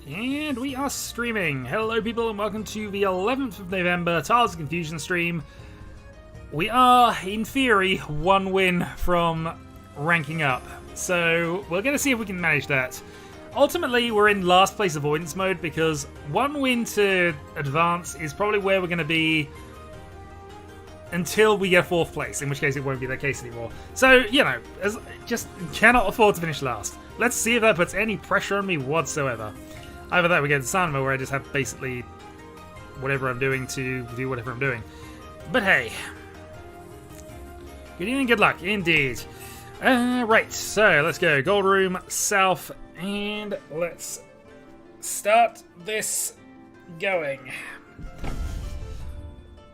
And we are streaming. Hello people and welcome to the 11th of November Tiles of Confusion stream. We are, in theory, one win from ranking up. So we're going to see if we can manage that. Ultimately, we're in last place avoidance mode because one win to advance is probably where we're going to be until we get 4th place, in which case it won't be that case anymore. So, you know, just cannot afford to finish last. Let's see if that puts any pressure on me whatsoever. Either that, we get to Sanma, where I just have basically whatever I'm doing to do whatever I'm doing. But hey. Good evening, good luck, indeed. Right, so let's go. Gold Room, South, and let's start this going.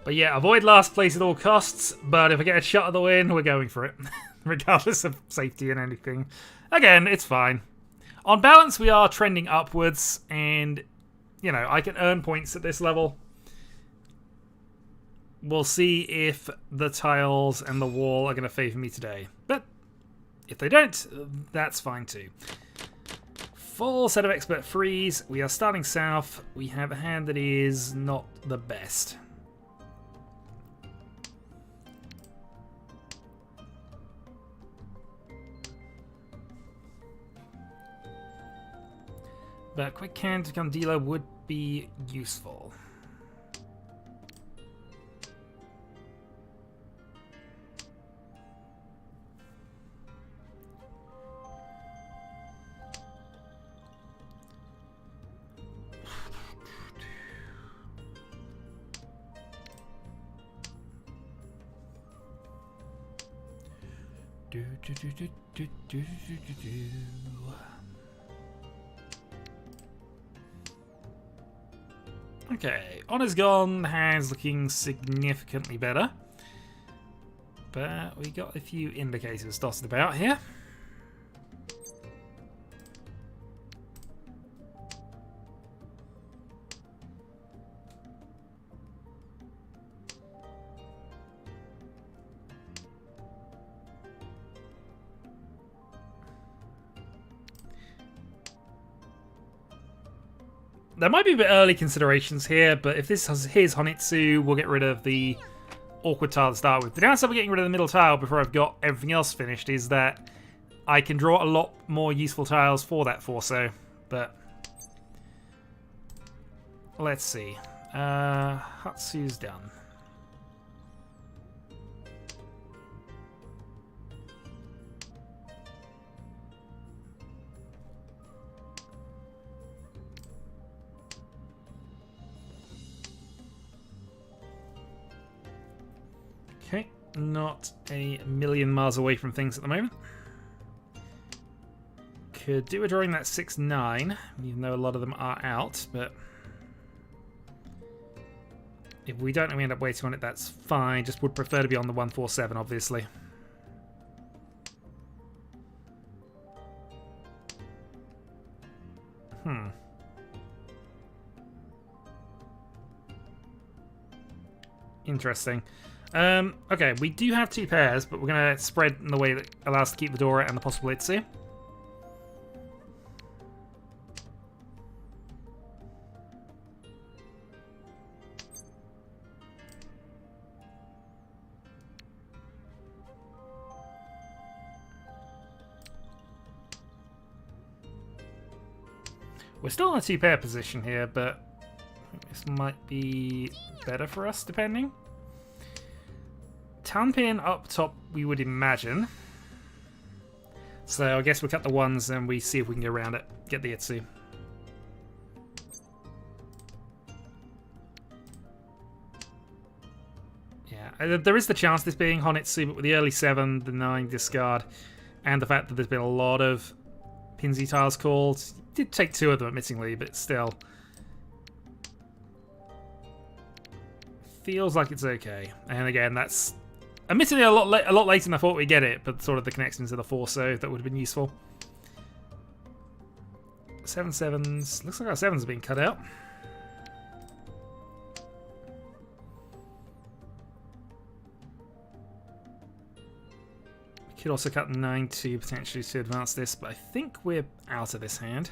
But yeah, avoid last place at all costs, but if I get a shot at the win, we're going for it. Regardless of safety and anything. Again, it's fine. On balance, we are trending upwards, and, you know, I can earn points at this level. We'll see if the tiles and the wall are going to favour me today. But if they don't, that's fine too. Full set of expert freeze. We are starting south. We have a hand that is not the best. But quick hand to become dealer would be useful. Okay, Honor's gone, hand's looking significantly better. But we got a few indicators dotted about here. There might be a bit early considerations here, but if this is Honitsu, we'll get rid of the awkward tile to start with. The downside of getting rid of the middle tile before I've got everything else finished is that I can draw a lot more useful tiles for that Forso, but let's see. Hatsu's done. Okay, not a million miles away from things at the moment. Could do a drawing that 6-9, even though a lot of them are out, but if we don't and we end up waiting on it, that's fine. Just would prefer to be on the 147, obviously. Interesting. Okay, we do have 2 pairs, but we're going to spread in the way that allows us to keep the Dora and the possible Itsu. We're still in a 2-pair position here, but this might be better for us, depending. Town pin up top, we would imagine. So I guess we cut the 1s and we see if we can go around it. Get the Itsu. Yeah, there is the chance of this being Honitsu, but with the early 7, the 9 discard, and the fact that there's been a lot of Pinsy tiles called. Did take 2 of them, admittingly, but still. Feels like it's okay. And again, that's admittedly a lot later than I thought we'd get it, but sort of the connections to the 4, so that would have been useful. 7/7s. Looks like our 7s are being cut out. We could also cut 9-2 potentially to advance this, but I think we're out of this hand.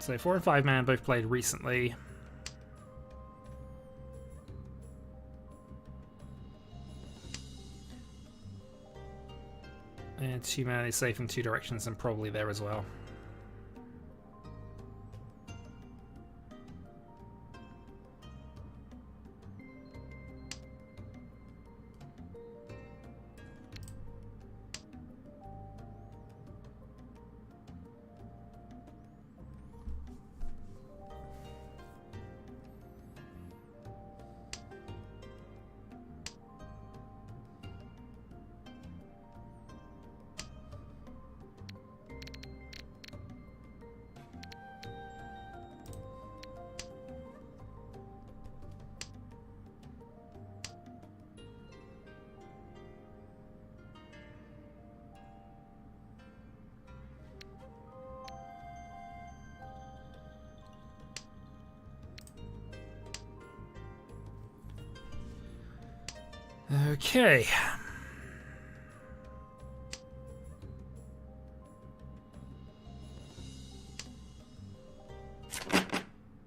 So 4 and 5 man both played recently. And 2 man is safe in 2 directions and probably there as well. Okay.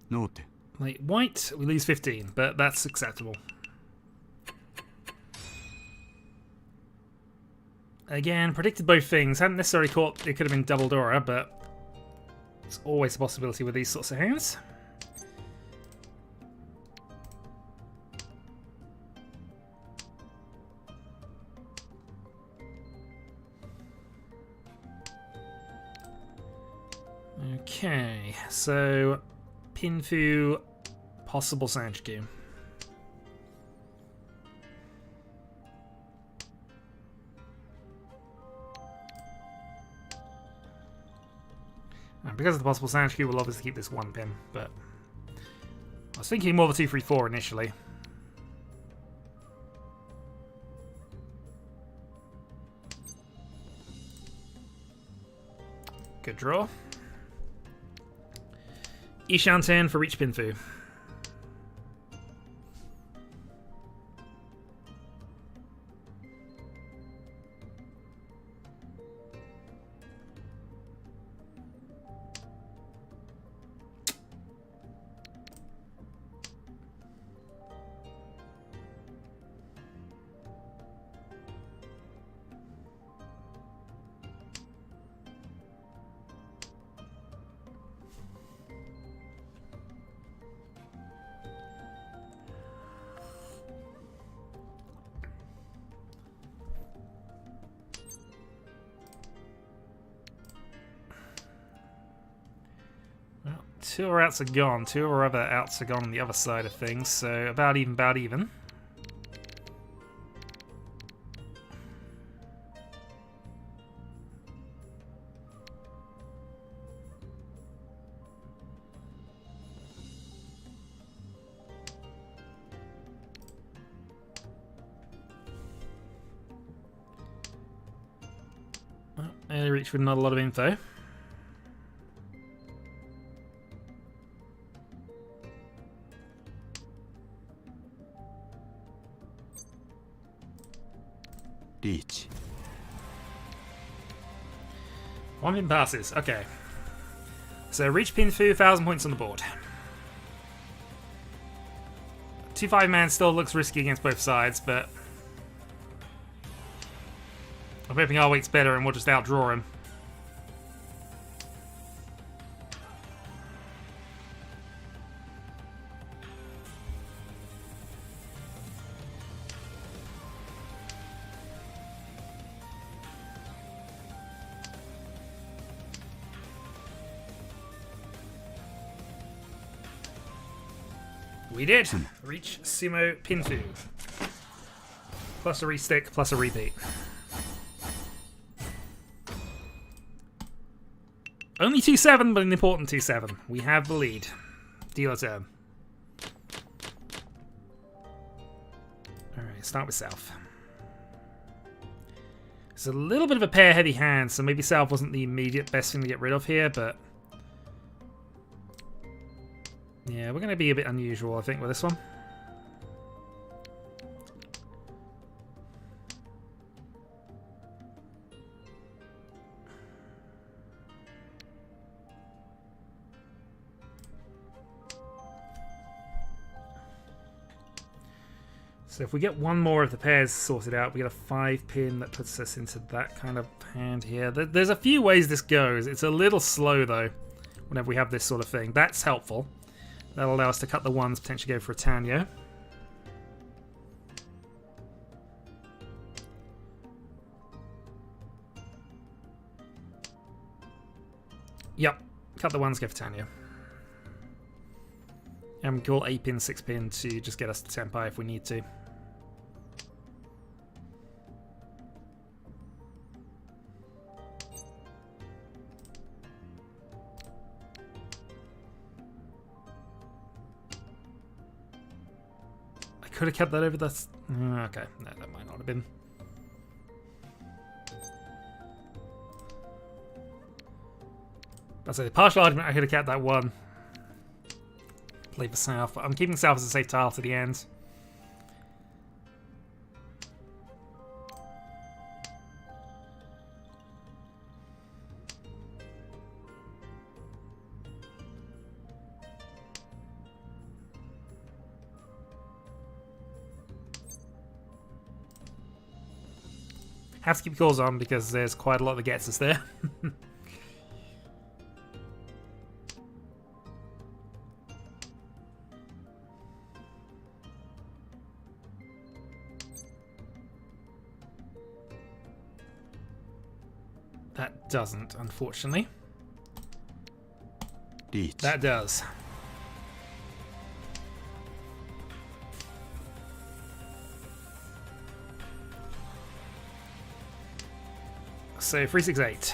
Note. Like white, we lose 15, but that's acceptable. Again, predicted both things. Hadn't necessarily caught it could have been double Dora, but it's always a possibility with these sorts of hands. Okay, so Pinfu, possible Sanjiku. And because of the possible Sanjiku, we'll obviously keep this 1 pin, but I was thinking more of a 2-3-4 initially. Good draw. Ishan-ten for Riichi Pinfu. Two of our outs are gone. 2 of our other outs are gone on the other side of things, so about even, about even. Well, early reach with not a lot of info. Riichi. 1 pin passes. Okay. So Riichi Pinfu, 1,000 points on the board. 2-5 man still looks risky against both sides, but I'm hoping our weight's better and we'll just outdraw him. We did! Reach Sumo Pinfu. Plus a restick, plus a repeat. Only 2-7, but an important 2-7. We have the lead. Dealer turn. Alright, start with South. It's a little bit of a pair heavy hand, so maybe South wasn't the immediate best thing to get rid of here, but yeah, we're going to be a bit unusual, I think, with this one. So if we get one more of the pairs sorted out, we get a 5 pin that puts us into that kind of hand here. There's a few ways this goes. It's a little slow though, whenever we have this sort of thing. That's helpful. That'll allow us to cut the ones, potentially go for a Tanyo. Yep, cut the ones, go for Tanyo. And we call 8 pin, 6 pin to just get us to Senpai if we need to. I could have kept that over the... Okay, no, that might not have been... That's a partial argument. I could have kept that one. Play for South. I'm keeping South as a safe tile to the end. Have to keep calls on because there's quite a lot that gets us there. That doesn't, unfortunately. Riichi. That does. So 368.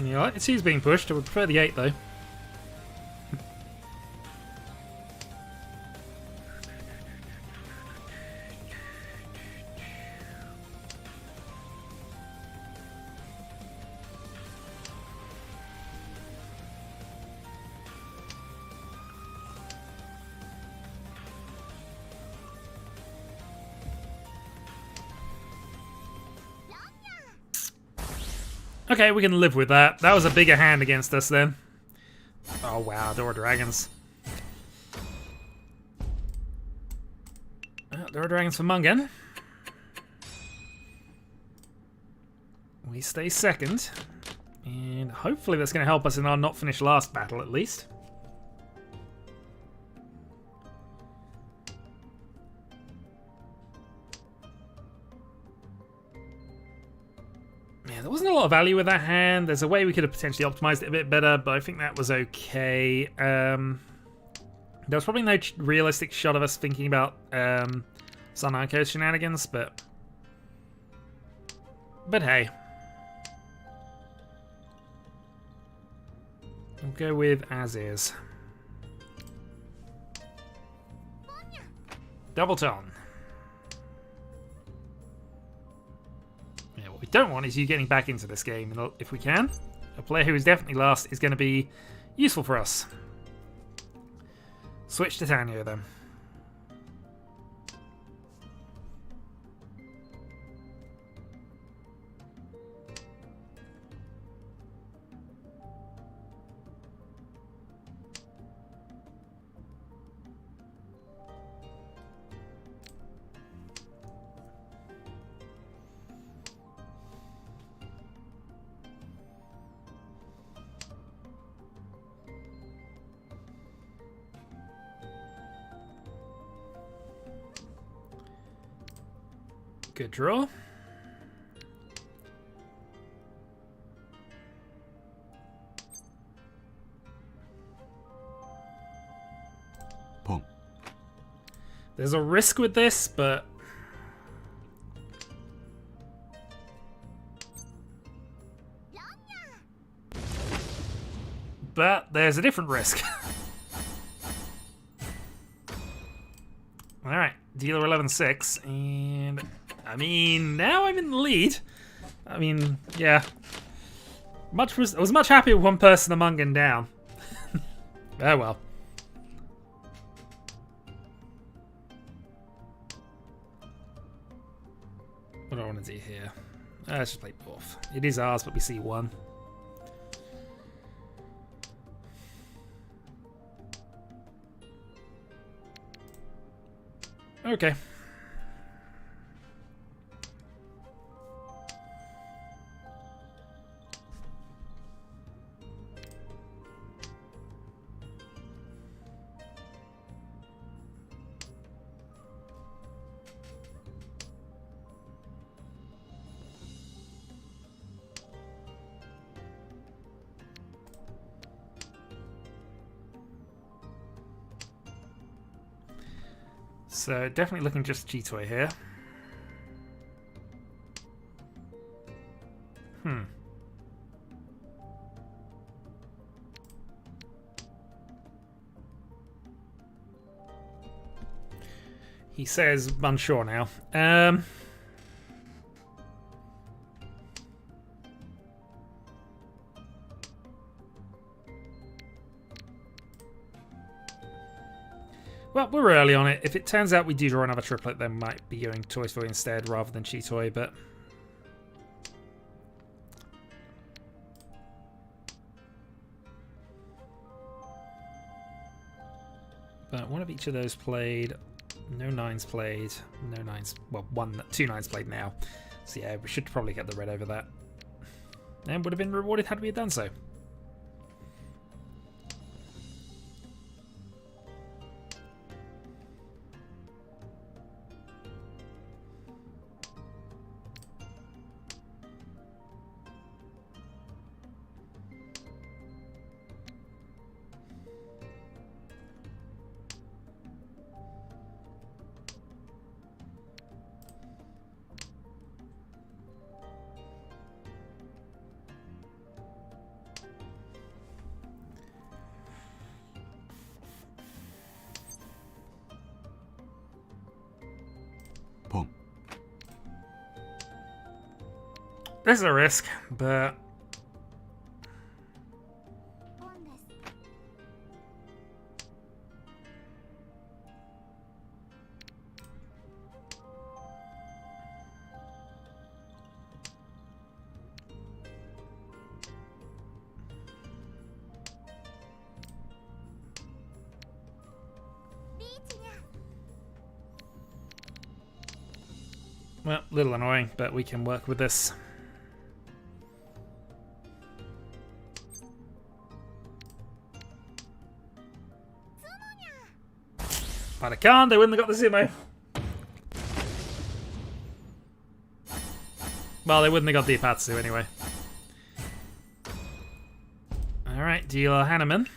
You know what? It seems being pushed. I would prefer the 8 though. Okay, we can live with that. That was a bigger hand against us then. Oh wow, there were dragons. There are dragons for Mungan. We stay second. And hopefully that's going to help us in our not finished last battle at least. There wasn't a lot of value with that hand. There's a way we could have potentially optimized it a bit better, but I think that was okay. There was probably no realistic shot of us thinking about Sun Ico's shenanigans, but hey. We'll go with as is. Double tone. We don't want is you getting back into this game, and if we can, a player who is definitely last is going to be useful for us. Switch to Tanyo then. Good draw. Pong. There's a risk with this, but there's a different risk. Alright, dealer 11-6, and I mean, now I'm in the lead. I mean, yeah. I was much happier with one person among and down. Oh well. What do I want to do here? Let's just play Dwarf. It is ours, but we see one. Okay. So definitely looking just G-Toy here. He says unsure now. Well, we're early on it. If it turns out we do draw another triplet, then might be going Toy Story instead rather than Chi-Toy, but... But one of each of those played. No 9s played. No 9s... Well, 2 9s played now. So yeah, we should probably get the red over that. And would have been rewarded had we had done so. Pong. This is a risk, but... Well, a little annoying, but we can work with this. But I can't, they wouldn't have got the Sumo. Well, they wouldn't have got the Ipatsu anyway. Alright, dealer Hanneman.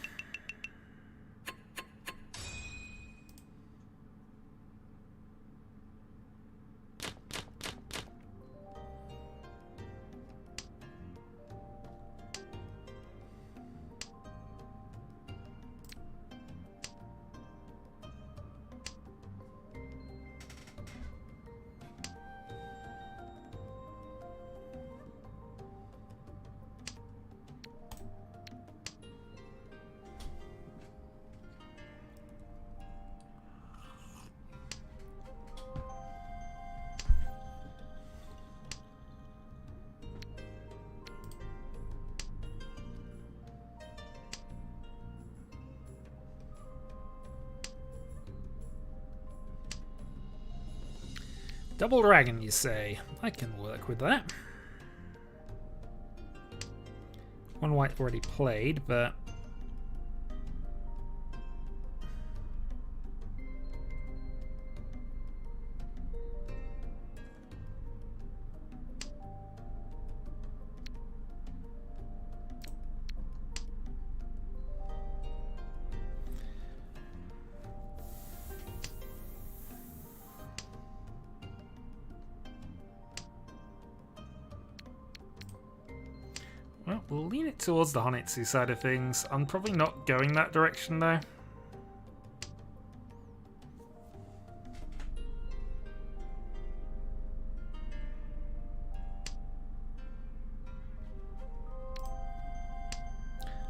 Double dragon, you say? I can work with that. One white already played, but... Well, we'll lean it towards the Honitsu side of things. I'm probably not going that direction, though.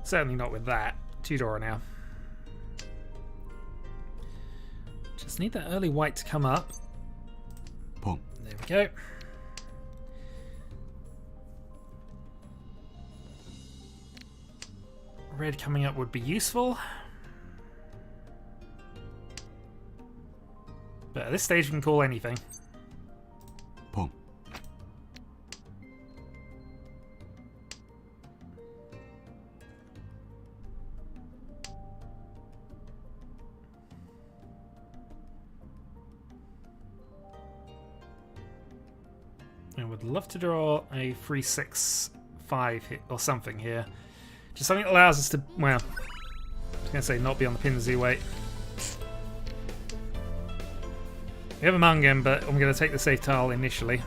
Certainly not with that. Two-Dora now. Just need that early white to come up. Pong. There we go. Red coming up would be useful. But at this stage, we can call anything. Pong. I would love to draw a 3-6-5 hit or something here. Just something that allows us to, well, I was going to say not be on the pin Z weight. We have a Mahjong, but I'm going to take the safe tile initially.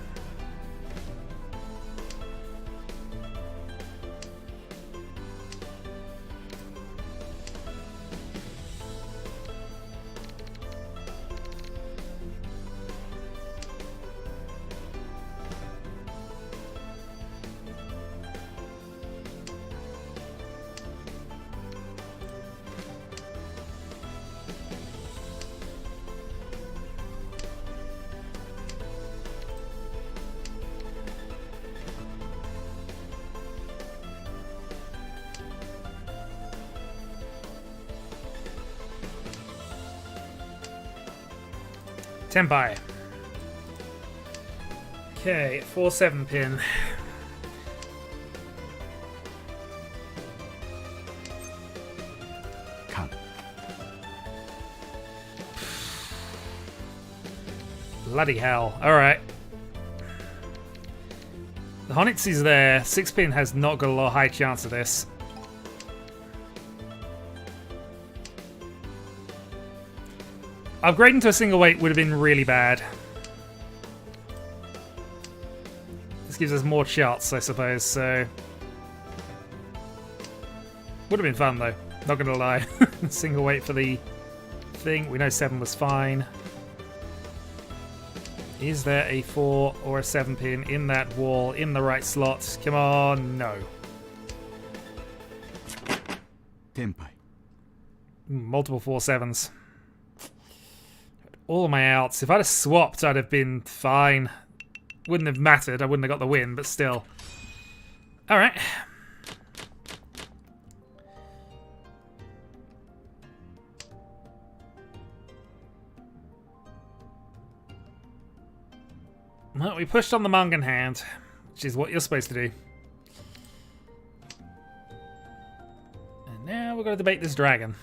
Tenpai. Okay, 4-7 pin. Kan. Bloody hell. Alright. The Honitsu's there. 6 pin has not got a lot of high chance of this. Upgrading to a single weight would have been really bad. This gives us more shots, I suppose, so... Would have been fun, though. Not gonna lie. Single weight for the thing. We know 7 was fine. Is there a 4 or a 7 pin in that wall, in the right slot? Come on, no. Tenpai. Multiple 4-7s. All of my outs. If I'd have swapped, I'd have been fine. Wouldn't have mattered. I wouldn't have got the win, but still. Alright. Well, we pushed on the Mahjong hand, which is what you're supposed to do. And now we're going to debate this dragon.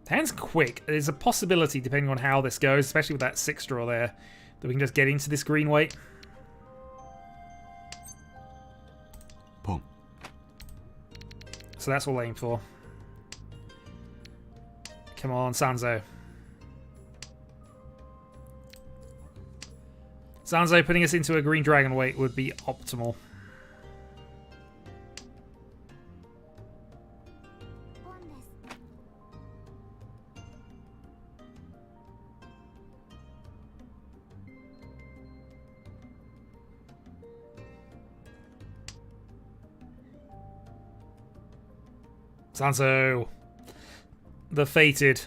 The hand's quick. There's a possibility, depending on how this goes, especially with that 6 draw there, that we can just get into this green weight. Pong. So that's what we'll aim for. Come on, Sanzo. Sanzo putting us into a green dragon weight would be optimal. Sanzo. The fated.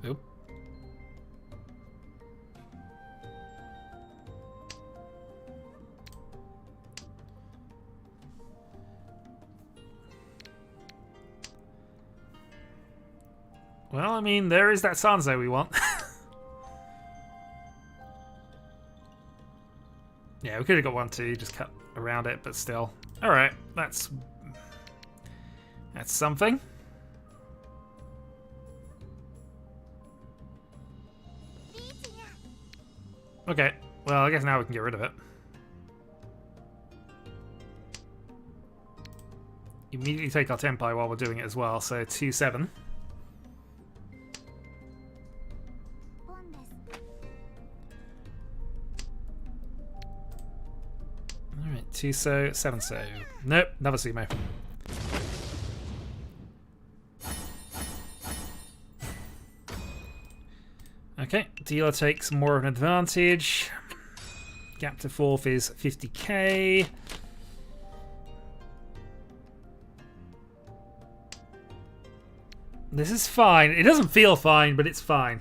Oop. Well, I mean, there is that Sanzo we want. Yeah, we could have got 1-2, just cut around it, but still. Alright, that's something. Okay, well, I guess now we can get rid of it. Immediately take our Tenpai while we're doing it as well, so 2-7. Alright, 2-so, 7-so. Nope, another Sumo. Okay, dealer takes more of an advantage. Gap to 4th is 50k. This is fine. It doesn't feel fine, but it's fine.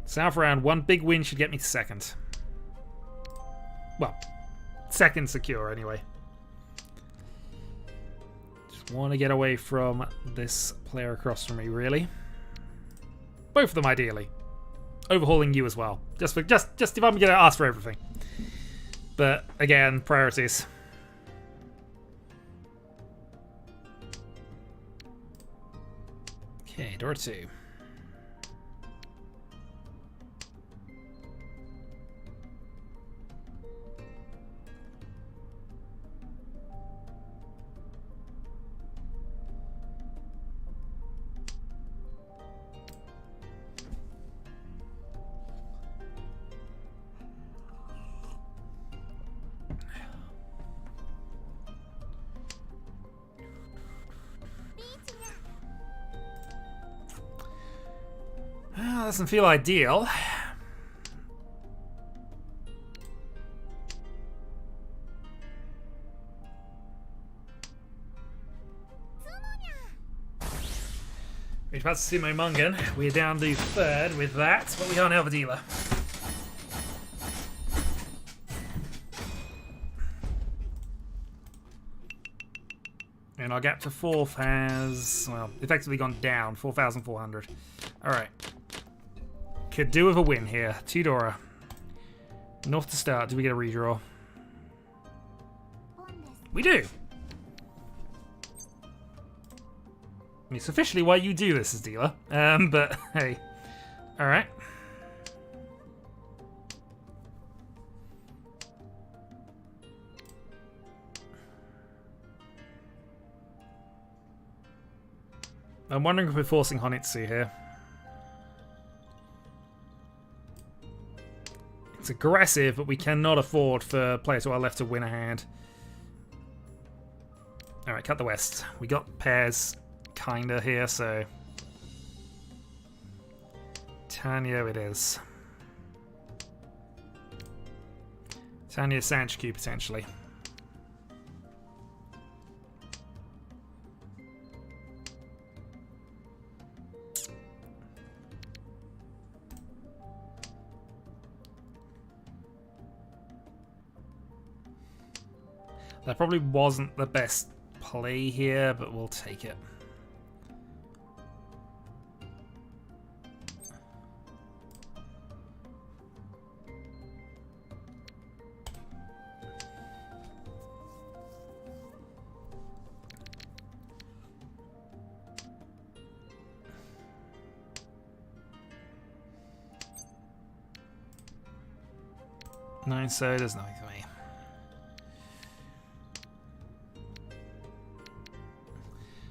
South round, one big win should get me second. Well, second secure anyway. Just want to get away from this player across from me, really. Both of them, ideally. Overhauling you as well. Just if I'm going to ask for everything. But again, priorities. Okay, door 2. Doesn't feel ideal. We're about to see my Mungan. We're down to third with that, but we can't have a dealer. And our gap to fourth has, well, effectively gone down, 4,400. Alright. Could do with a win here. Tudora. North to start. Do we get a redraw? We do! I mean, it's officially why you do this as dealer. But, hey. Alright. I'm wondering if we're forcing Honitsu here. It's aggressive, but we cannot afford for players to our left to win a hand. Alright, cut the west. We got pairs kinda here, so... Tanya it is. Tanya Sanchku, potentially. That probably wasn't the best play here, but we'll take it. No, so there's nothing for me.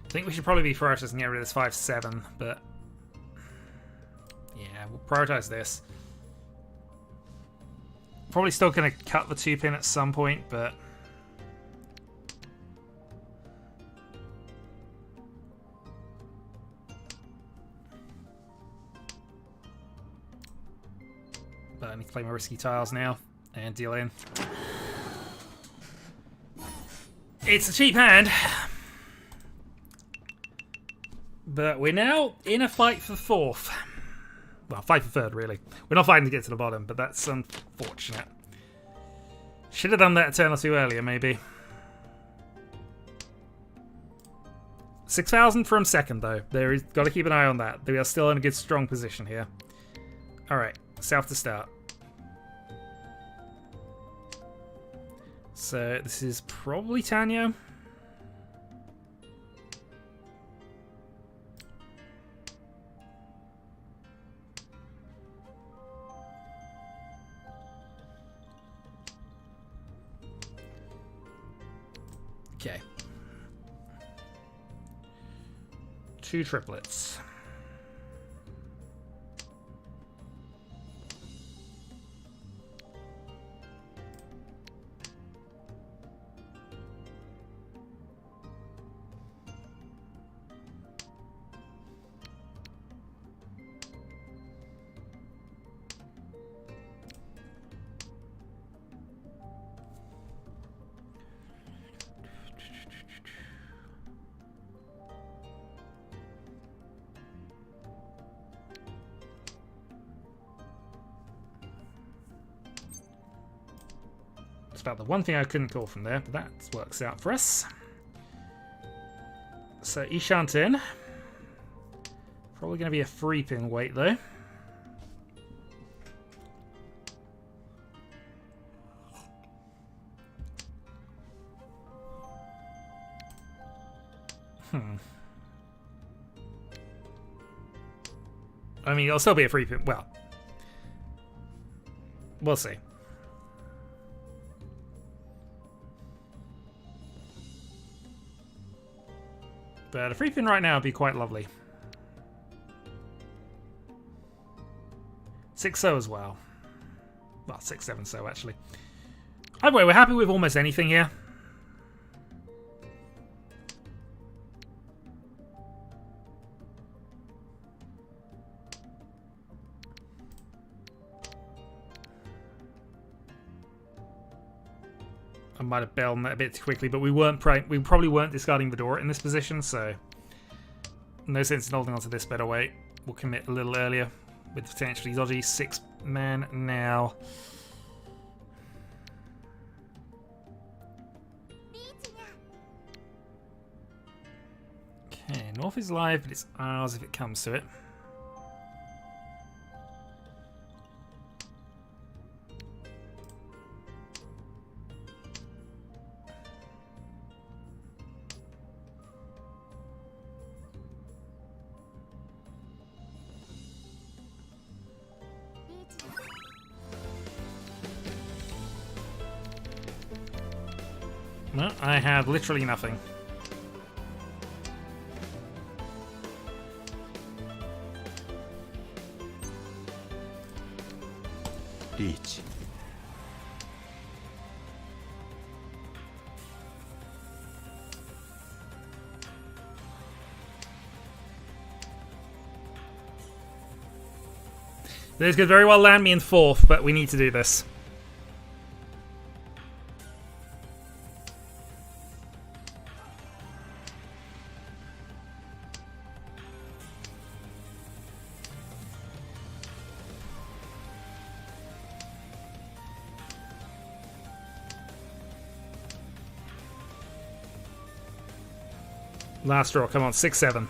I think we should probably be prioritizing getting rid of this 5-7, but yeah, we'll prioritize this. Probably still going to cut the 2-pin at some point, but I need to play my risky tiles now and deal in. It's a cheap hand. But we're now in a fight for fourth. Well, fight for third, really. We're not fighting to get to the bottom, but that's unfortunate. Should have done that a turn or two earlier, maybe. 6,000 from second, though. Got to keep an eye on that. We are still in a good, strong position here. Alright, south to start. So, this is probably Tanya. Okay. 2 triplets. That's about the one thing I couldn't call from there, but that works out for us. So Ishantin. Probably going to be a free pin wait though. I mean, it'll still be a free pin. Well, we'll see. But a free pin right now would be quite lovely. 6-0 as well. Well, 6-7-0 actually. Either way, we're happy with almost anything here. I might have bailed on that a bit too quickly, but we probably weren't discarding Vidora in this position, so no sense in holding on to this better weight. We'll commit a little earlier with potentially dodgy 6-man now. Okay, North is live, but it's ours if it comes to it. No, I have literally nothing. Riichi. This could very well land me in 4th, but we need to do this. Last draw, come on, 6-7.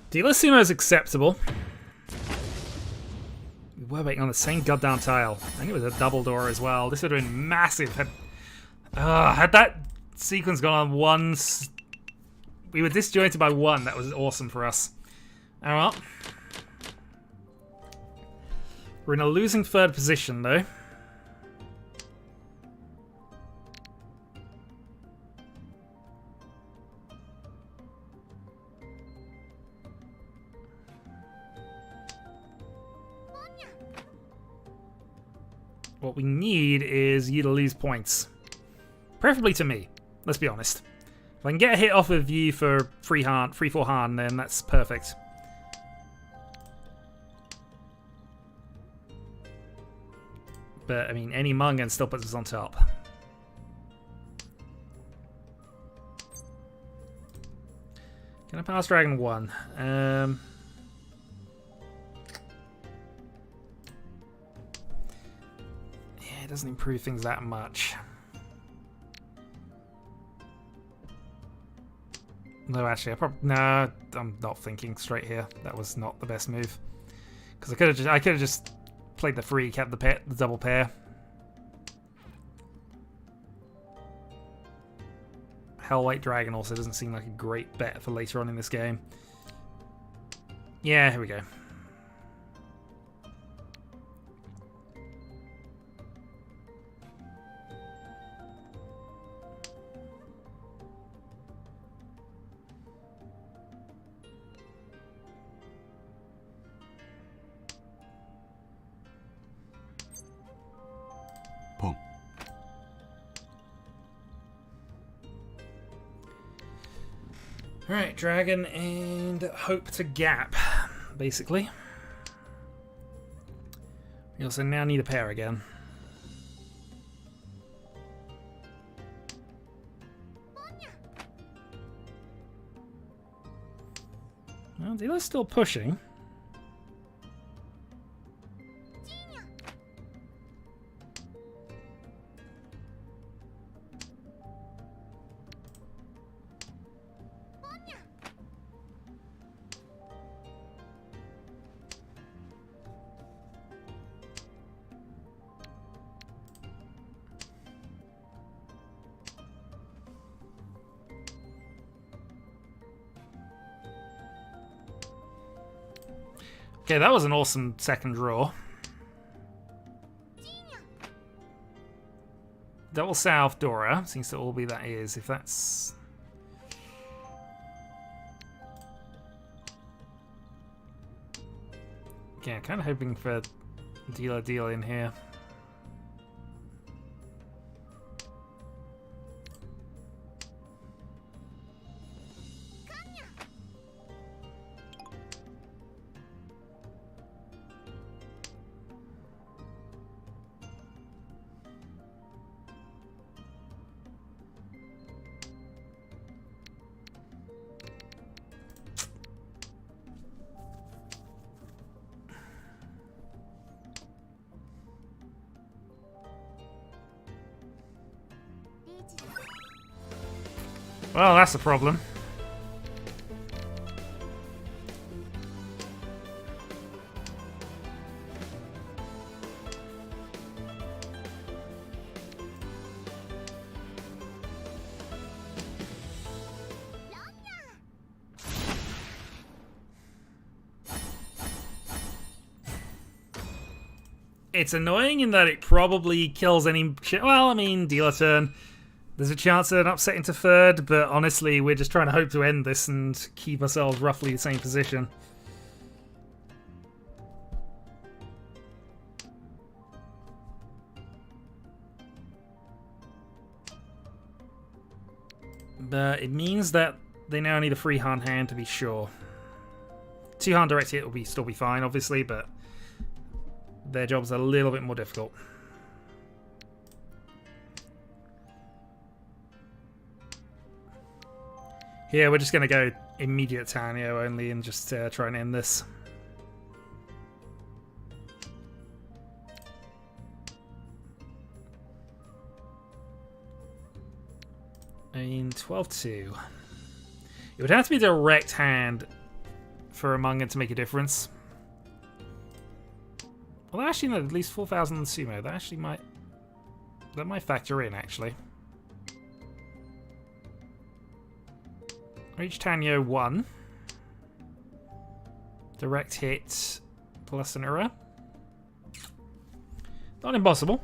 Dealer Sumo is acceptable. We were waiting on the same goddamn tile. I think it was a double door as well. This would have been massive. Had that sequence gone on once, we were disjointed by 1. That was awesome for us. Oh well. We're in a losing 3rd position though. What we need is you to lose points. Preferably to me, let's be honest. If I can get a hit off of you for free for Han, then that's perfect. But, I mean, any Mungan still puts us on top. Can I pass Dragon 1? It doesn't improve things that much. No, actually, no, I'm not thinking straight here. That was not the best move because I could have just played the free, kept the double pair. Hellweight Dragon also doesn't seem like a great bet for later on in this game. Yeah, here we go. Pong. Alright, Dragon and hope to gap, basically. We also now need a pair again. Well, dealer's still pushing. Okay, that was an awesome second draw. Double south Dora seems to all be that is, if that's... Yeah, kind of hoping for deal in here. Well, that's a problem. It's annoying in that it probably kills any... Well, I mean, dealer turn. There's a chance of an upset into third, but honestly, we're just trying to hope to end this and keep ourselves roughly the same position. But it means that they now need a free-hand hand to be sure. Two-hand direct hit will still be fine, obviously, but their job's a little bit more difficult. Here, we're just going to go immediate Tanyo only and just try and end this. I mean, 12-2. It would have to be direct hand for a Mungan to make a difference. Well, actually, no, at least 4,000 sumo. That actually might... That might factor in, actually. Reach Tanyo 1. Direct hit plus an error. Not impossible.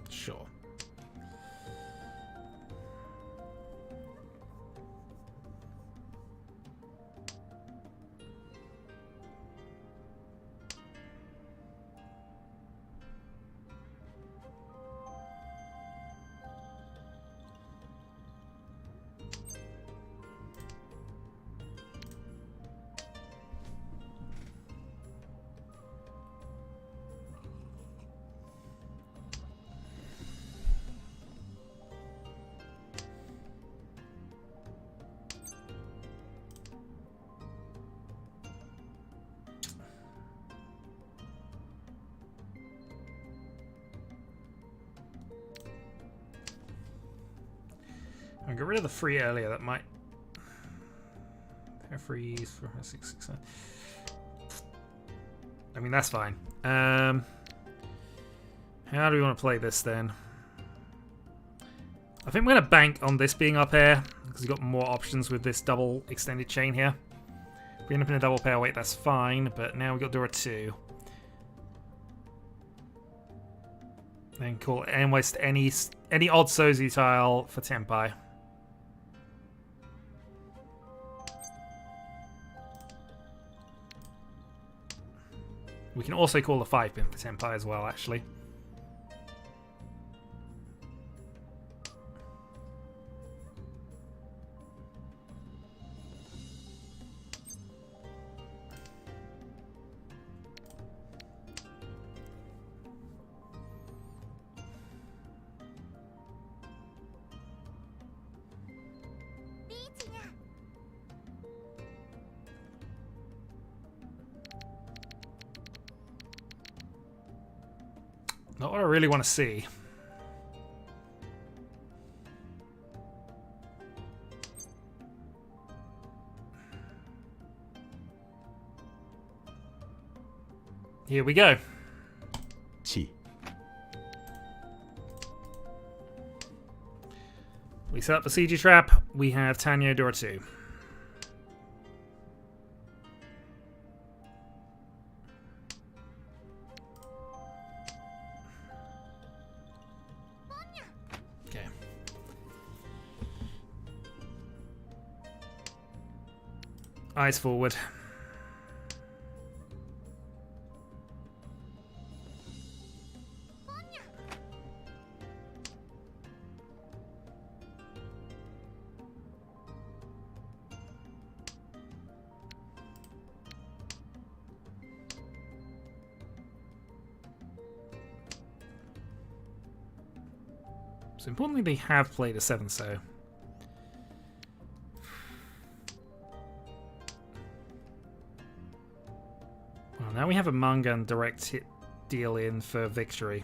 Sure. I got rid of the free earlier. That might freeze for 669. I mean, that's fine. How do we want to play this then? I think we're going to bank on this being our pair because we've got more options with this double extended chain here. If we end up in a double pair weight, that's fine. But now we've got Dora 2. Then call almost any odd Sozi tile for Tenpai. We can also call the 5-pin for Tenpai as well, actually. Not what I really want to see. Here we go. Chi. We set up the CG trap. We have Tanya door 2. Okay. Eyes forward. So importantly, they have played a 7, so... Well, now we have a manga and direct hit deal in for victory.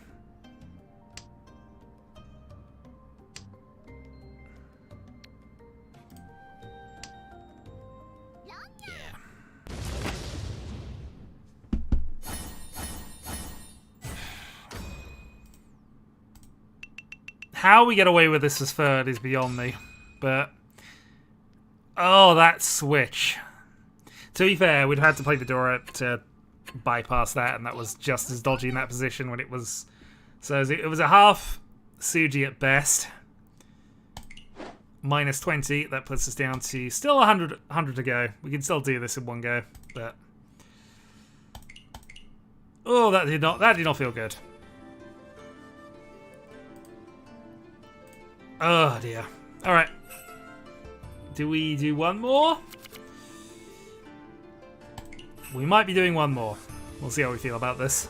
How we get away with this as third is beyond me, but... Oh, that switch. To be fair, we'd had to play the door to bypass that, and that was just as dodgy in that position when it was... So it was a half Suji at best. Minus 20, that puts us down to still 100 to go. We can still do this in one go, but... Oh, that did not feel good. Oh dear. Alright. Do we do one more? We might be doing one more. We'll see how we feel about this.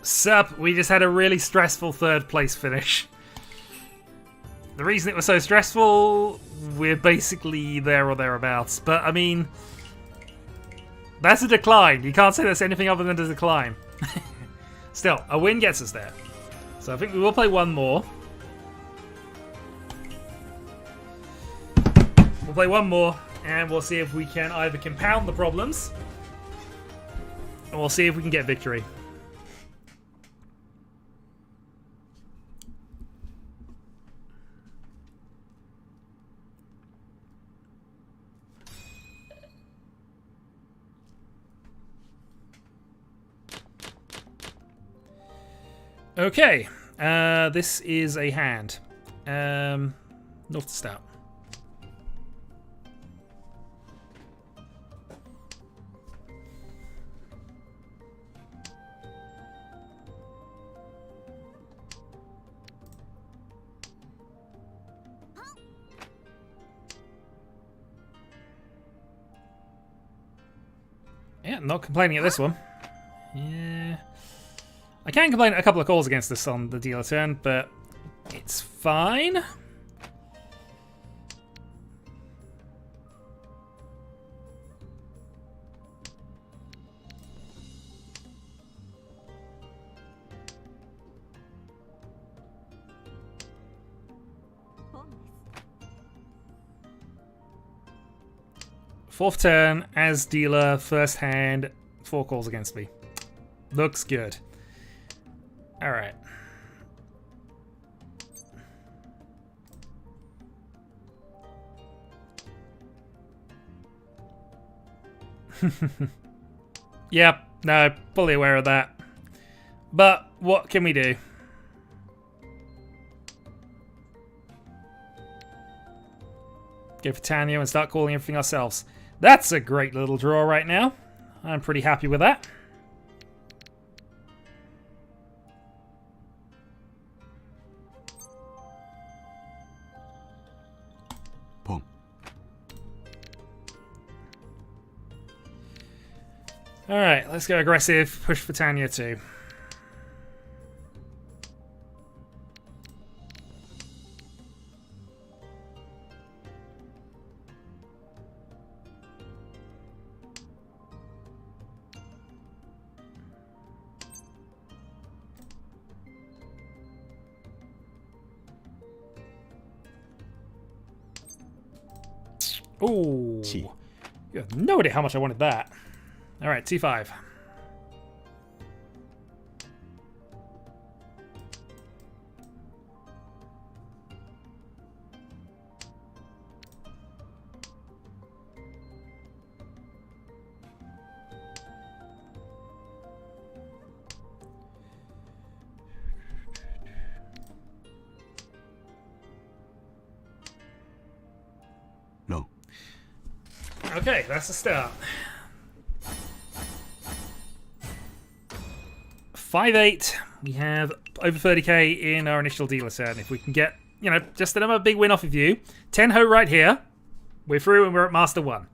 Sup, we just had a really stressful third place finish. The reason it was so stressful, we're basically there or thereabouts. But, I mean, that's a decline. You can't say that's anything other than a decline. Still, a win gets us there. So I think we will play one more. We'll play one more, and we'll see if we can either compound the problems, or we'll see if we can get victory. Okay, this is a hand. North to start. Yeah, not complaining at this one. Yeah. I can complain a couple of calls against this on the dealer turn, but it's fine. Fourth turn, as dealer, first hand, 4 calls against me. Looks good. Alright. Yep, no, fully aware of that. But what can we do? Go for Tanya and start calling everything ourselves. That's a great little draw right now. I'm pretty happy with that. Boom. Alright, let's go aggressive. Push for Tanya too. Ooh. Chi. You have no idea how much I wanted that. Alright, T5. No. Okay, that's the start. 5-8. We have over 30k in our initial dealer turn. If we can get, you know, just another big win off of you. 10-ho right here. We're through and we're at Master 1.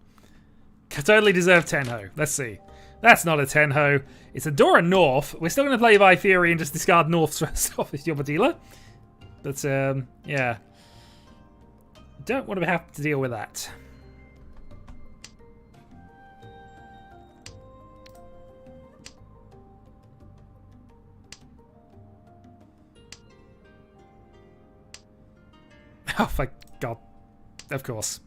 Totally deserve 10-ho. Let's see. That's not a 10-ho. It's a Dora North. We're still going to play by theory and just discard North's first off if you're a dealer. But, yeah. Don't want to have to deal with that. Oh, thank God. Of course.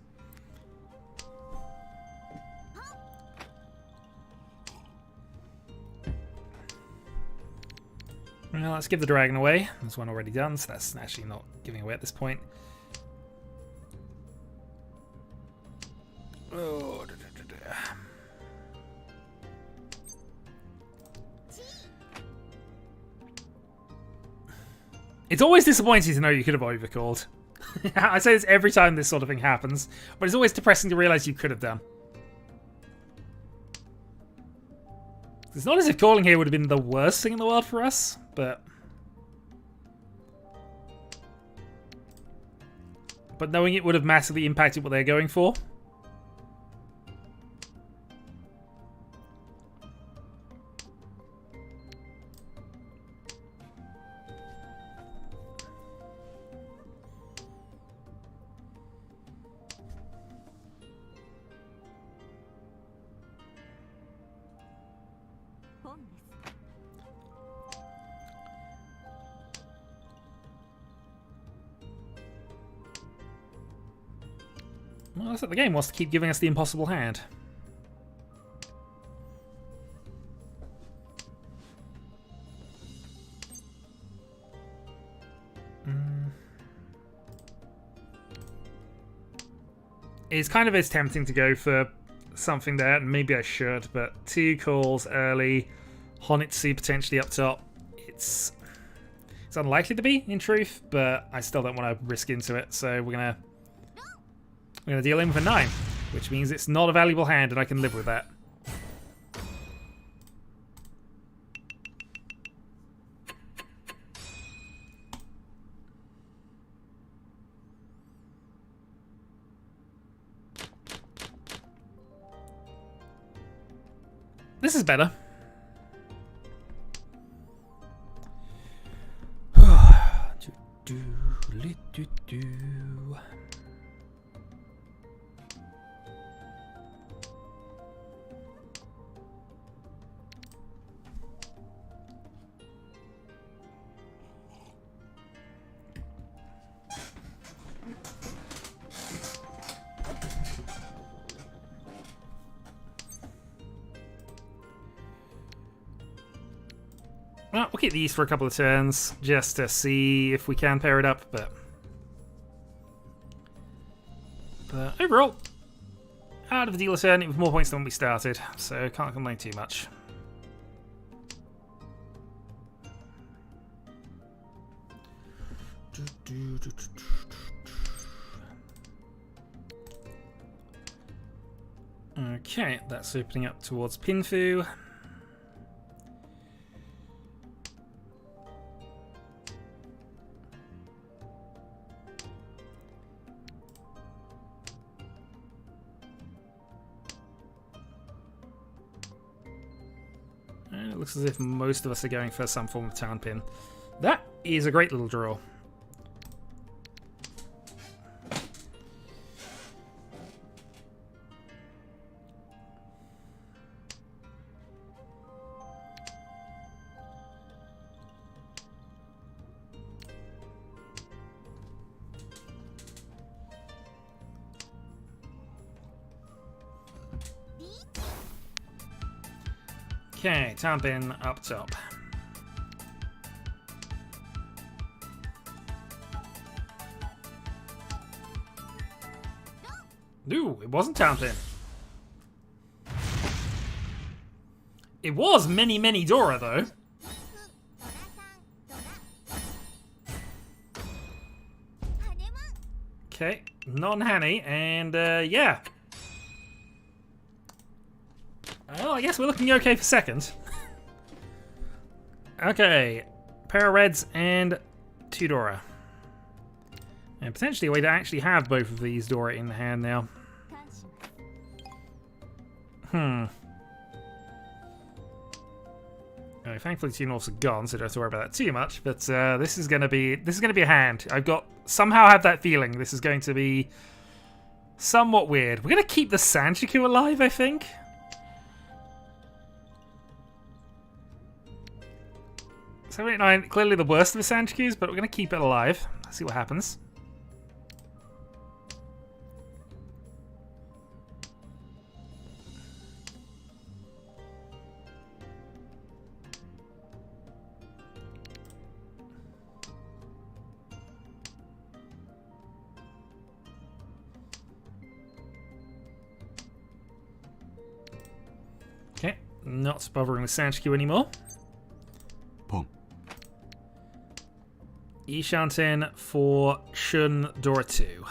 Well, let's give the dragon away. There's one already done, so that's actually not giving away at this point. Oh, It's always disappointing to know you could have overcalled. I say this every time this sort of thing happens, but it's always depressing to realize you could have done. It's not as if calling here would have been the worst thing in the world for us, but knowing it would have massively impacted what they're going for. Well, looks like the game wants to keep giving us the impossible hand. It's kind of as tempting to go for something there, and maybe I should, but 2 calls early, Honitsu potentially up top. It's unlikely to be, in truth, but I still don't want to risk into it, so we're gonna deal in with a 9, which means it's not a valuable hand, and I can live with that. This is better. Well, we'll keep these for a couple of turns, just to see if we can pair it up, but overall, out of the dealer turn, it was more points than when we started, so can't complain too much. Okay, that's opening up towards Pinfu. It looks as if most of us are going for some form of town pin. That is a great little draw. Okay, Tampin up top. Ooh, it wasn't Tampin. It was many Dora, though. Okay, non-Hanny, and yeah. Well, I guess we're looking okay for second. Okay, pair of reds and 2 Dora. And potentially a way to actually have both of these Dora in the hand now. Oh, thankfully 2 Norths are gone, so don't have to worry about that too much. But this is gonna be a hand. I've got somehow have that feeling this is going to be somewhat weird. We're gonna keep the Sanchiku alive, I think. 789, clearly the worst of the Sanchikus, but we're gonna keep it alive. Let's see what happens. Okay, not bothering with Sanchiku anymore. Pong. Ishanten for Shun Dora 2.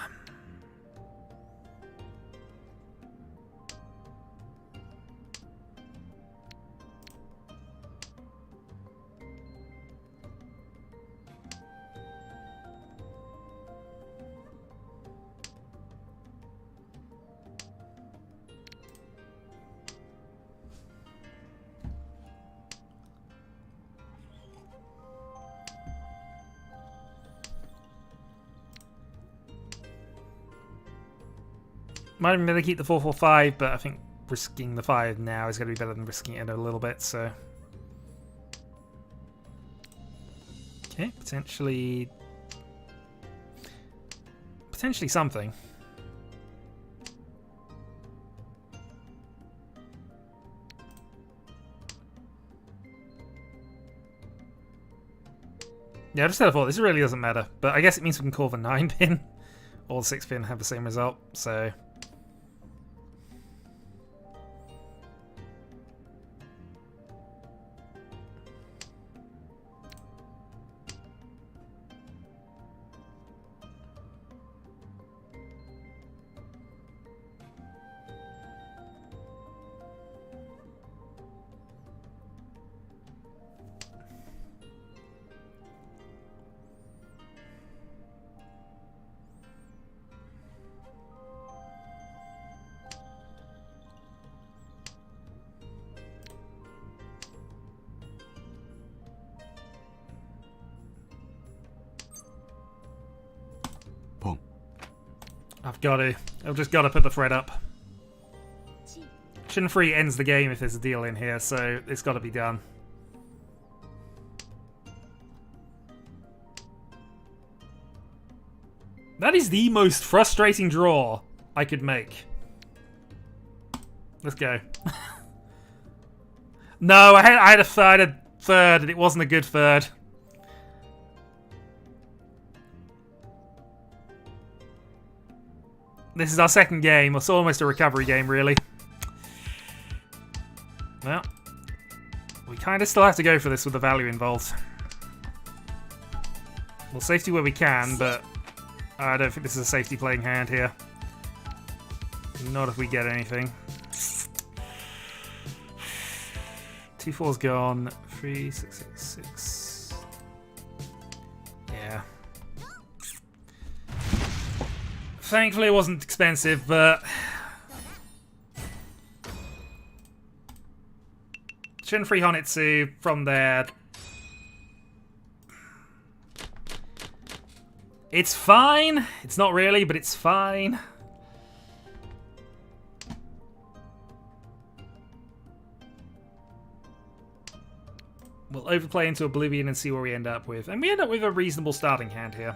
Might have been better to keep the 445, but I think risking the 5 now is going to be better than risking it a little bit, so. Okay, potentially something. Yeah, I just had a thought, this really doesn't matter, but I guess it means we can call the 9 pin, or the 6 pin have the same result, so. Pong. I've just got to put the thread up. Shin Free ends the game if there's a deal in here, so it's got to be done. That is the most frustrating draw I could make. Let's go. No, I had a third, and it wasn't a good third. This is our second game. It's almost a recovery game, really. Well, we kind of still have to go for this with the value involved. We'll safety where we can, but I don't think this is a safety playing hand here. Not if we get anything. 2-4's gone. 3, 6, 6, 6. Yeah. Thankfully, it wasn't expensive, but Shin Free Honitsu from there. It's fine. It's not really, but it's fine. We'll overplay into Oblivion and see where we end up with. And we end up with a reasonable starting hand here.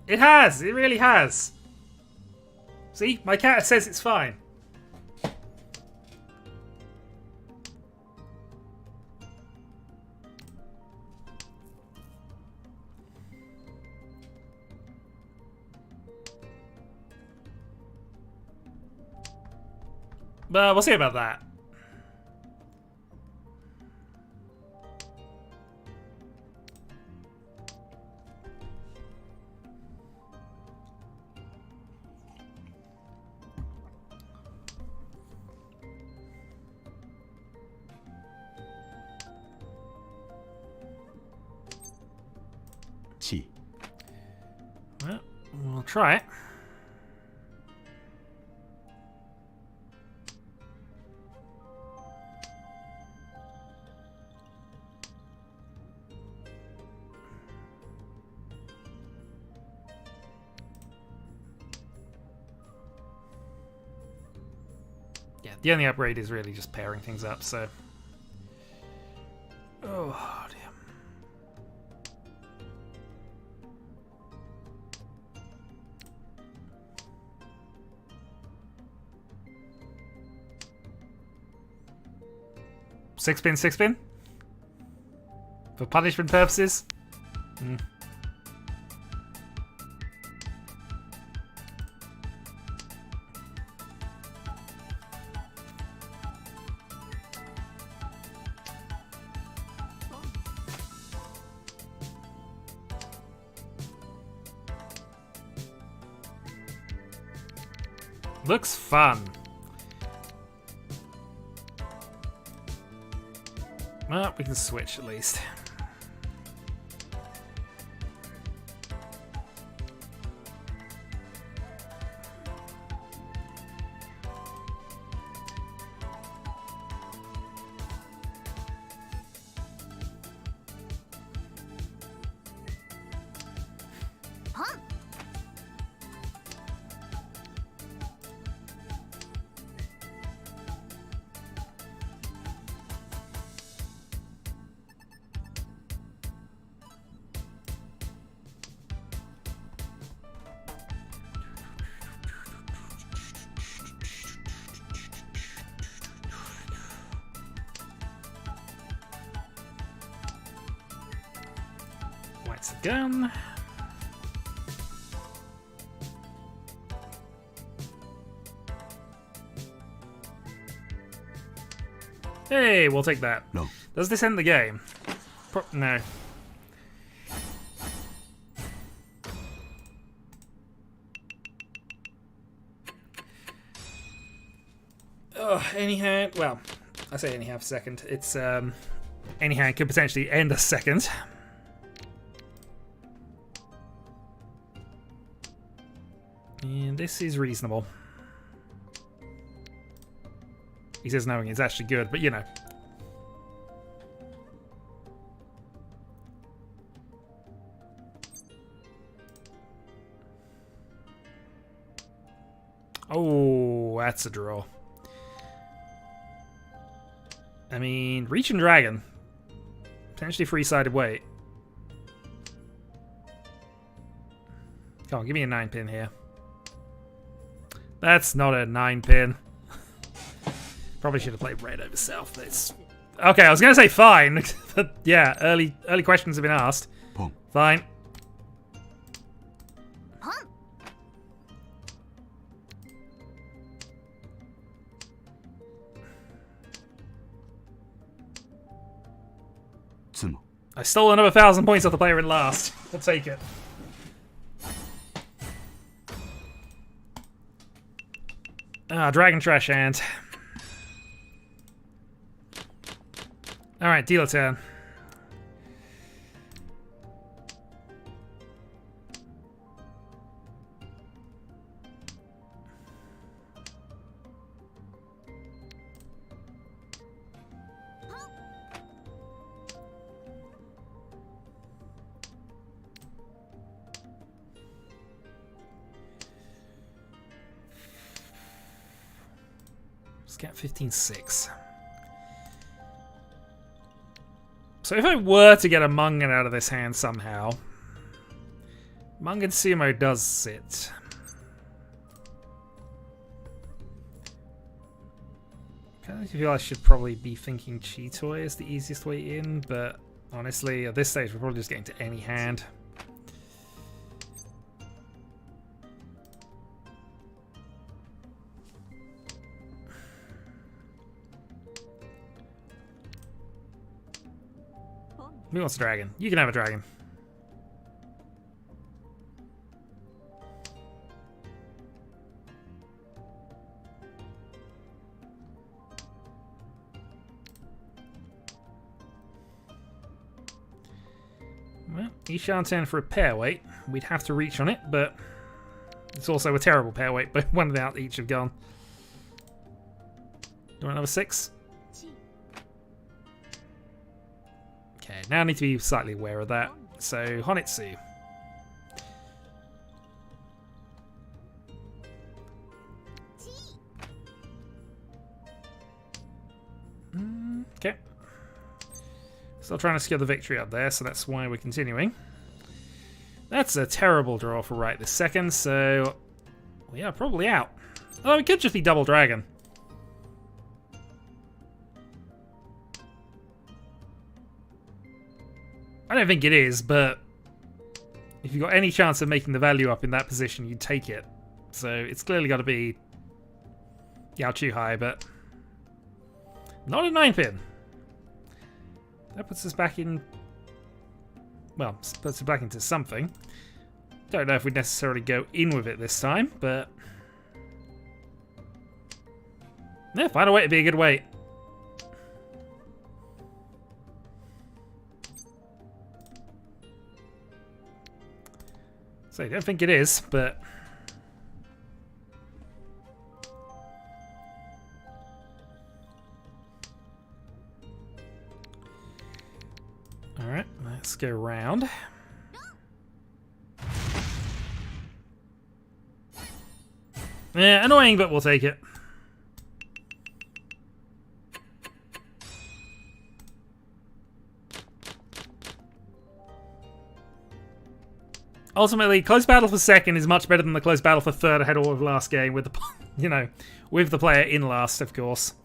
It has. It really has. See? My cat says it's fine. But we'll see about that. Chi. Well, we'll try it. Yeah, the only upgrade is really just pairing things up, so... Oh, dear. Six spin? For punishment purposes? Mm. Looks fun. Well, we can switch at least. White's a gun. Hey, we'll take that. No. Does this end the game? No. Oh, any hand. Well, I say any half second. It's any hand could potentially end a second. And this is reasonable. He says knowing it's actually good, but you know. Oh, that's a draw. I mean, Riichi and Dragon. Potentially free-sided weight. Come on, give me a 9-pin here. That's not a 9-pin. Probably should have played red over south. That's okay. I was gonna say fine, but yeah, early questions have been asked. Pong. Fine. Tsumo. I stole another 1,000 points off the player in last. I'll take it. Ah, Dragon Trash Hand. Alright, deal a turn. Let's get 15-6. So if I were to get a Mungan out of this hand somehow, Mungan Sumo does sit. I feel I should probably be thinking Cheetoy is the easiest way in, but honestly, at this stage, we're probably just getting to any hand. Who wants a dragon? You can have a dragon. Well, Ishan for a pair weight. We'd have to reach on it, but it's also a terrible pair weight, but one without each have gone. Do you want another 6? Okay, now I need to be slightly aware of that. So, Honitsu. Okay. Still trying to secure the victory up there, so that's why we're continuing. That's a terrible draw for right this second, so we are probably out. Although it could just be double dragon. I don't think it is, but if you've got any chance of making the value up in that position, you'd take it. So it's clearly got to be Yao Chuhai, but not a 9-pin. That puts us back in... Well, puts us back into something. Don't know if we'd necessarily go in with it this time, but... Yeah, find a way to be a good weight. So I don't think it is, but... Alright, let's go round. Yeah, annoying, but we'll take it. Ultimately, close battle for second is much better than the close battle for third I had all of last game with the, you know, with the player in last, of course.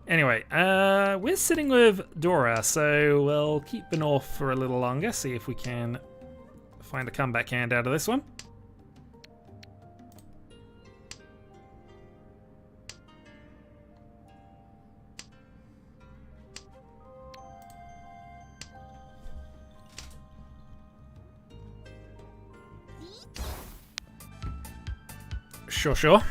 Anyway, we're sitting with Dora, so we'll keep the North for a little longer, see if we can find a comeback hand out of this one. Sure.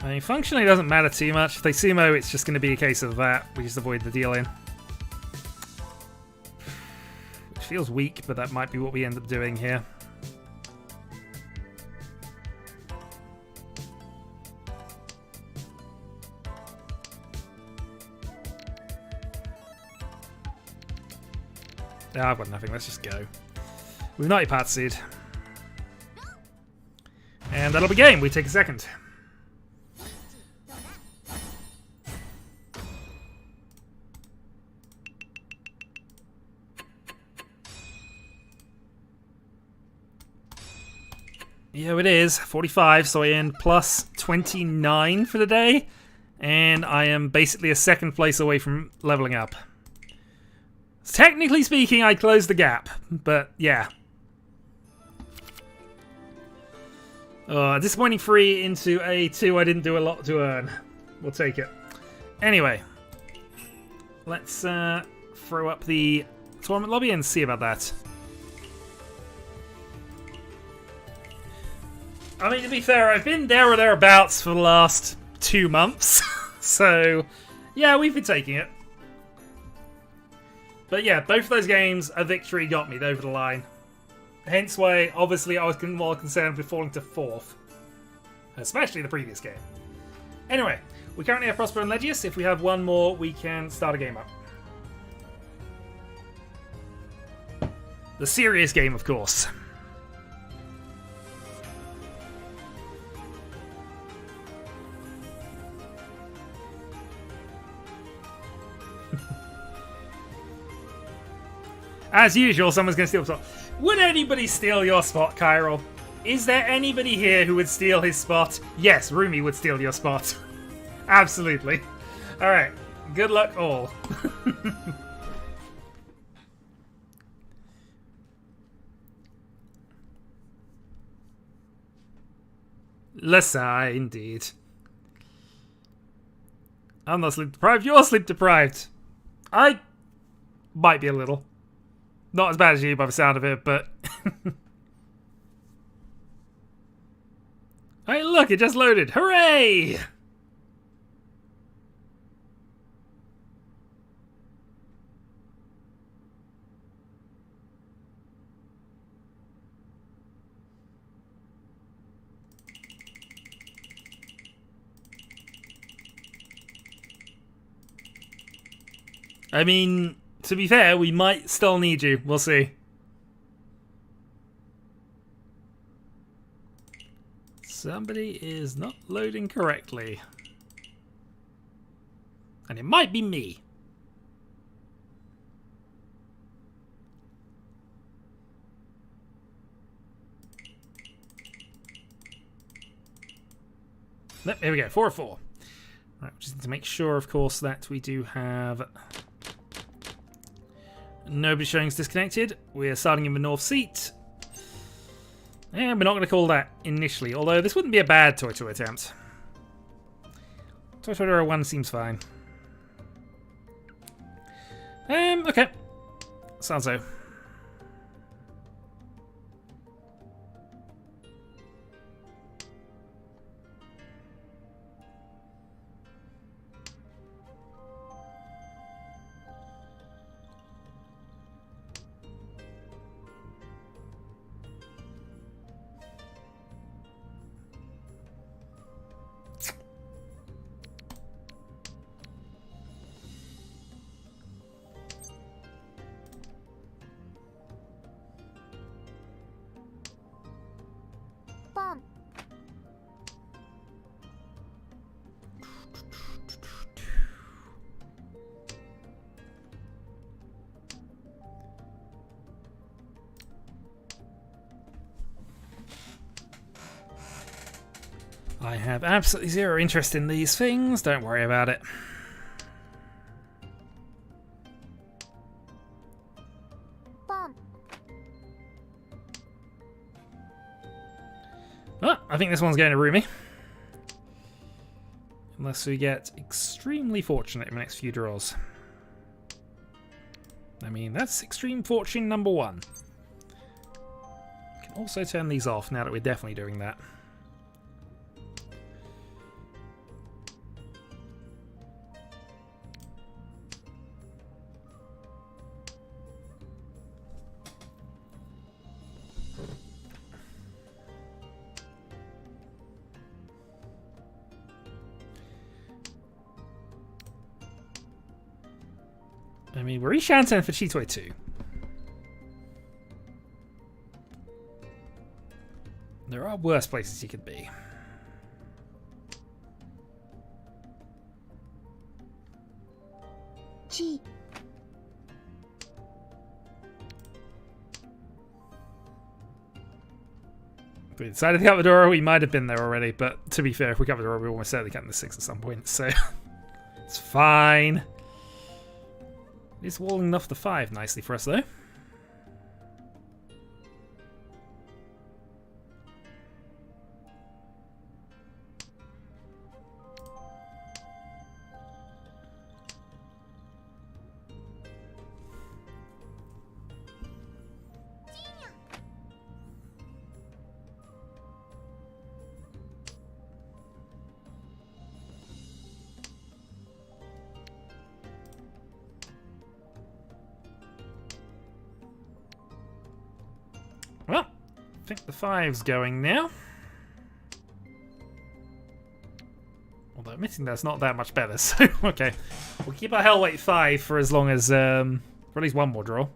I mean, functionally it doesn't matter too much. If they sumo, it's just going to be a case of that. We just avoid the deal in. Which feels weak, but that might be what we end up doing here. I've got nothing, let's just go. We've not Ipatsu'd. And that'll be game, we take a second. Yeah, it is. 45, so I earn plus 29 for the day. And I am basically a second place away from leveling up. Technically speaking, I closed the gap, but yeah. Disappointing 3 into a 2 I didn't do a lot to earn. We'll take it. Anyway, let's throw up the tournament lobby and see about that. I mean, to be fair, I've been there or thereabouts for the last 2 months. So, yeah, we've been taking it. But yeah, both of those games, a victory got me over the line. Hence why, obviously, I was more concerned with falling to 4th. Especially the previous game. Anyway, we currently have Prosper and Legius. If we have one more, we can start a game up. The serious game, of course. As usual, someone's going to steal a spot. Would anybody steal your spot, Kyril? Is there anybody here who would steal his spot? Yes, Rumi would steal your spot. Absolutely. Alright, good luck all. Lasai, indeed. I'm not sleep deprived, you're sleep deprived. I might be a little. Not as bad as you by the sound of it, but... Hey, look, it just loaded. Hooray! I mean, to be fair, we might still need you. We'll see. Somebody is not loading correctly. And it might be me. Nope, here we go, 4 of 4. Right, we just need to make sure, of course, that we do have... Nobody showing us disconnected. We're starting in the north seat. And we're not going to call that initially, although this wouldn't be a bad Toy attempt. Toy 1 seems fine. Okay. Sounds so. I have absolutely zero interest in these things. Don't worry about it. Well, I think this one's going to Rumi. Unless we get extremely fortunate in the next few draws. I mean, that's extreme fortune number 1. We can also turn these off now that we're definitely doing that. I mean, we're Shanten for Chitoy 2. There are worse places you could be. Chi. If we decided to cut the door, we might have been there already, but to be fair, if we cut the door, we almost certainly cut in the 6 at some point, so it's fine. It's walling off the 5 nicely for us, though. Well, I think the 5's going now. Although admitting that's not that much better, so okay. We'll keep our Hellweight 5 for as long as, for at least one more draw.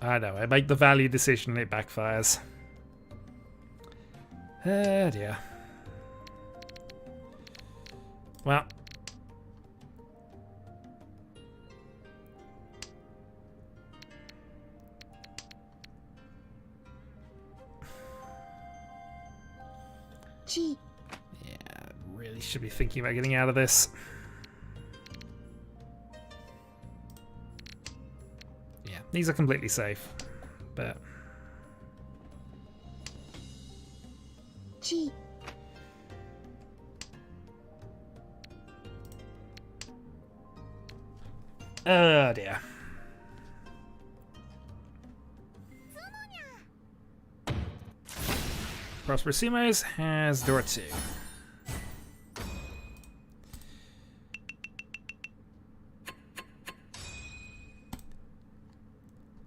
I know, I make the value decision and it backfires. Oh dear. Well. Chi. Yeah, really should be thinking about getting out of this. Yeah, these are completely safe, but... Chi. Oh dear. Prosperosimos has door 2.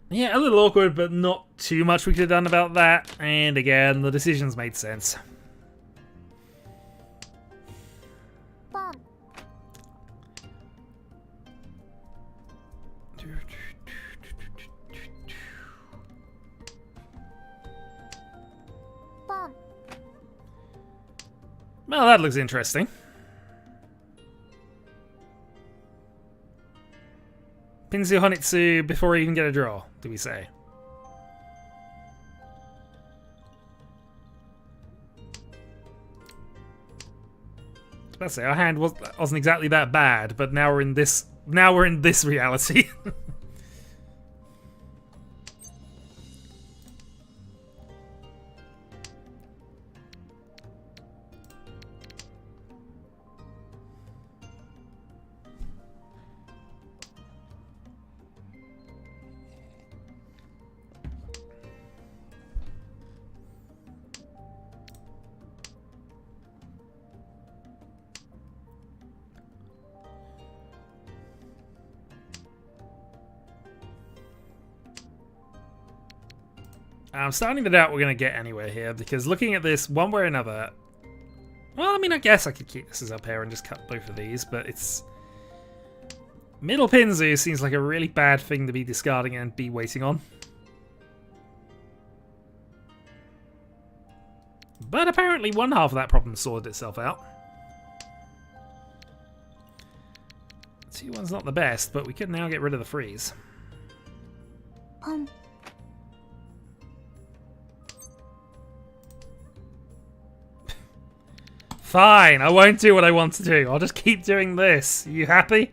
Yeah, a little awkward, but not too much we could have done about that. And again, the decisions made sense. Bomb. Bomb. Well, that looks interesting. Pinzu Honitsu before we even get a draw, do we say? I was about to say, our hand wasn't exactly that bad, but now we're in this reality. I'm starting to doubt we're going to get anywhere here, because looking at this one way or another... Well, I mean, I guess I could keep this as up here and just cut both of these, but it's... Middle Pinzu seems like a really bad thing to be discarding and be waiting on. But apparently one half of that problem sorted itself out. 2-1's not the best, but we could now get rid of the freeze. Fine, I won't do what I want to do. I'll just keep doing this. Are you happy?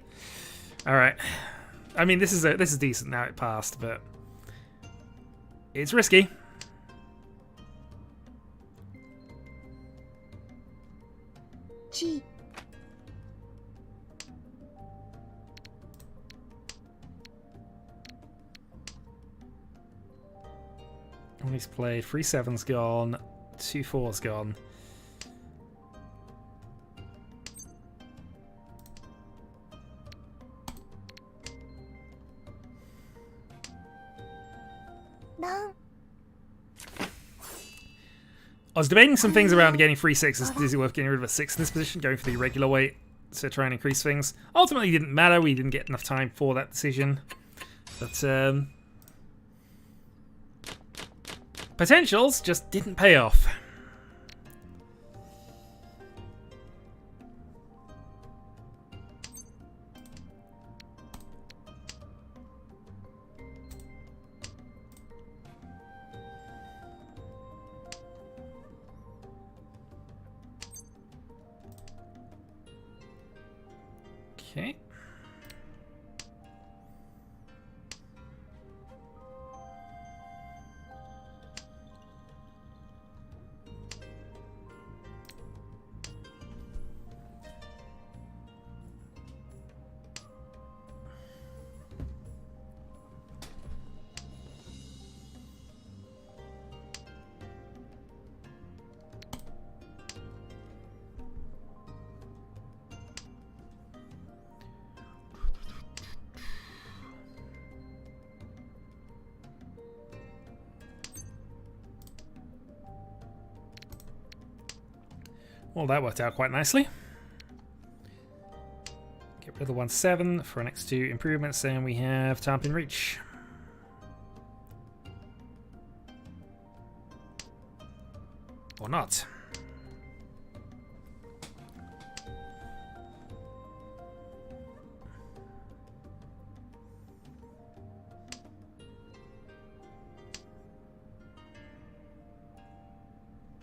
All right. I mean, this is decent now. It passed, but it's risky. Chi. When he's played, 3-7's gone, 2-4's gone. Down. I was debating some things around getting 3-6s. Is it worth getting rid of a 6 in this position, going for the regular weight to try and increase things? Ultimately, it didn't matter. We didn't get enough time for that decision. But potentials just didn't pay off. Okay. Well, that worked out quite nicely. Get rid of the 1-7 for our next 2 improvements, and we have Tarpin Reach. Or not.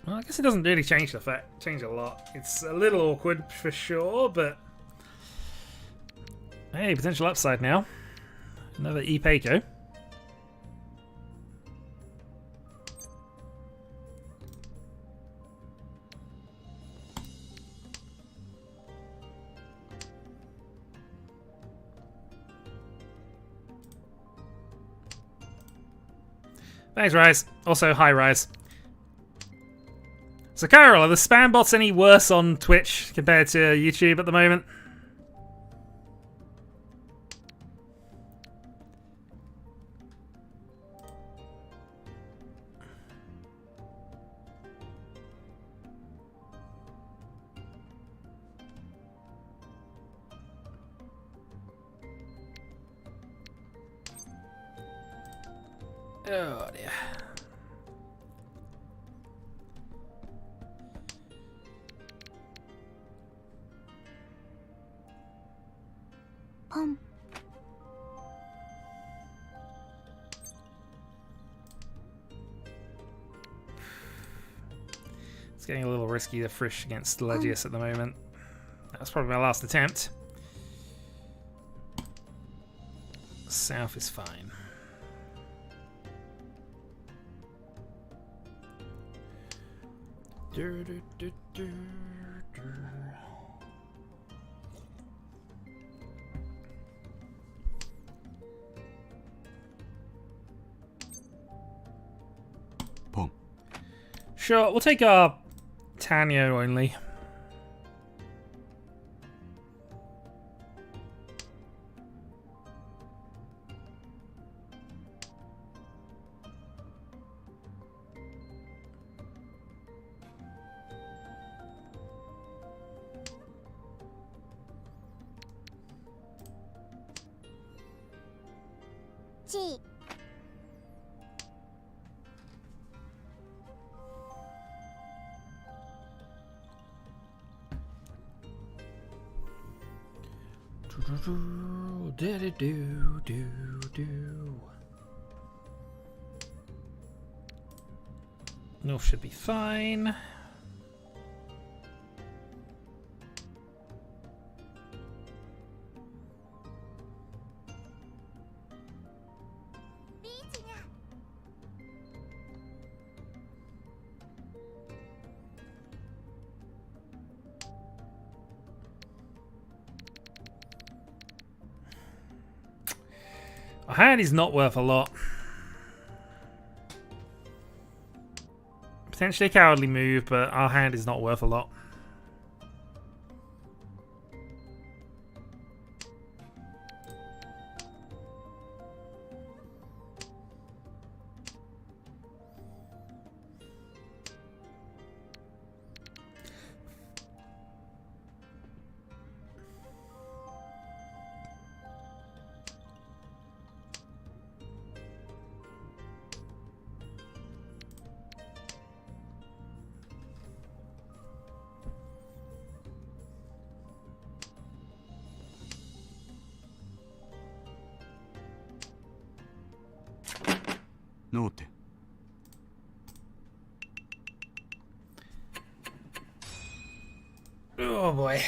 Well, I guess it doesn't really change the fact. Change a lot. It's a little awkward for sure, but hey, potential upside now. Another E-Peiko. Thanks, Rise. Also, hi, Rise. So, Carol, are the spam bots any worse on Twitch compared to YouTube at the moment? Oh, dear. It's getting a little risky to Frisch against Legius at the moment. That's probably my last attempt. South is fine. Pong. Sure, we'll take our Tanya only. G. North should be fine. A hand is not worth a lot. Potentially a cowardly move, but our hand is not worth a lot. Note. Oh boy.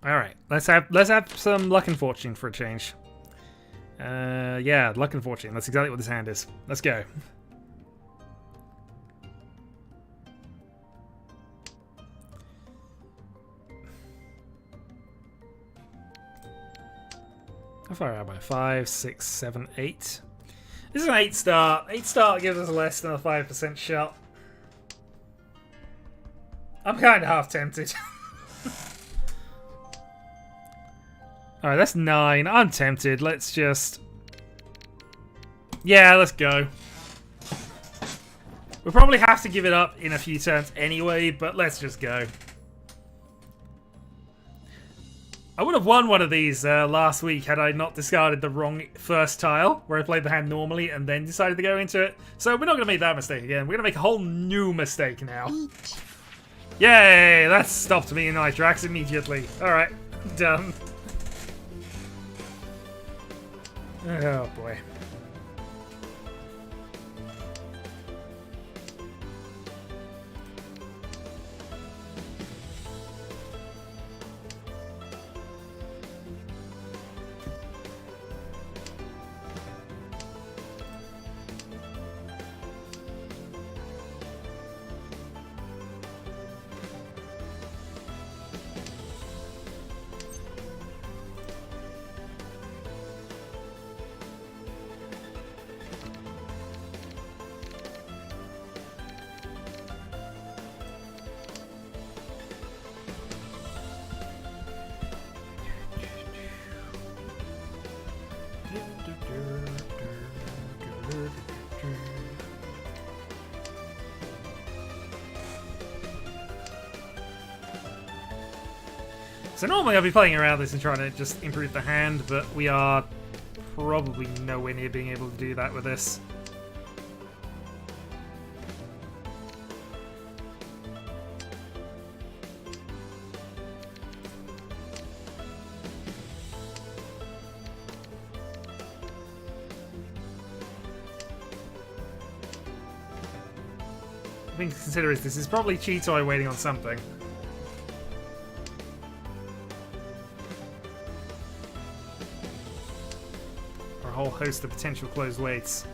Alright, let's have some luck and fortune for a change. Yeah, luck and fortune. That's exactly what this hand is. Let's go. How far out by 5, 6, 7, 8? This is an 8 star. 8 star gives us less than a 5% shot. I'm kind of half tempted. Alright, that's 9. I'm tempted. Let's just... Yeah, let's go. We'll probably have to give it up in a few turns anyway, but let's just go. I would have won one of these last week had I not discarded the wrong first tile, where I played the hand normally and then decided to go into it. So we're not going to make that mistake again. We're going to make a whole new mistake now. Riichi. Yay! That stopped me in my tracks immediately. Alright, done. Oh boy. So normally I'll be playing around this and trying to just improve the hand, but we are probably nowhere near being able to do that with this. The thing to consider is this is probably Cheetoy waiting on something. Or a whole host of potential closed waits.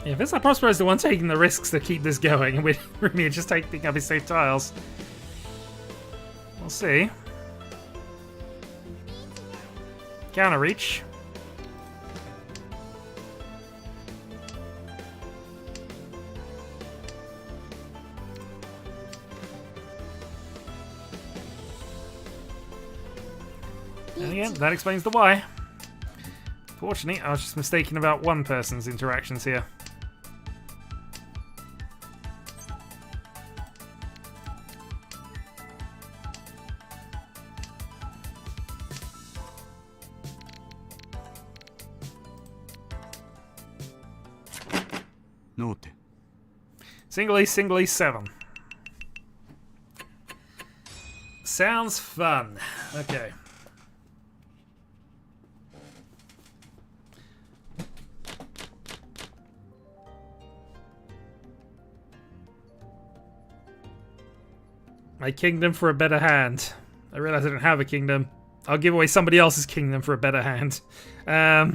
Yeah, if it's like Prospero is the one taking the risks to keep this going, and we're just taking up his safe tiles. We'll see. Counter reach. And again, that explains the why. Fortunately, I was just mistaken about one person's interactions here. Note. Singly, 7. Sounds fun. Okay. My kingdom for a better hand. I realize I don't have a kingdom. I'll give away somebody else's kingdom for a better hand. Yeah,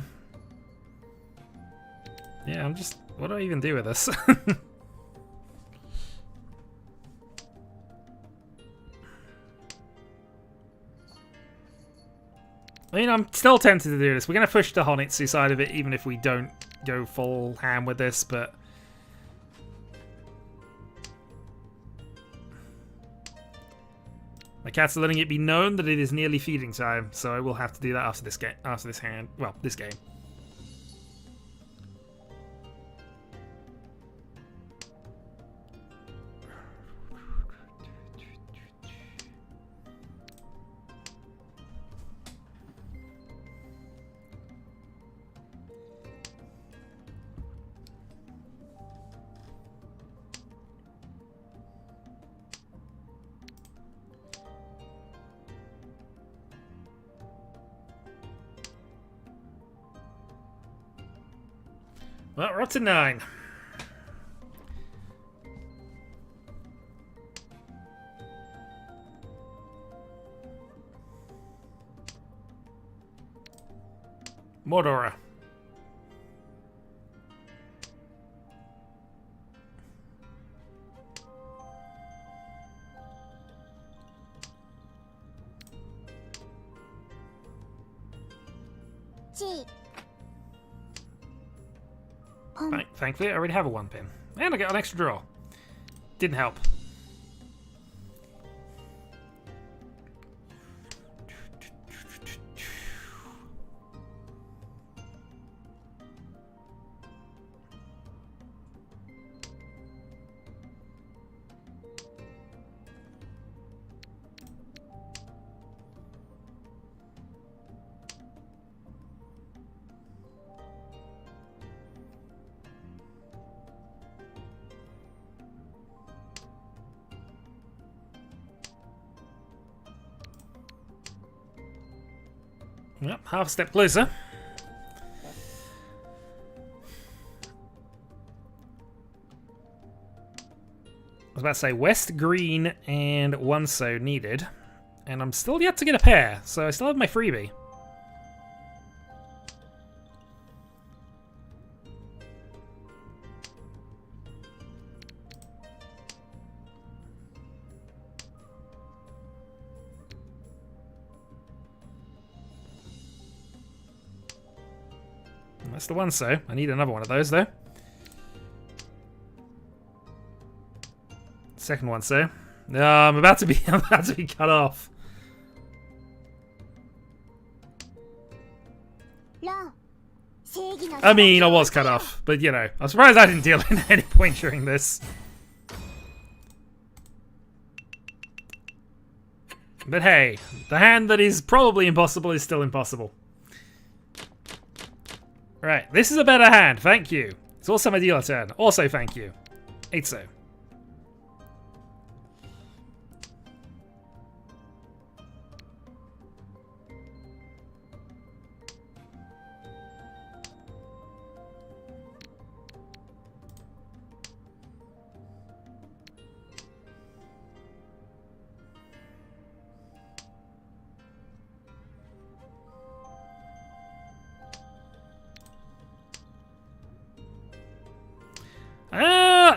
I'm just... What do I even do with this? I mean, I'm still tempted to do this. We're going to push the Honitsu side of it, even if we don't go full ham with this, but... My cats are letting it be known that it is nearly feeding time, so I will have to do that after this game. After this hand. Well, this game. Well, we're up to 9. Mordora. 1 Thankfully, I already have a 1 pin. And I got an extra draw. Didn't help. Yep, half a step closer. I was about to say west, green, and 1 so needed. And I'm still yet to get a pair, so I still have my freebie. That's the 1 so. I need another one of those though. Second 1 so. No, I'm about to be cut off. I mean, I was cut off, but you know, I'm surprised I didn't deal in at any point during this. But hey, the hand that is probably impossible is still impossible. Right, this is a better hand, thank you. It's also my dealer turn, also thank you. 8 so.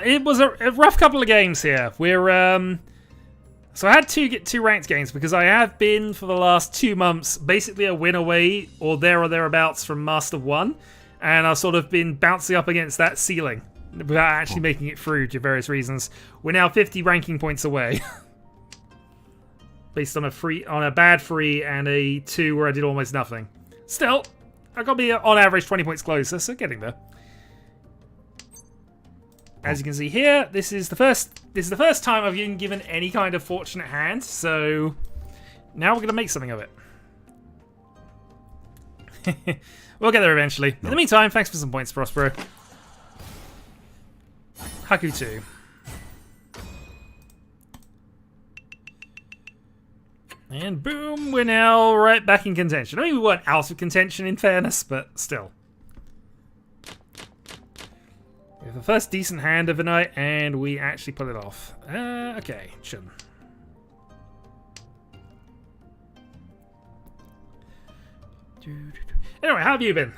It was a rough couple of games here. We're so I had two ranked games because I have been for the last 2 months basically a win away or thereabouts from Master 1, and I've sort of been bouncing up against that ceiling without actually making it through due to various reasons. We're now 50 ranking points away. Based on a bad 3 and a 2 where I did almost nothing. Still, I got to be on average 20 points closer, so getting there. As you can see here, this is the first time I've been given any kind of fortunate hand, so now we're going to make something of it. We'll get there eventually. In the meantime, thanks for some points, Prospero. Haku 2. And boom, we're now right back in contention. I mean, we weren't out of contention in fairness, but still. We have the first decent hand of the night, and we actually pull it off. Okay, Chun. Anyway, how have you been?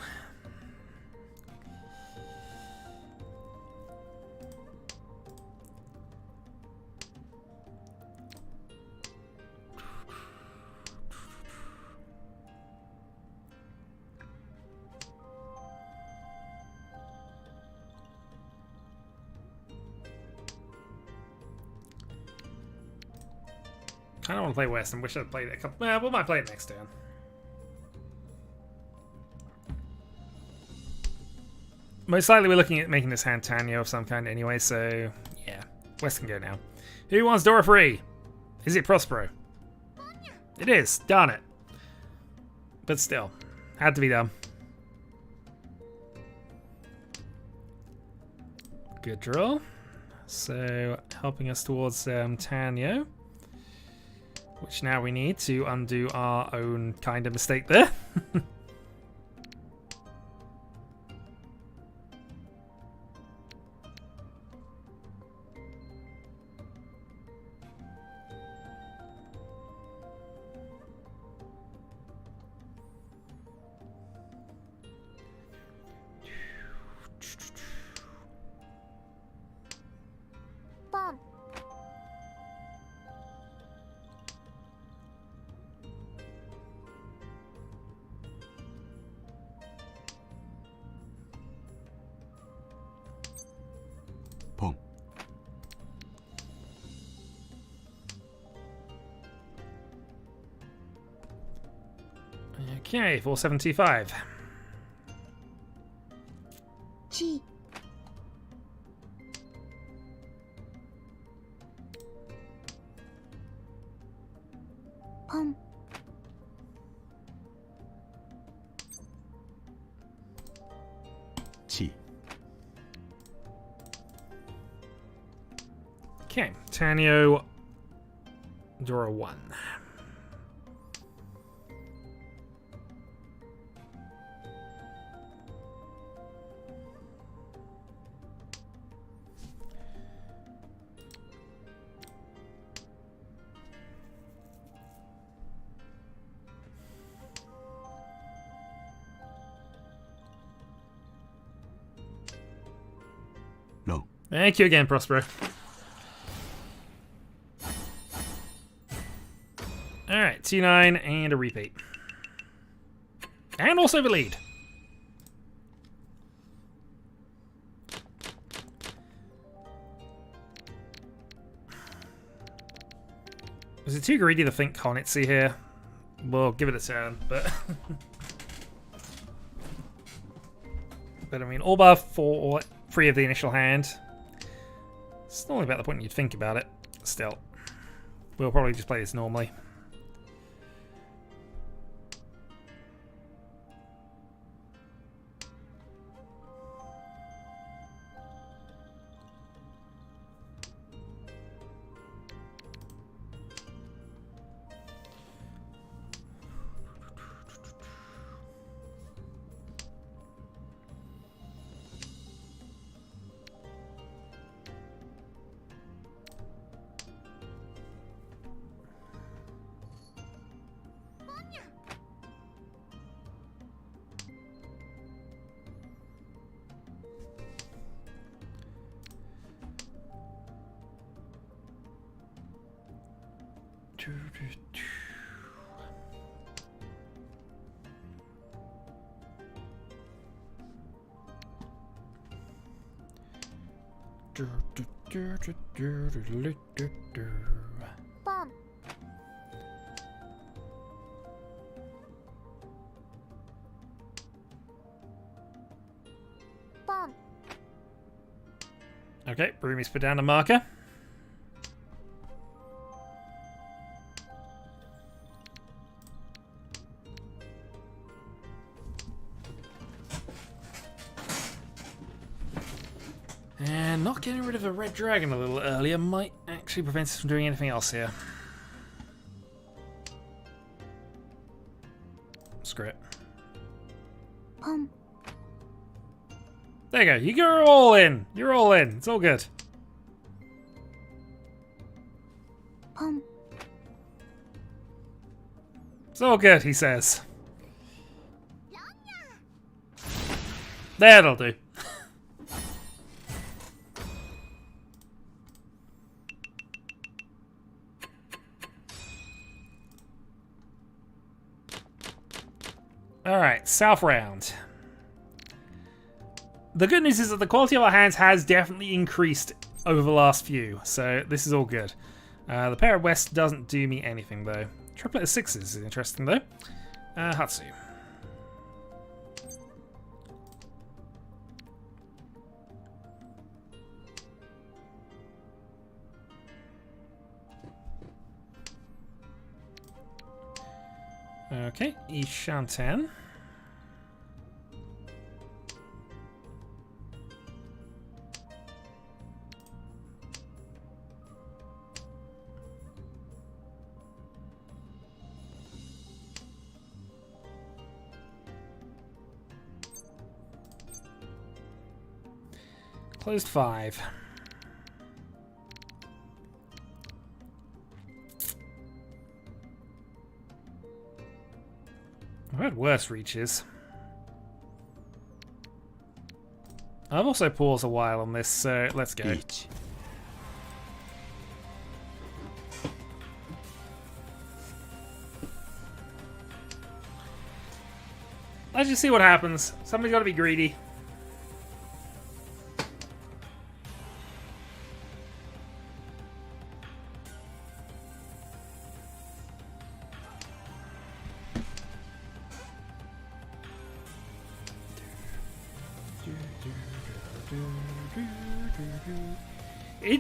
I don't want to play West. I wish I'd played it a couple. Well, we might play it next turn. Most likely we're looking at making this hand Tanya of some kind anyway, so yeah. West can go now. Who wants Dora free? Is it Prospero? It is. Darn it. But still. Had to be done. Good draw. So, helping us towards Tanya. Which now we need to undo our own kind of mistake there. Bomb. Okay, 4725. ち ポン ち Okay, Tanio, draw a 1. Low. Thank you again, Prospero. Alright, T9 and a repeat. And also the lead. Is it too greedy to think Konitsu here? We'll give it a turn, but... but I mean, all bar 3 of the initial hand. It's not only about the point you'd think about it. Still. We'll probably just play this normally.ポン ポン Okay, Brumi's put down a marker. And not getting rid of a red dragon a little earlier might actually prevent us from doing anything else here. Screw it. ポン There you go. You're all in. You're all in. It's all good. ポン It's all good, he says. That'll do. Alright, south round. The good news is that the quality of our hands has definitely increased over the last few, so this is all good. The pair of west doesn't do me anything, though. Triplet of sixes is interesting, though. Hatsu. Okay, Ishanten. Closed 5. I've had worse reaches. I've also paused a while on this, so let's go. Riichi. Let's just see what happens. Somebody's got to be greedy.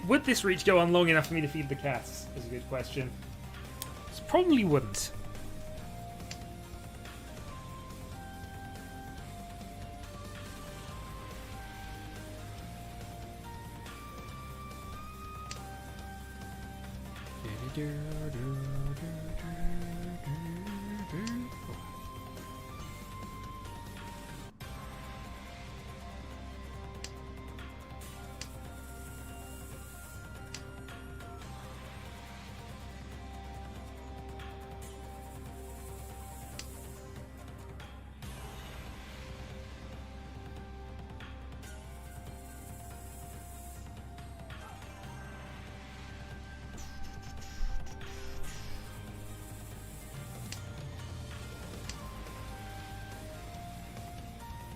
Would this reach go on long enough for me to feed the cats? Is a good question. It probably wouldn't.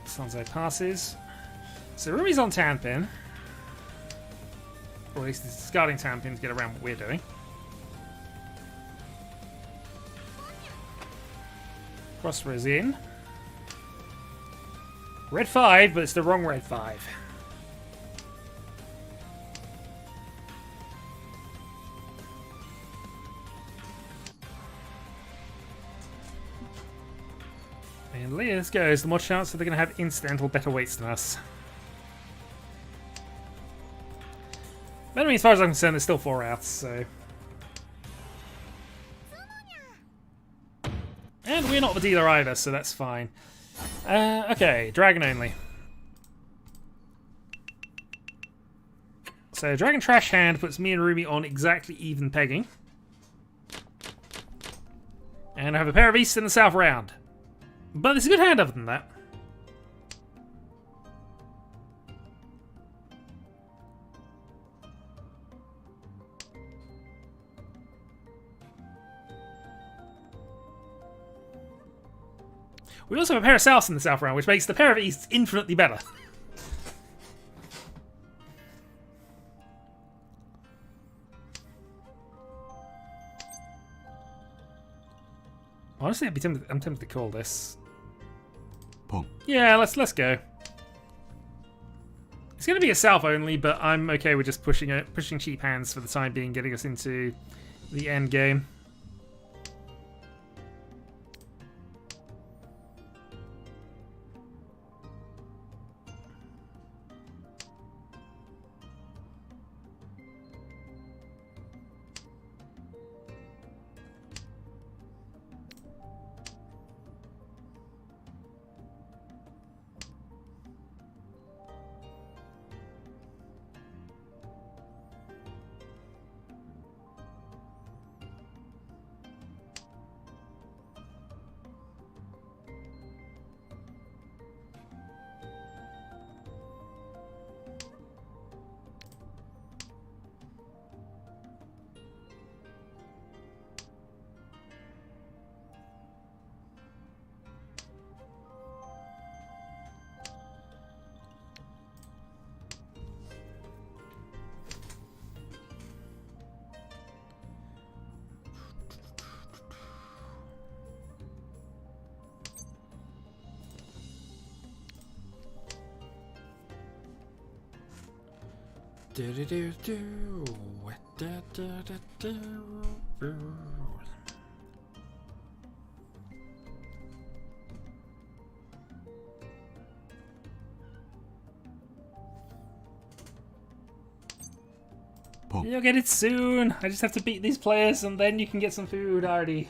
Sanzai passes. So Rumi's on Tanpin. Or at least he's discarding Tanpin to get around what we're doing. Prospero's in. Red 5, but it's the wrong red 5. And the later this goes, the more chance that they're going to have incidental better weights than us. But I mean, as far as I'm concerned, there's still 4 outs, so... And we're not the dealer either, so that's fine. Okay, dragon only. So, dragon trash hand puts me and Rumi on exactly even pegging. And I have a pair of East in the South round. But it's a good hand other than that. We also have a pair of Souths in the South round, which makes the pair of Easts infinitely better. Honestly, I'm tempted to call this. Pong. Yeah, let's go. It's going to be a South only, but I'm okay with just pushing cheap hands for the time being, getting us into the end game. Pong. You'll get it soon. I just have to beat these players and then you can get some food already.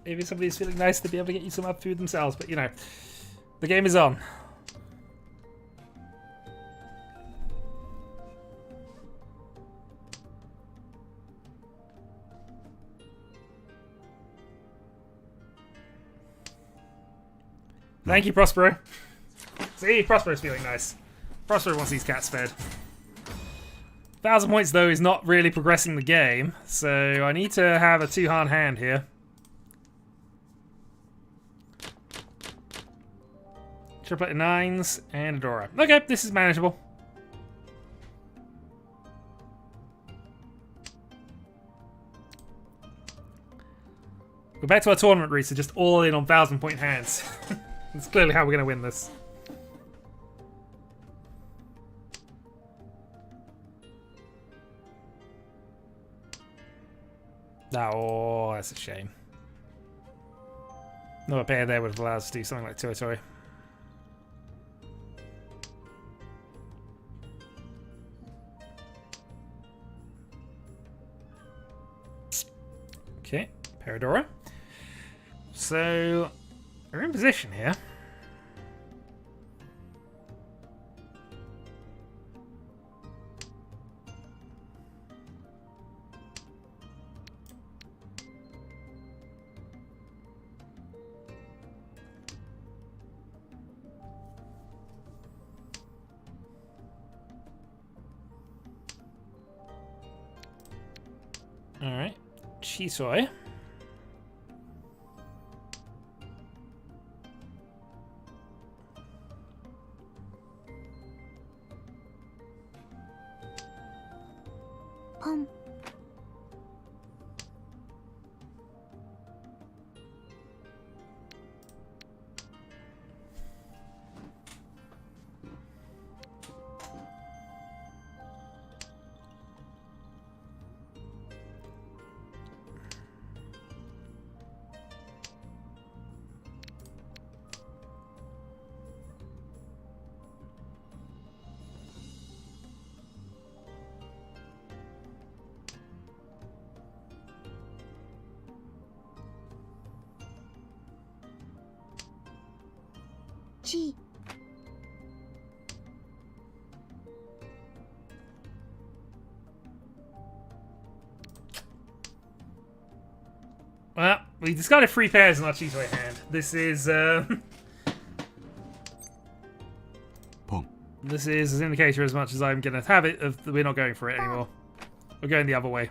Maybe somebody's feeling nice to be able to get you some up food themselves, but you know, the game is on. Thank you, Prospero. See, Prospero's feeling nice. Prospero wants these cats fed. 1,000 points, though, is not really progressing the game, so I need to have a two-hand hand here. Triplet 9s and Adora. Okay, this is manageable. Go back to our tournament roots, just all in on 1,000-point hands. That's clearly how we're going to win this. Oh, that's a shame. No pair there would have allowed us to do something like Toy. Okay, Paradora. So, we're in position here. Alright, Chisoi. Pom. Chi. Well, we discarded 3 pairs in our Chisoi hand. This is Pong. this is an indicator as much as I'm going to have it of we're not going for it anymore. We're going the other way.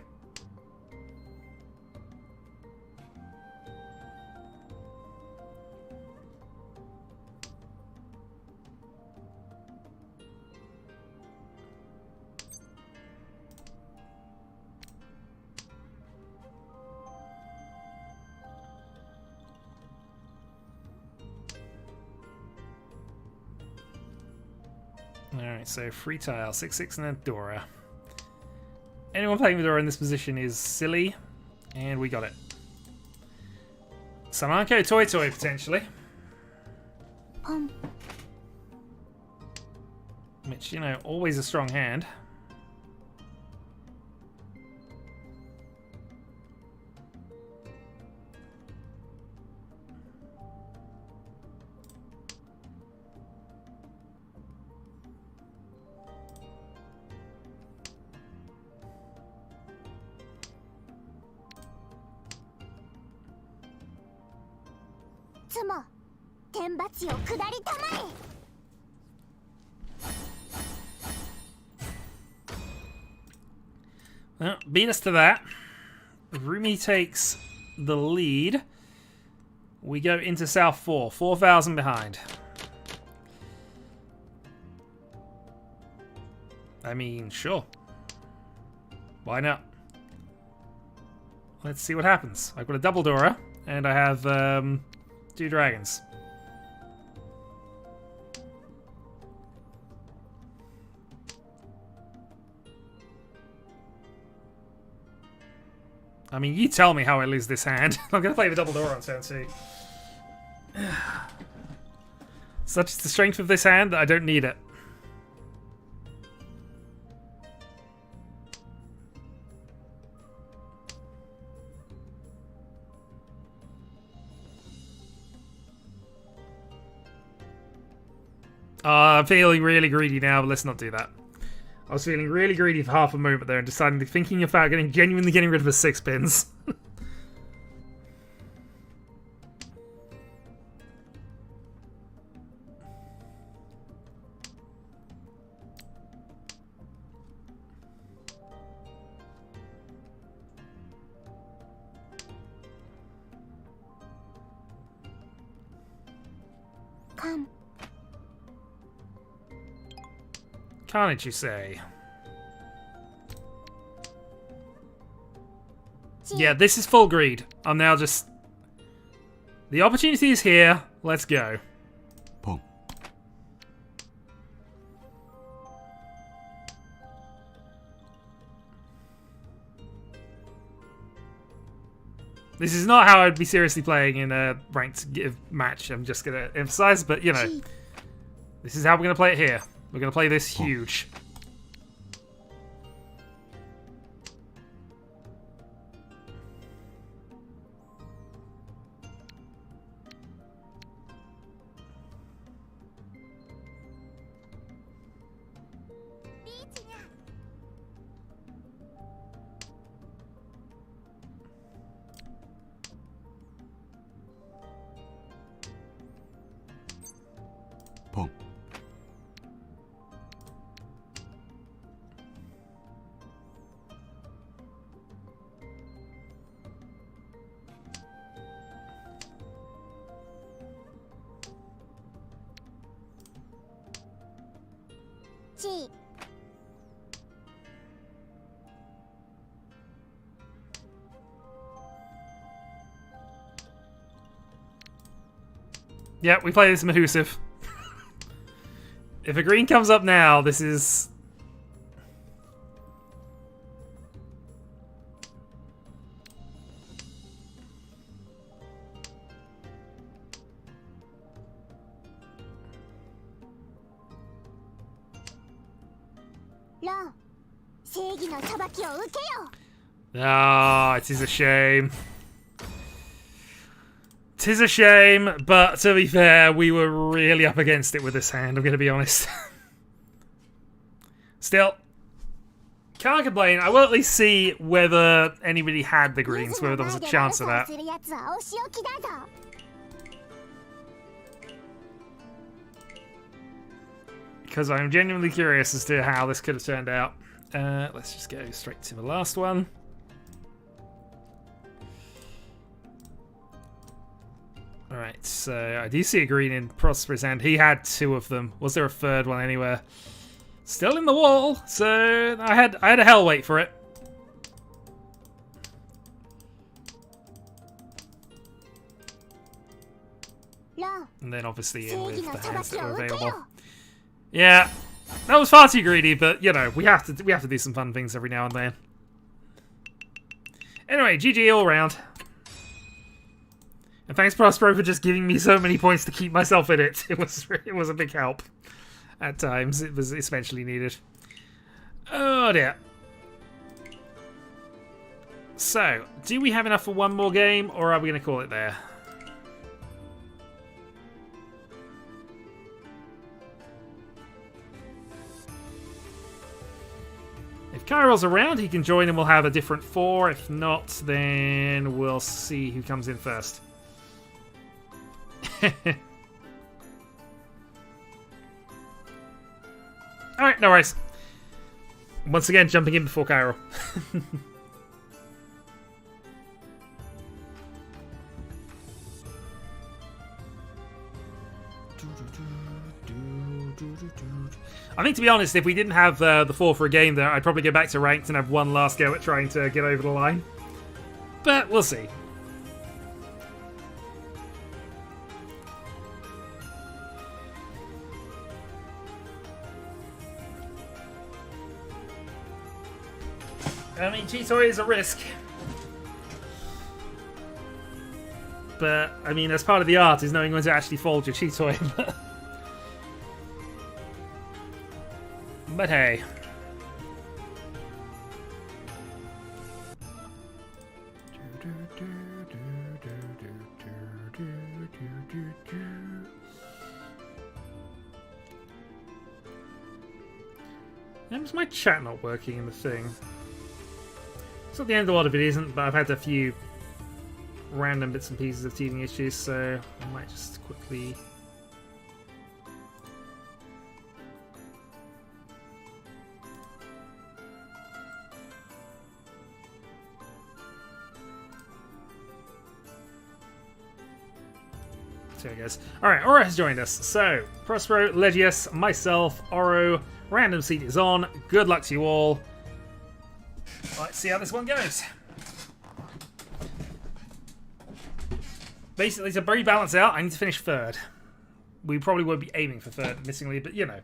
Alright, so free tile, 6/6 and a Dora. Anyone playing with Dora in this position is silly, and we got it. Samanko Toy potentially. Pom. Which, you know, always a strong hand. Tsumo. Tenbachi o kudari tamae. Well, beat us to that. Rumi takes the lead. We go into South 4, 4,000 behind. I mean, sure. Why not? Let's see what happens. I've got a double Dora, and I have 2 dragons. I mean, you tell me how I lose this hand. I'm going to play the double Dora on turn 2. Such is the strength of this hand that I don't need it. I'm feeling really greedy now, but let's not do that. I was feeling really greedy for half a moment there and deciding, thinking about genuinely getting rid of the 6 pins. Come. Can't you say? Yeah, this is full greed. I'm now just The opportunity is here. Let's go. 펑. This is not how I'd be seriously playing in a ranked match, I'm just going to emphasize, but you know, this is how we're going to play it here. We're going to play this huge. 펑. 지. Yeah, we play this Mahusive. If a green comes up now, this is... 런. 正義の裁きを受けよ。 Ah, it is a shame. Tis a shame, but to be fair, we were really up against it with this hand, I'm going to be honest. Still, can't complain. I will at least see whether anybody had the greens, whether there was a chance of that. するやつはお仕置きだぞ。 Because I'm genuinely curious as to how this could have turned out. Let's just go straight to the last one. Alright, so I do see a green in Prosperous Hand. He had two of them. Was there a third one anywhere? Still in the wall, so I had a hell wait for it. And then obviously in with the hands that were available. Yeah, that was far too greedy, but you know, we have to do some fun things every now and then. Anyway, GG all round. And thanks, Prospero, for just giving me so many points to keep myself in it. It was a big help. At times, it was especially needed. Oh dear. So, do we have enough for one more game, or are we going to call it there? If Kairo's around, he can join and we'll have a different 4. If not, then we'll see who comes in first. Alright, no worries. Once again, jumping in before Cairo. I think, to be honest, if we didn't have the 4 for a game there, I'd probably go back to ranked and have one last go at trying to get over the line. But we'll see. I mean, Chitoi is a risk. But, I mean, as part of the art is knowing when to actually fold your Chitoi. But hey. Is my chat not working in the thing? It's not the end of the world if it isn't, but I've had a few random bits and pieces of teething issues, so I might just quickly... There it goes. Alright, Oro has joined us. So, Prospero, Legius, myself, Oro, random seat is on. Good luck to you all. Let's see how this one goes. Basically, to very balance out, I need to finish third. We probably won't be aiming for third, missingly, but you know.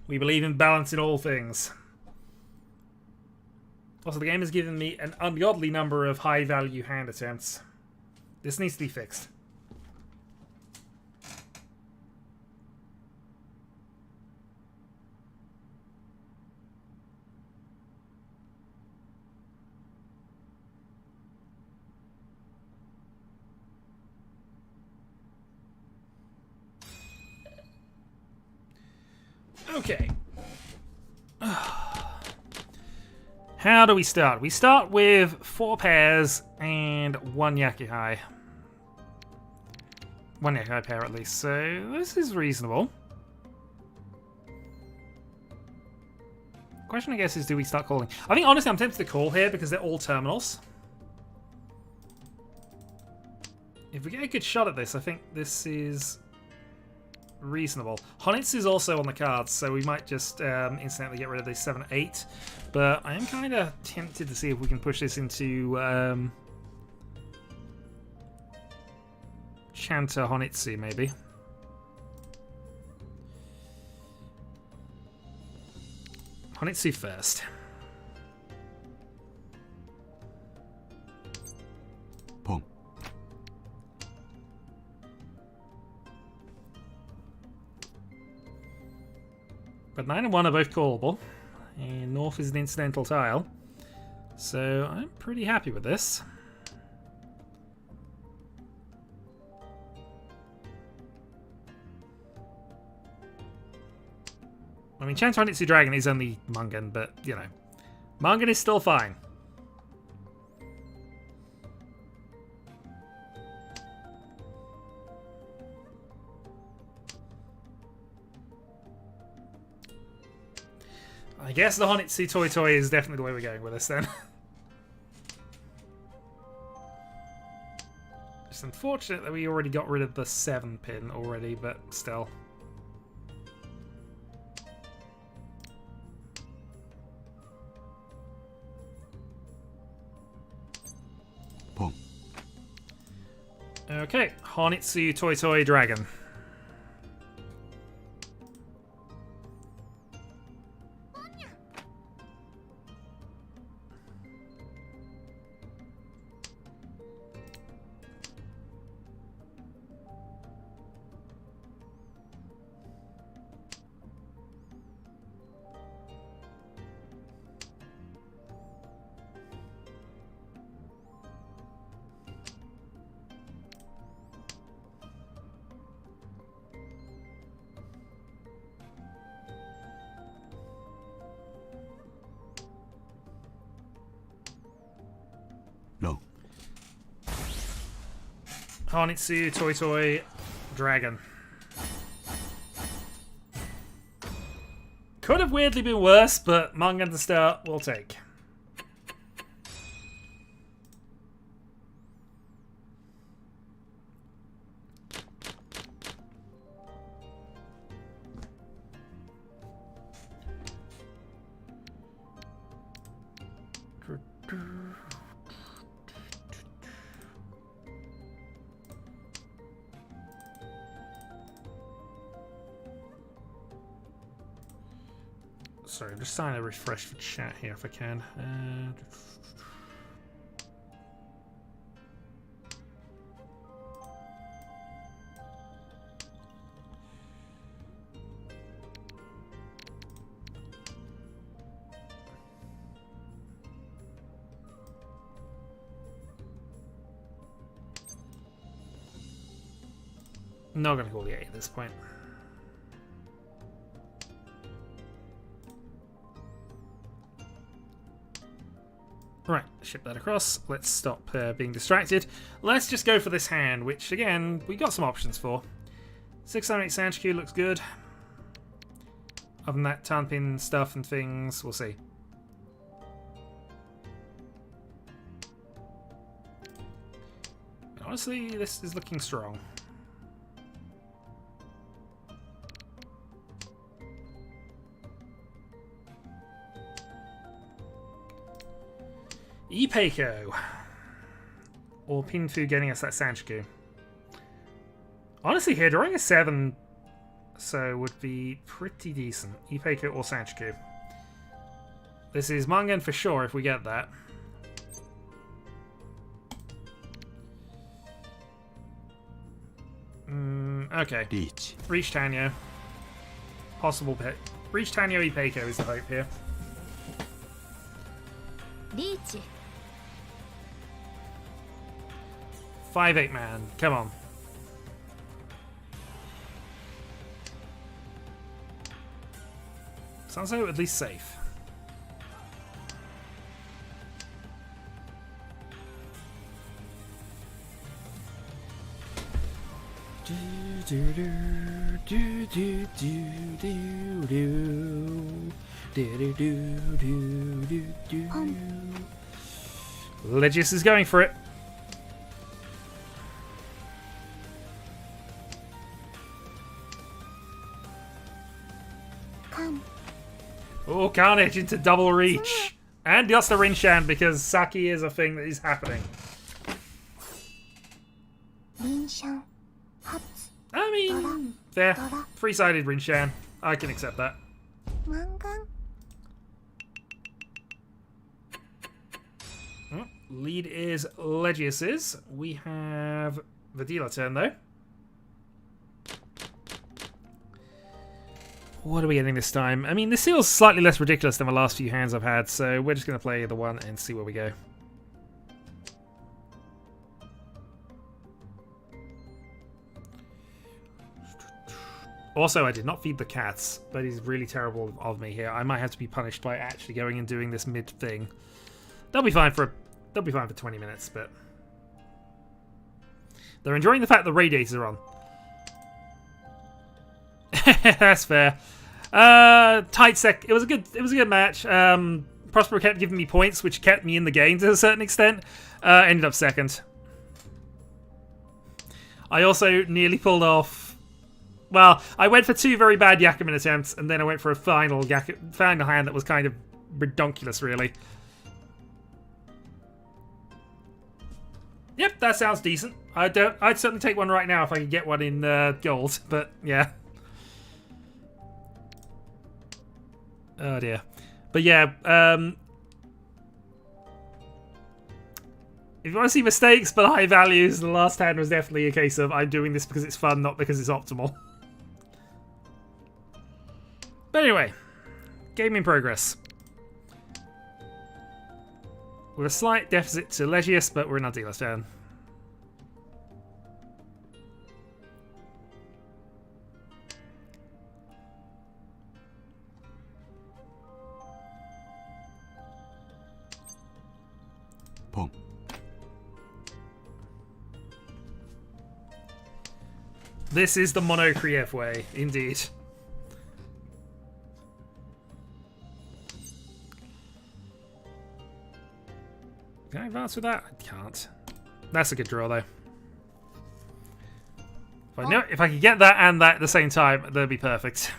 We believe in balance in all things. Also, the game has given me an ungodly number of high-value hand attempts. This needs to be fixed. Okay. How do we start? We start with 4 pairs and 1 Yakuhai. 1 Yakuhai pair at least, so this is reasonable. Question, I guess, is do we start calling? I think, honestly, I'm tempted to call here because they're all terminals. If we get a good shot at this, I think this is reasonable. Honitsu is also on the cards, so we might just instantly get rid of the 7-8. But I am kind of tempted to see if we can push this into Chanta Honitsu, maybe. Honitsu first. Pong. But 9 and 1 are both callable, and North is an incidental tile, so I'm pretty happy with this. I mean, Chanta Honitsu Dragon is only Mungan, but, you know, Mungan is still fine. I guess the Honitsu Toy Toy is definitely the way we're going with this then. It's unfortunate that we already got rid of the 7 pin already, but still. Pong. Okay, Honitsu Toy Toy Dragon. No. Honitsu Toy Toy Dragon. Could have weirdly been worse, but Mungan to start, we'll take. Sorry, I'm just trying to refresh the chat here if I can. Not going to call the 8 at this point. Right, ship that across. Let's stop being distracted. Let's just go for this hand, which, again, we got some options for. 678 Sanchiku looks good. Other than that, Tanpin stuff and things, we'll see. Honestly, this is looking strong. Ipeiko. or Pinfu getting us that Sanchiku. Honestly, here, drawing a 7 so would be pretty decent. Ipeco or Sanchiku. This is Mangan for sure if we get that. Okay. Riichi. Reach Tanyo. Possible pick. Reach Tanyo Ipeco is the hope here. Riichi. 5/8 man. Come on. Sounds like at least safe. Legius is going for it. Come. Oh, Carnage into double reach. And just a Rinshan because Saki is a thing that is happening. Rinshan. Hatsu. I mean, fair. Three-sided Rinshan. I can accept that. Mangan. Lead is Legius's. We have the dealer turn though. What are we getting this time? I mean, this feels slightly less ridiculous than the last few hands I've had, so we're just going to play the one and see where we go. Also, I did not feed the cats. That is really terrible of me here. I might have to be punished by actually going and doing this mid thing. They'll be fine for 20 minutes, but they're enjoying the fact the radiators are on. That's fair. Tight sec. It was a good match. Prospero kept giving me points, which kept me in the game to a certain extent. Ended up second. I also nearly pulled off. Well, I went for 2 very bad Yakuman attempts, and then I went for a final hand that was kind of redonkulous, really. Yep, that sounds decent. I'd certainly take one right now if I could get one in gold, but yeah. Oh dear. But yeah, if you want to see mistakes but high values, the last hand was definitely a case of I'm doing this because it's fun, not because it's optimal. But anyway, game in progress. With a slight deficit to Legius, but we're in our dealer's turn. Pong. This is the Mono Krief way, indeed. Can I advance with that? I can't. That's a good draw, though. If I could get that and that at the same time, that'd be perfect.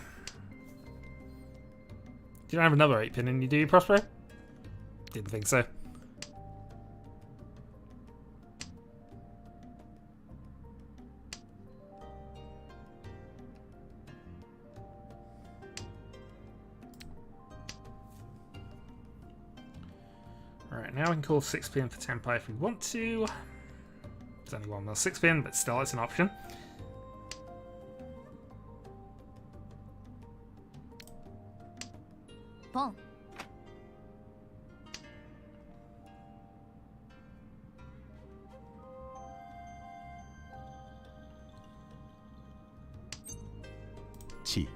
You don't have another 8-pin in you, do you, Prospero? Didn't think so. Alright, now we can call 6-pin for Tenpai if we want to. There's only one more 6-pin, but still, it's an option. Pong. Chi.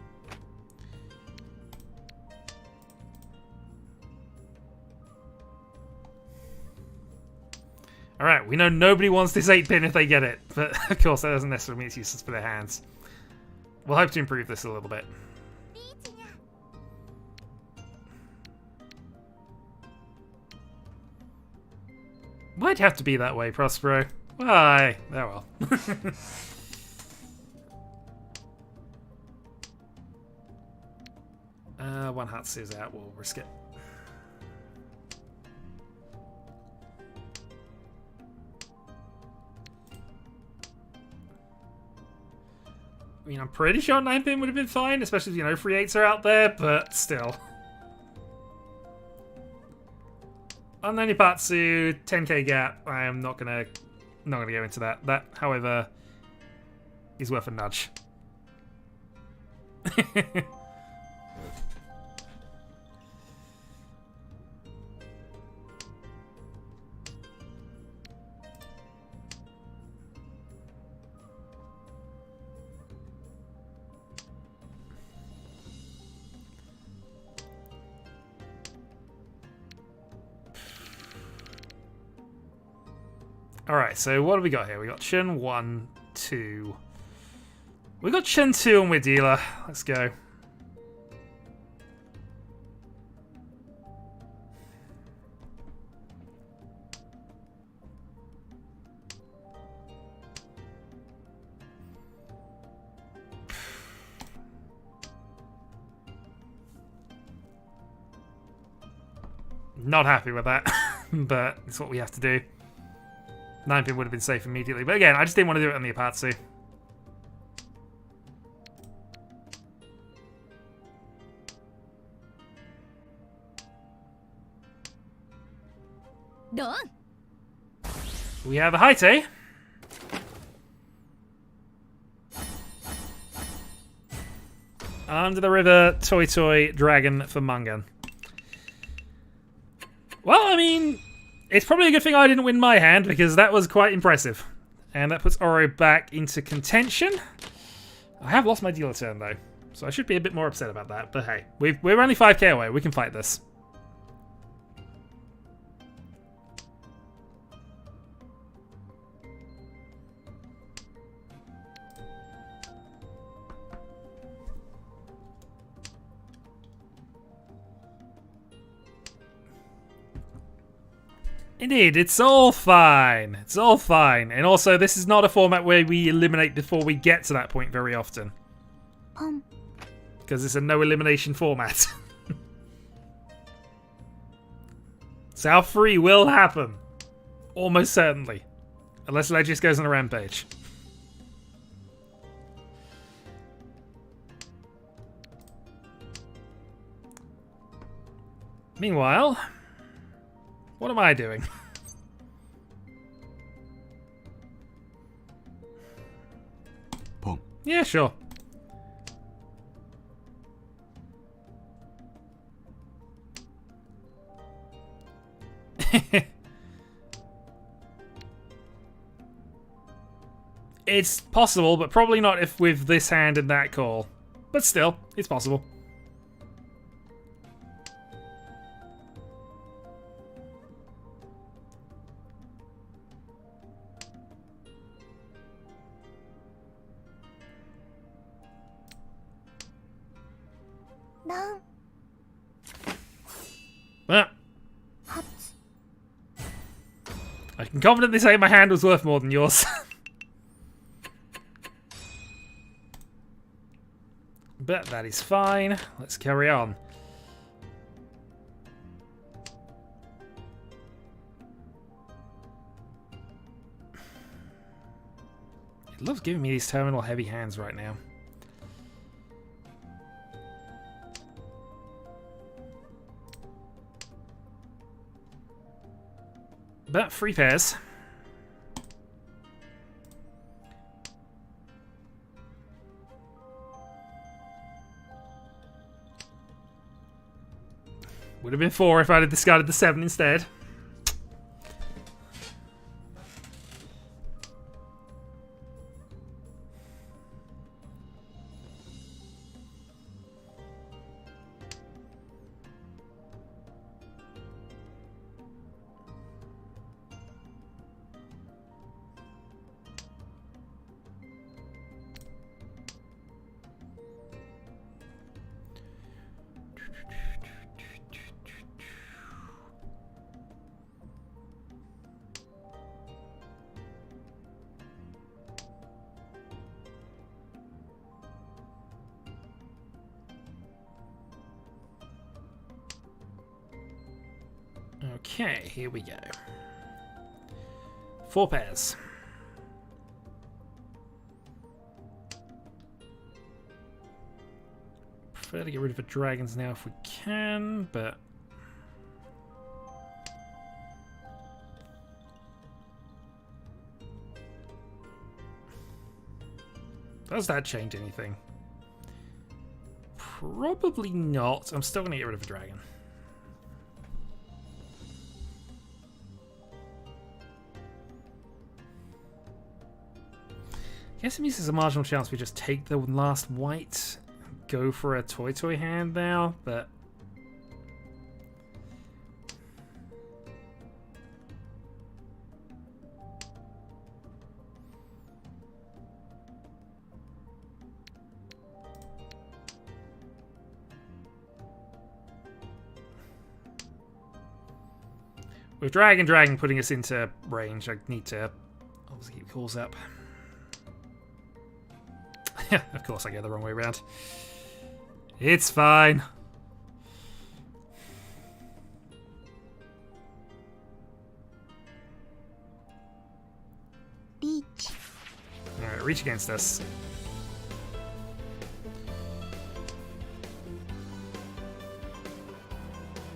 Alright, we know nobody wants this 8-pin if they get it, but of course that doesn't necessarily mean it's useless for their hands. We'll hope to improve this a little bit. Why'd you have to be that way, Prospero? Why? Oh well. One Hatsu's out, we'll risk it. I mean, I'm pretty sure 9-pin would have been fine, especially if, you know, free 8s are out there, but still. On Nipatsu, 10k gap, I am not gonna go into that. That, however, is worth a nudge. Alright, so what have we got here? We got Chen 1, 2. We got Chen 2 and we're dealer. Let's go. Not happy with that, but it's what we have to do. 9-pin would have been safe immediately, but again, I just didn't want to do it on the Apatsu. We have a Haite. Under the river, Toy Toy, Dragon for Mungan. Well, I mean, it's probably a good thing I didn't win my hand, because that was quite impressive. And that puts Oro back into contention. I have lost my dealer turn, though, so I should be a bit more upset about that. But hey, we're only 5k away. We can fight this. Indeed, it's all fine. It's all fine. And also, this is not a format where we eliminate before we get to that point very often. Because it's a no elimination format. So our free will happen. Almost certainly. Unless Legis goes on a rampage. Meanwhile, what am I doing? Pong. Yeah, sure. It's possible, but probably not if with this hand and that call. But still, it's possible. Ah. I can confidently say my hand was worth more than yours. But that is fine. Let's carry on. It loves giving me these terminal heavy hands right now. But free pairs. Would have been 4 if I'd have discarded the 7 instead. Okay, here we go. 4 pairs. prefer to get rid of the dragons now if we can, but... Does that change anything? Probably not. I'm still going to get rid of the dragon. I guess it means there's a marginal chance we just take the last white, go for a toy hand now, but... With Dragon putting us into range, I need to obviously keep calls up. Of course I get the wrong way around. It's fine. Riichi. Alright, reach against us.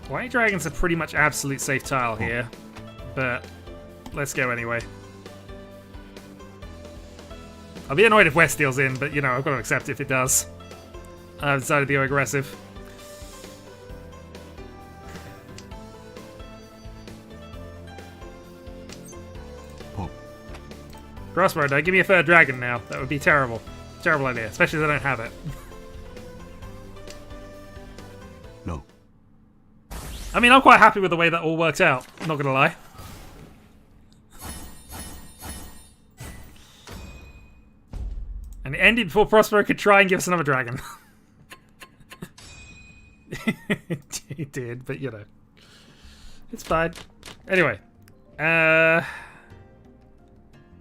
White dragons are pretty much absolute safe tile here, but let's go anyway. I'll be annoyed if West steals in, but you know, I've got to accept it if it does. I've decided to go aggressive. Pop. Crossbow, don't give me a third dragon now. That would be terrible. Terrible idea, especially if I don't have it. No. I mean, I'm quite happy with the way that all worked out, not gonna lie. And it ended before Prospero could try and give us another dragon. He did, but you know. It's fine. Anyway.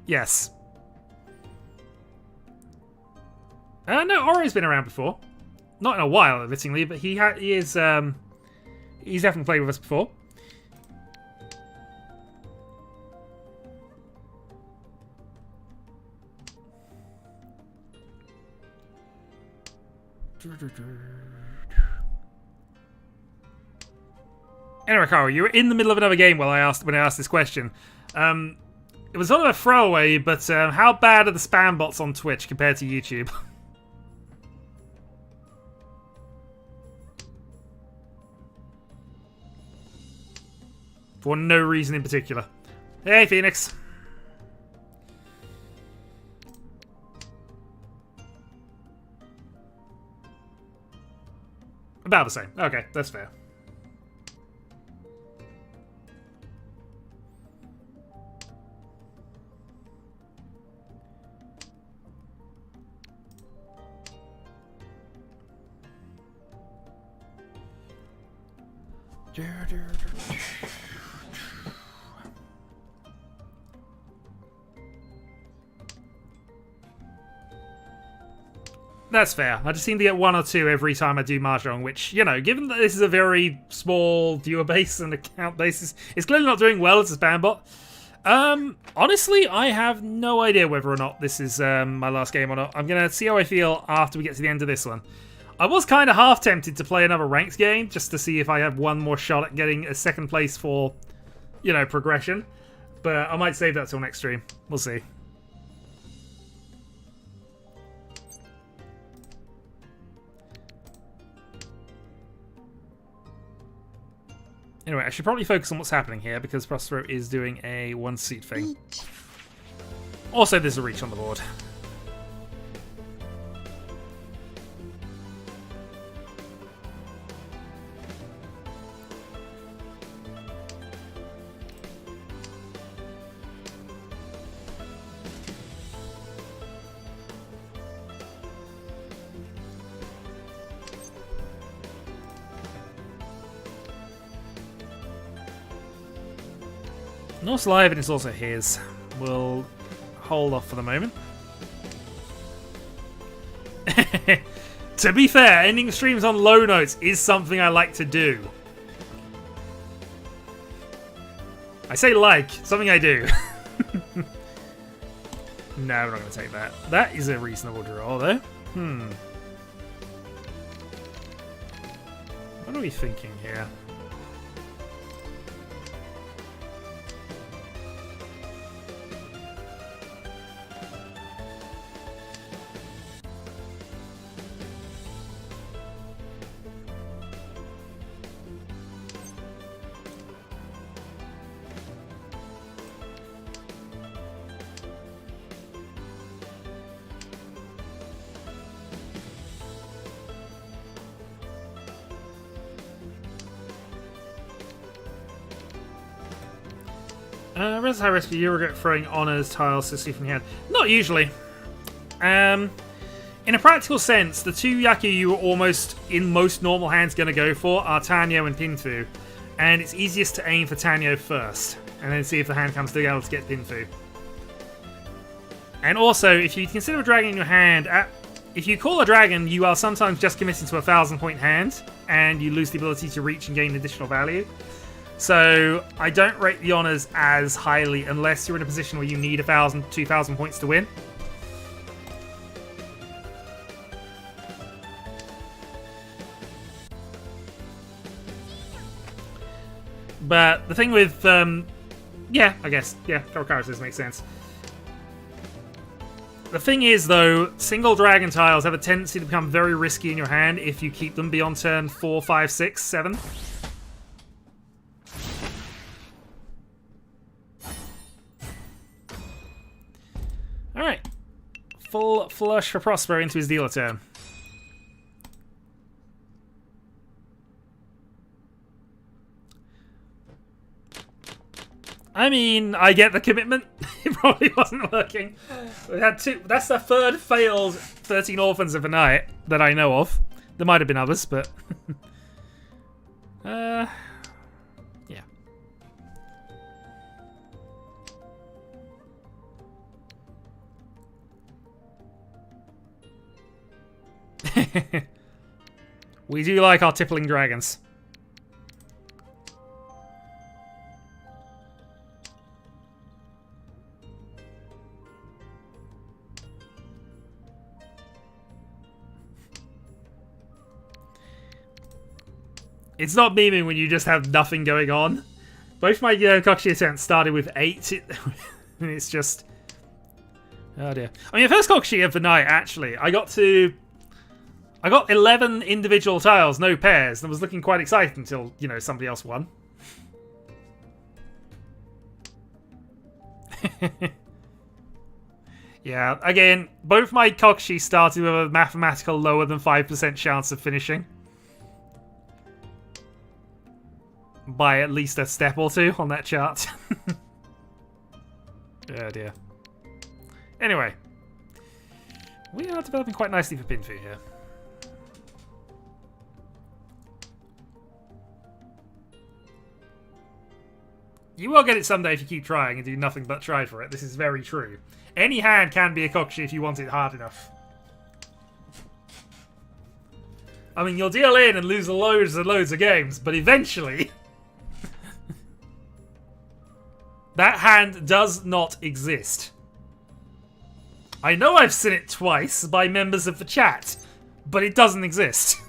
Yes. No, Oro's been around before. Not in a while, admittingly, but he is, he's definitely played with us before. Anyway, Carl, you were in the middle of another game when I asked this question. It was sort of a throwaway, but how bad are the spam bots on Twitch compared to YouTube? For no reason in particular. Hey, Phoenix. About the same. Okay, that's fair. That's fair. I just seem to get 1 or 2 every time I do Mahjong, which, you know, given that this is a very small viewer base and account basis, it's clearly not doing well as a spam bot. Honestly, I have no idea whether or not this is my last game or not. I'm going to see how I feel after we get to the end of this one. I was kind of half tempted to play another ranked game, just to see if I have one more shot at getting a second place for, you know, progression. But I might save that till next stream. We'll see. Anyway, I should probably focus on what's happening here, because Prospero is doing a one-seat thing. Also, there's a reach on the board. North's live and it's also his. We'll hold off for the moment. To be fair, ending streams on low notes is something I like to do. I say like, something I do. No, we're not going to take that. That is a reasonable draw, though. What are we thinking here? Res high risk, you regret throwing honors tiles to see from the hand. Not usually. In a practical sense, the two Yaku you are almost in most normal hands going to go for are Tanyo and Pinfu, and it's easiest to aim for Tanyo first, and then see if the hand comes together to get Pinfu. And also, if you consider a dragon in your hand, if you call a dragon, you are sometimes just committing to a 1,000-point hand, and you lose the ability to reach and gain additional value. So I don't rate the honors as highly unless you're in a position where you need 1,000, 2,000 points to win. But the thing with, yeah, I guess, yeah, characters makes sense. The thing is, though, single dragon tiles have a tendency to become very risky in your hand if you keep them beyond turn 4, 5, 6, 7. Alright. Full flush for Prospero into his dealer turn. I mean, I get the commitment. It probably wasn't working. We had two. That's the third failed 13 Orphans of the night that I know of. There might have been others, but... yeah. We do like our tippling dragons. It's not memeing when you just have nothing going on. Both my Kokushi attempts started with 8. And it's just... Oh dear. I mean, the first Kokushi of the night, actually, I got 11 individual tiles, no pairs, and was looking quite excited until, you know, somebody else won. Yeah, again, both my Kokushi started with a mathematical lower than 5% chance of finishing. By at least a step or two on that chart. Oh dear. Anyway. We are developing quite nicely for Pinfu here. You will get it someday if you keep trying and do nothing but try for it. This is very true. Any hand can be a Kokushi if you want it hard enough. I mean, you'll deal in and lose loads and loads of games, but eventually... that hand does not exist. I know I've seen it twice by members of the chat, but it doesn't exist.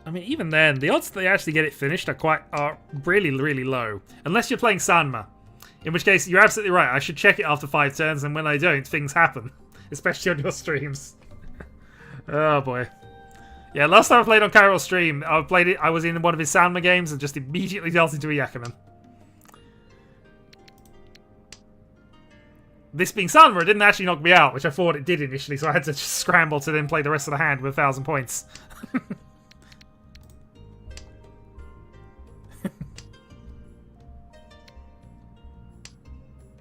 I mean, even then, the odds that they actually get it finished are really, really low. Unless you're playing Sanma. In which case, you're absolutely right. I should check it after 5 turns, and when I don't, things happen. Especially on your streams. Oh, boy. Yeah, last time I played on Kairo's stream, I was in one of his Sanma games and just immediately dealt into a Yakuman. This being Sanma, it didn't actually knock me out, which I thought it did initially, so I had to just scramble to then play the rest of the hand with 1,000 points.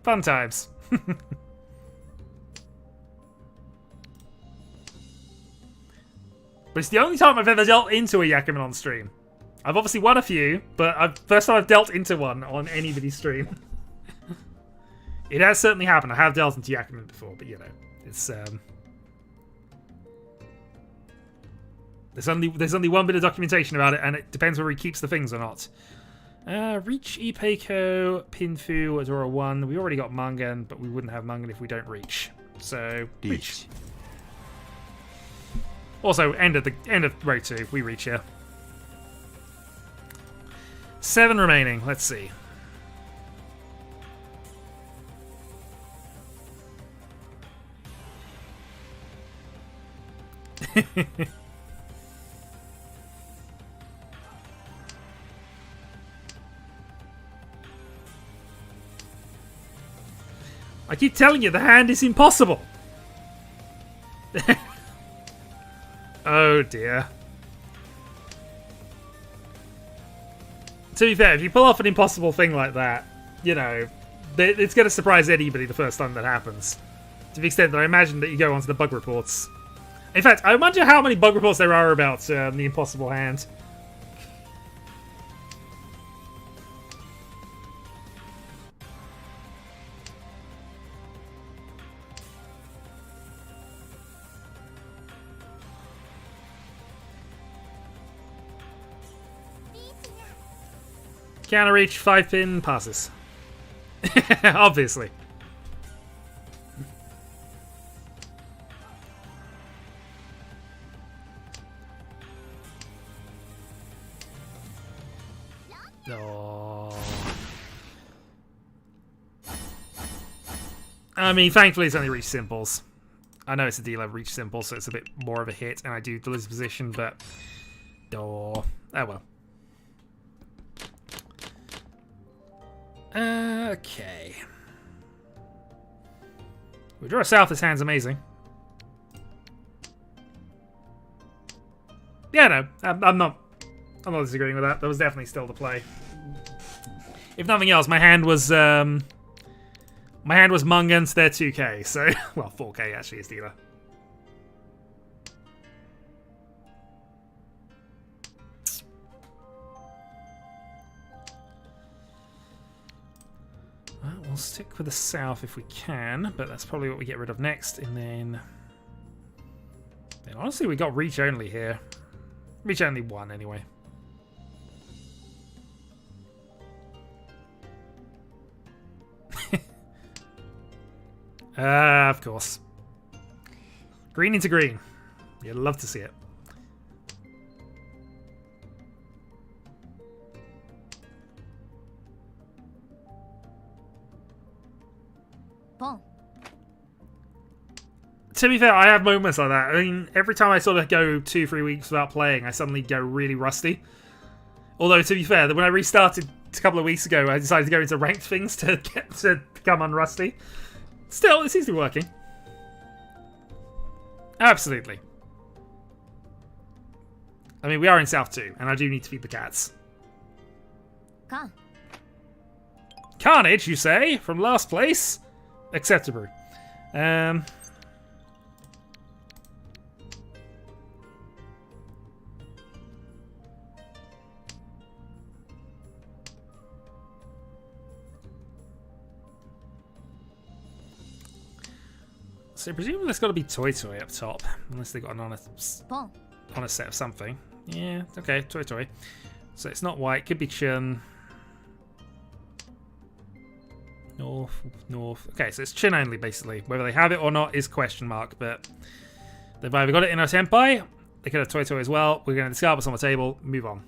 Fun times. But it's the only time I've ever dealt into a Yakuman on stream. I've obviously won a few, but first time I've dealt into one on anybody's stream. It has certainly happened. I have dealt into Yakuman before, but you know, it's There's only one bit of documentation about it, and it depends whether he keeps the things or not. Riichi, Peiko, Pinfu, Azora 1. We already got Mangan, but we wouldn't have Mangan if we don't reach. So, reach. Also, end of row 2. We reach here. 7 remaining. Let's see. I keep telling you, the hand is impossible. Oh dear. To be fair, if you pull off an impossible thing like that, you know, it's going to surprise anybody the first time that happens. To the extent that I imagine that you go onto the bug reports. In fact, I wonder how many bug reports there are about the impossible hand. Counter reach, 5-pin, passes. Obviously. Oh. I mean, thankfully it's only reach simples. I know it's a D-level reach simple, so it's a bit more of a hit, and I do the lose position, but... Oh well. Okay. We draw south, this hand's amazing. Yeah, no, I'm not disagreeing with that. That was definitely still the play. If nothing else, my hand was Mungan's, they're 2k, so well 4k actually is dealer. We'll stick with the south if we can, but that's probably what we get rid of next, and then honestly we got reach only here. Reach only 1 anyway. Of course. Green into green. You'd love to see it. Boom. To be fair, I have moments like that. I mean, every time I sort of go 2-3 weeks without playing, I suddenly go really rusty. Although, to be fair, when I restarted a couple of weeks ago, I decided to go into ranked things to become unrusty. Still, it seems to be working. Absolutely. I mean, we are in South 2, and I do need to feed the cats. Carnage, you say? From last place? Acceptable. So presumably there's got to be Toy Toy up top, unless they've got an on a set of something. Yeah, okay, Toy Toy. So it's not white, could be Chun. North. Okay, so it's Chin only, basically. Whether they have it or not is question mark, but they've either got it in our Senpai, they could have Toy Toy as well. We're going to discard what's on the table, move on.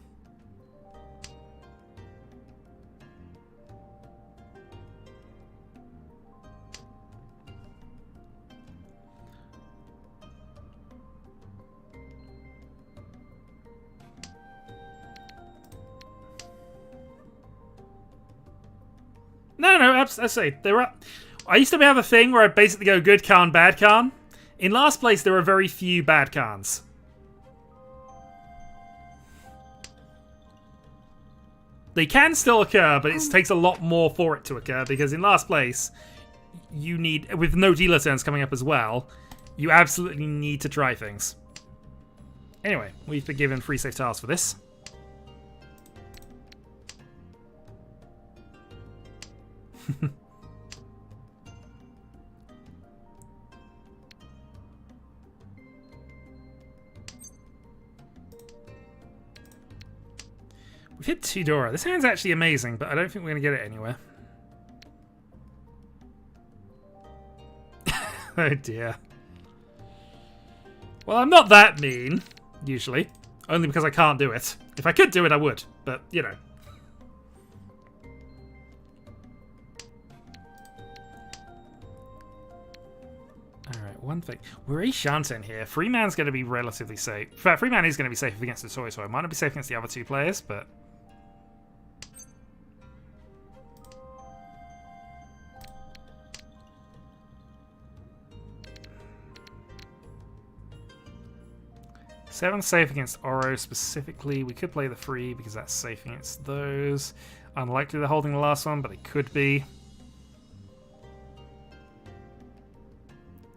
No, I say I used to have a thing where I basically go good Khan, bad Khan. In last place, there are very few bad Khans. They can still occur, but it takes a lot more for it to occur, because in last place, you need, with no dealer turns coming up as well, you absolutely need to try things. Anyway, we've been given free safe tiles for this. hit 2 Dora. This hand's actually amazing, but I don't think we're going to get it anywhere. Oh dear. Well, I'm not that mean, usually. Only because I can't do it. If I could do it, I would. But, you know. Alright, one thing. We're Shanten here. Freeman's going to be relatively safe. In fact, Freeman is going to be safe against the Toy Toy. Might not be safe against the other 2 players, but... Seven safe against Oro specifically. We could play the 3 because that's safe against those. Unlikely they're holding the last one, but it could be.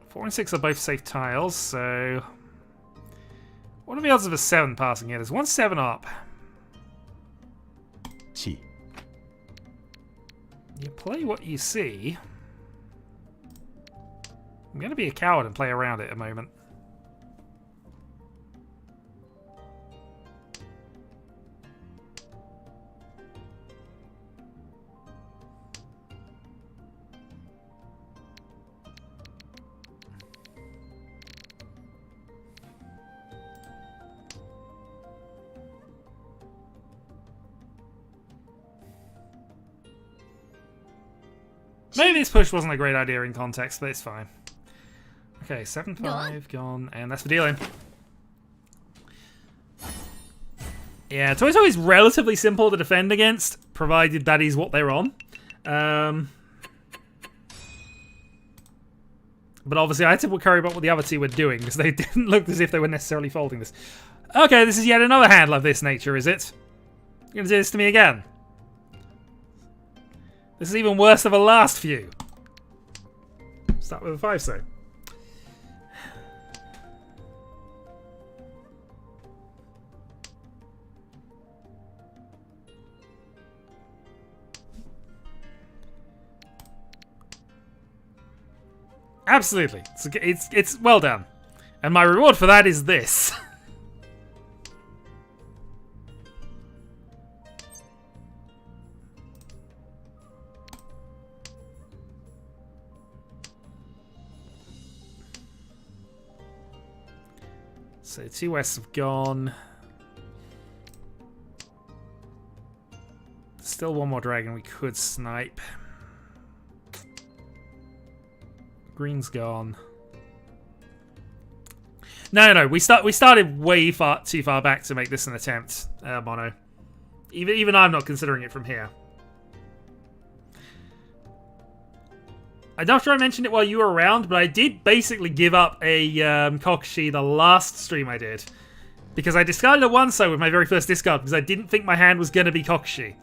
4 and 6 are both safe tiles, so... What are the odds of a 7 passing here? There's 1 7 up. Chi. You play what you see. I'm going to be a coward and play around it a moment. Maybe this push wasn't a great idea in context, but it's fine. Okay, 7-5 gone, and that's for dealing. Yeah, Toy Toy is relatively simple to defend against, provided that is what they're on. But obviously I had to worry about what the other 2 were doing, because they didn't look as if they were necessarily folding this. Okay, this is yet another hand of this nature, is it? You're going to do this to me again? This is even worse than the last few. Start with a 5, so. Absolutely. It's well done. And my reward for that is this. So 2 Wests have gone. Still 1 more dragon we could snipe. Green's gone. No. We started way too far back to make this an attempt, Mono. Even I'm not considering it from here. I'm not sure I mentioned it while you were around, but I did basically give up a Kokushi the last stream I did. Because I discarded a 1-so with my very first discard because I didn't think my hand was going to be Kokushi.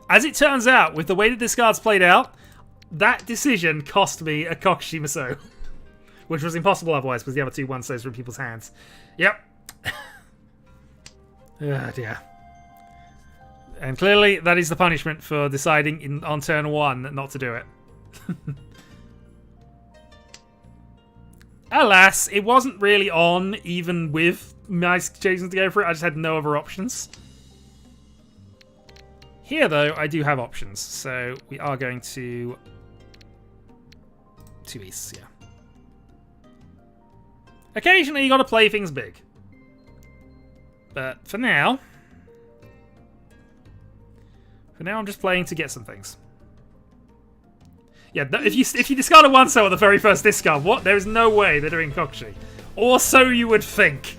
As it turns out, with the way the discards played out, that decision cost me a Kokushi Musou. Which was impossible otherwise because the other 2 1-sos were in people's hands. Yep. Oh dear. And clearly that is the punishment for deciding on turn 1 not to do it. Alas, it wasn't really on, even with my choosing to go for it. I just had no other options. Here, though, I do have options. So we are going to 2 Easts, yeah. Occasionally, you got to play things big. But for now... I'm just playing to get some things. Yeah, if you discard a 1-so on the very first discard, what? There is no way they're doing Kokushi. Or so you would think.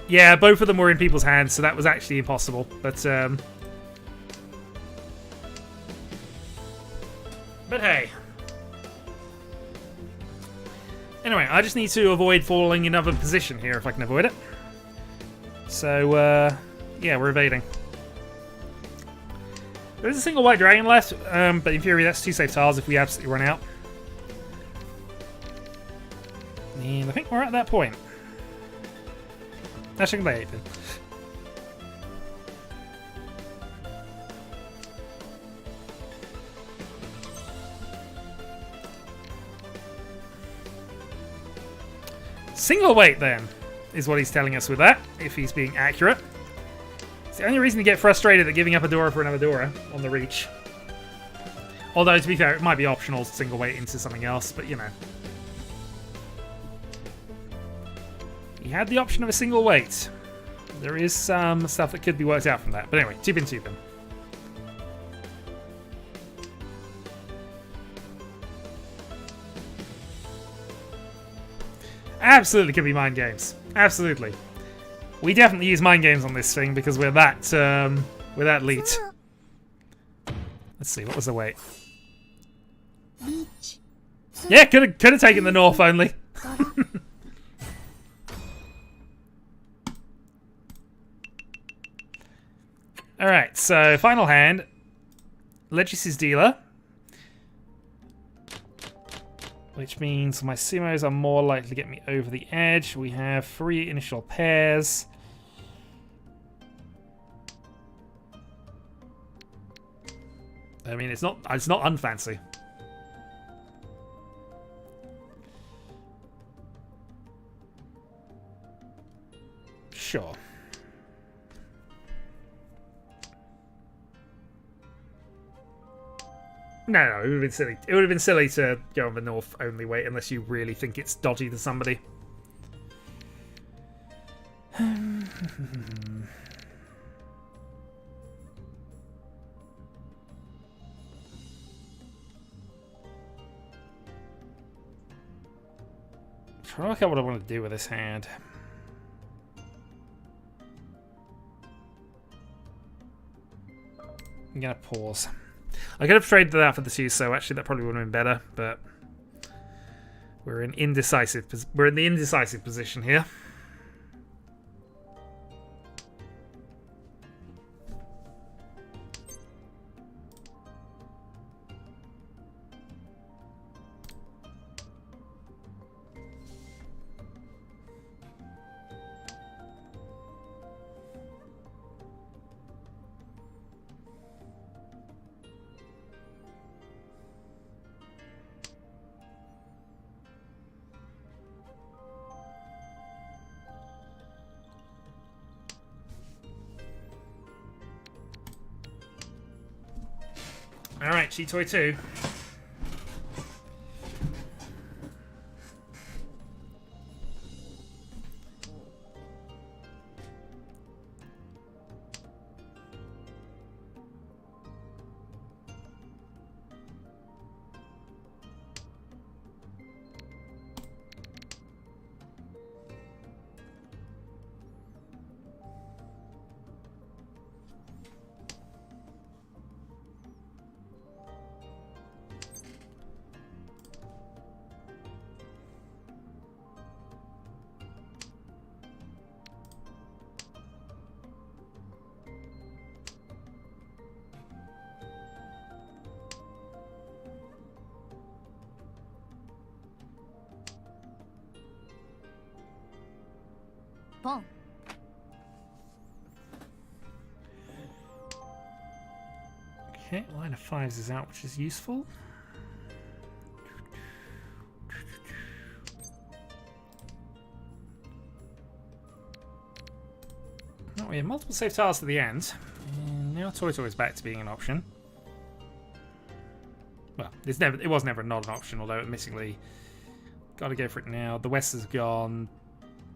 Yeah, both of them were in people's hands, so that was actually impossible. But hey. Anyway, I just need to avoid falling in another position here if I can avoid it. So, yeah, we're evading. There's a single white dragon left, but in theory that's 2 safe tiles if we absolutely run out. And I think we're at that point. Actually, I can play 8 then. Single weight then. is what he's telling us with that, if he's being accurate. It's the only reason to get frustrated at giving up a Dora for another Dora on the Reach. Although, to be fair, it might be optional to single weight into something else, but you know. He had the option of a single weight. There is some stuff that could be worked out from that. But anyway, Tubin Tubin. Absolutely could be mind games. Absolutely. We definitely use mind games on this thing because we're that elite. Let's see, what was the weight? Yeah, could have taken the North only. Alright, so final hand. Legis's dealer. Which means my Sumos are more likely to get me over the edge. We have 3 initial pairs. I mean, it's not unfancy. Sure. No, it would have been silly. It would have been silly to go on the North only weight unless you really think it's dodgy to somebody. Trying to work out what I want to do with this hand. I'm gonna pause. I could have traded that for the 2, so actually that probably would have been better, but we're in the indecisive position here. Alright, Chitoy 2. Bon. Okay, line of 5s is out, which is useful. Oh, we have multiple save tiles to the end. And now Toy Toy is back to being an option. Well, it was never not an option, although admittingly, gotta go for it now. The West is gone.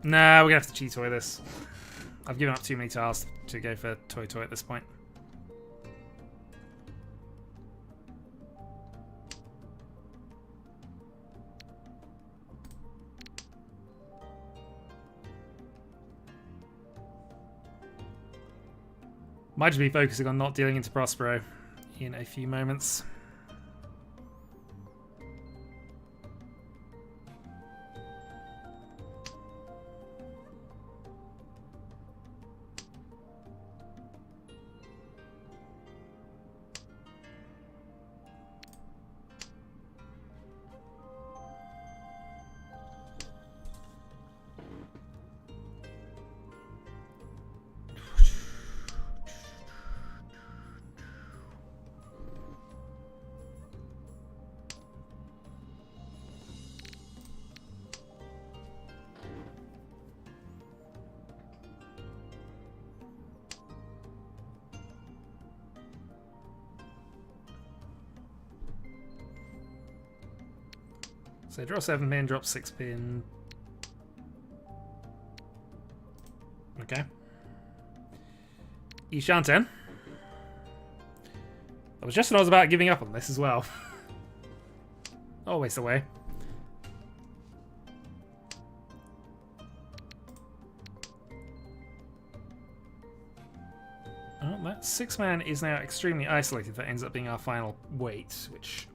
No, we're gonna have to cheat toy this. I've given up too many tiles to go for Toy Toy at this point. Might just be focusing on not dealing into Prospero in a few moments. So draw 7 pin, drop 6 pin. Okay. Ishanten. That was just when I was about giving up on this as well. Oh, waste away. Oh, that 6-man is now extremely isolated. That ends up being our final weight, which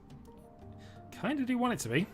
kind of do want it to be.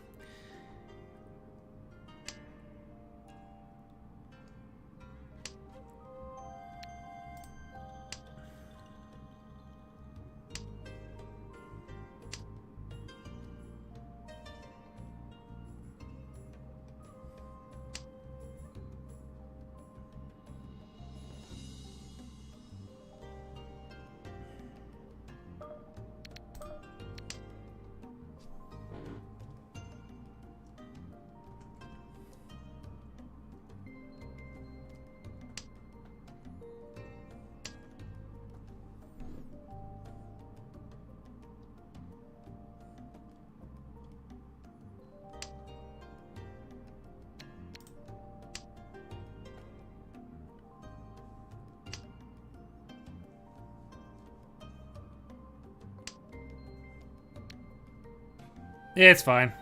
Yeah, it's fine.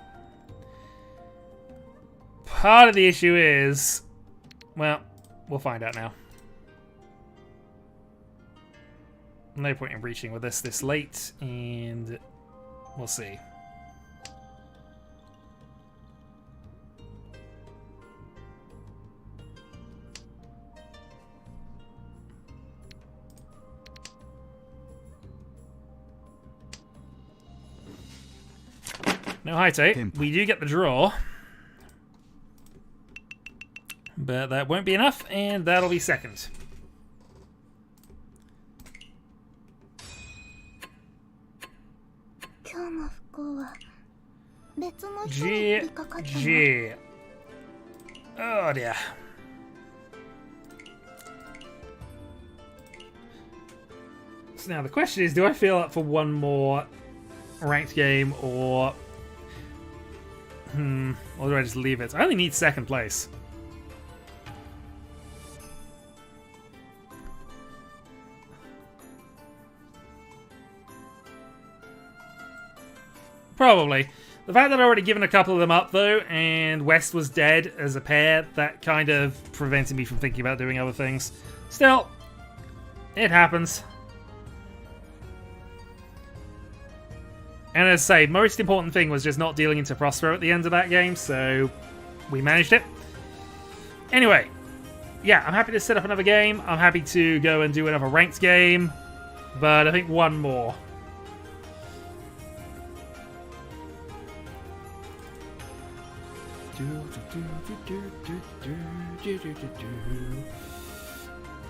Part of the issue is, well, we'll find out now. No point in breaching with this late, and we'll see. No high tape. We do get the draw. But that won't be enough, and that'll be second. GG. Oh dear. So now the question is, do I feel up for one more ranked game, or or do I just leave it? I only need second place. Probably. The fact that I'd already given a couple of them up, though, and West was dead as a pair, that kind of prevented me from thinking about doing other things. Still, it happens. And as I say, most important thing was just not dealing into Prospero at the end of that game, so we managed it. Anyway, yeah, I'm happy to set up another game. I'm happy to go and do another ranked game, but I think one more.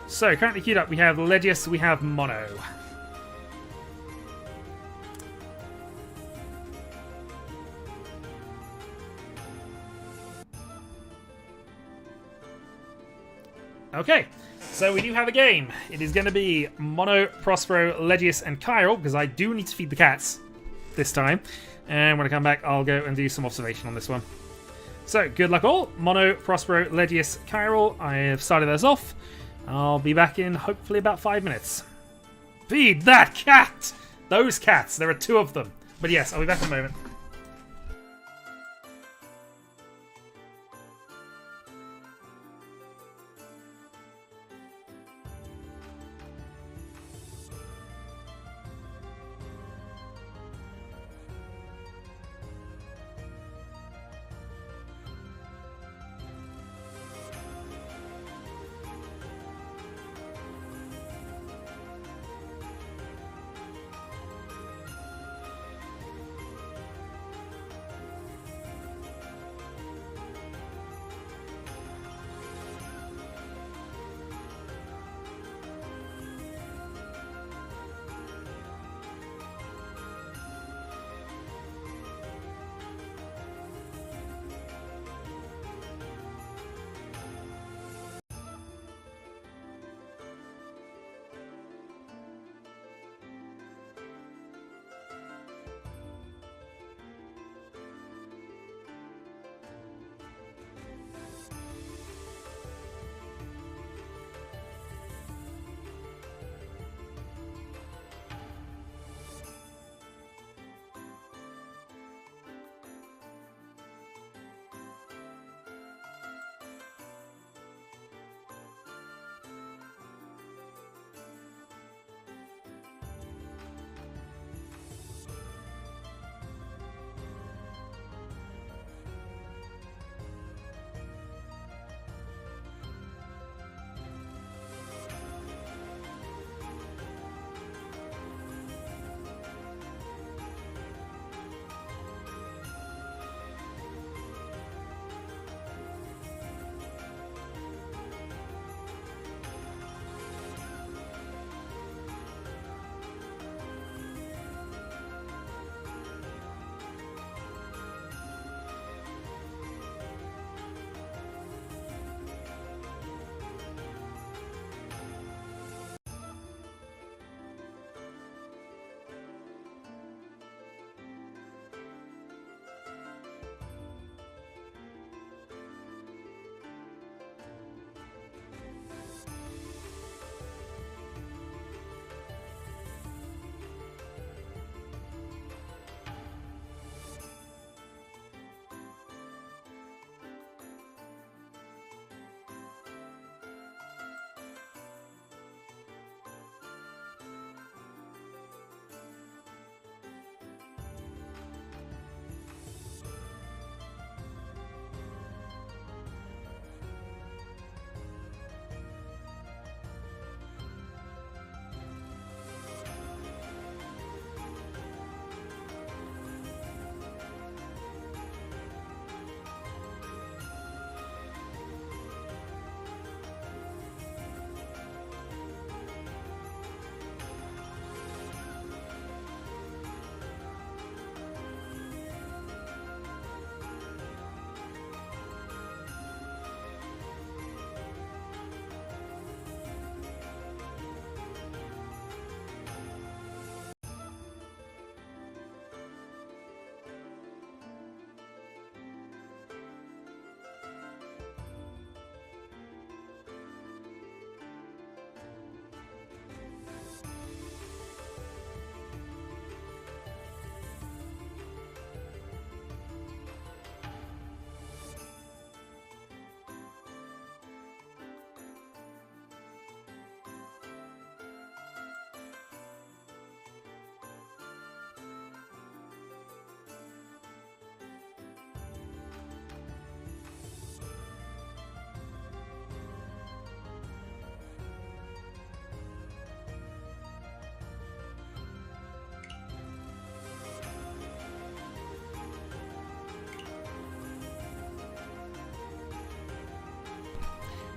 So, currently queued up, we have Legius, we have Mono. Okay, so we do have a game. It is going to be Mono, Prospero, Legius, and Chiral, because I do need to feed the cats this time. And when I come back, I'll go and do some observation on this one. So, good luck all. Mono, Prospero, Legius, Chiral. I have started those off. I'll be back in hopefully about 5 minutes. Feed that cat! Those cats. There are 2 of them. But yes, I'll be back in a moment.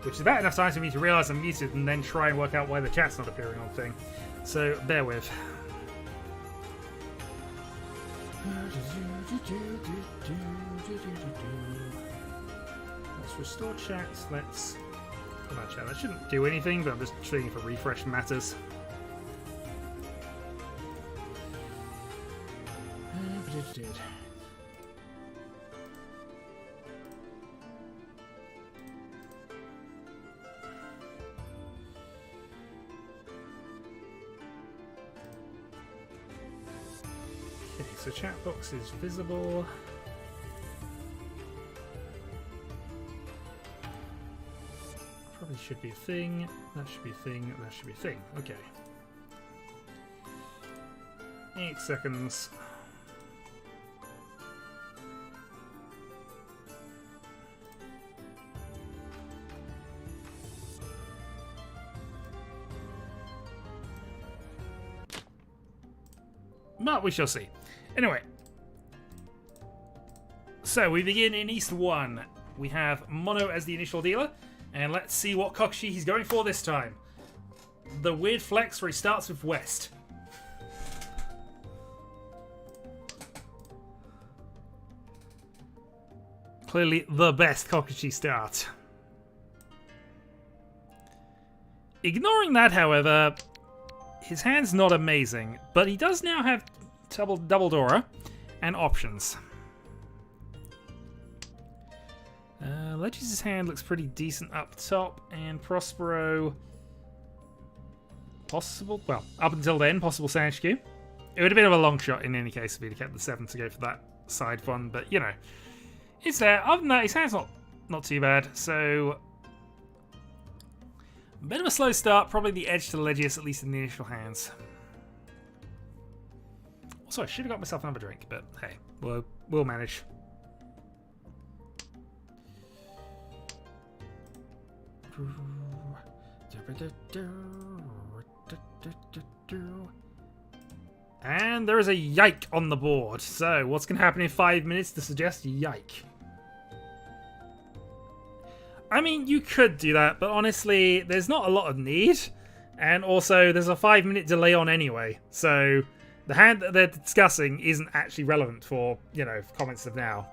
which is about enough time for me to realise I'm muted and then try and work out why the chat's not appearing on thing. So bear with. Let's restore chat. Let's come on, chat. That shouldn't do anything, but I'm just seeing if a refresh matters. But it did. Okay, so chat box is visible. Probably should be a thing. That should be a thing. That should be a thing. Okay. 8 seconds. But we shall see. Anyway. So we begin in East 1. We have Mono as the initial dealer. And let's see what Kokushi he's going for this time. The weird flex where he starts with West. Clearly the best Kokushi start. Ignoring that, however, his hand's not amazing, but he does now have double Dora and options. Legis' hand looks pretty decent up top, and Prospero... possible? Well, up until then, possible Sanshku. It would have been a long shot in any case if he'd kept the 7 to go for that side one, but, you know. It's there. Other than that, his hand's not too bad, so... a bit of a slow start, probably the edge to Legis, at least in the initial hands. Also, I should have got myself another drink, but hey, we'll manage. And there is a yike on the board. So, what's going to happen in 5 minutes to suggest yike? I mean, you could do that, but honestly, there's not a lot of need. And also, there's a 5-minute delay on anyway. So, the hand that they're discussing isn't actually relevant for, you know, comments of now.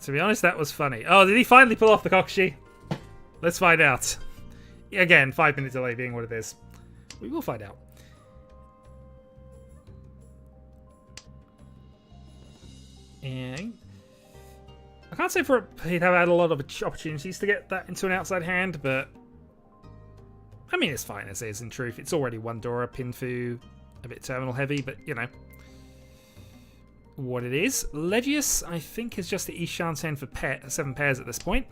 To be honest, that was funny. Oh, did he finally pull off the Kokushi? Let's find out. Again, 5-minute delay being what it is. We will find out. And I can't say for he'd have had a lot of opportunities to get that into an outside hand, but I mean, it's fine as is in truth. It's already 1 Dora, Pinfu, a bit terminal heavy, but you know what it is. Legius, I think, is just the Ishan 10 for 7 pairs at this point.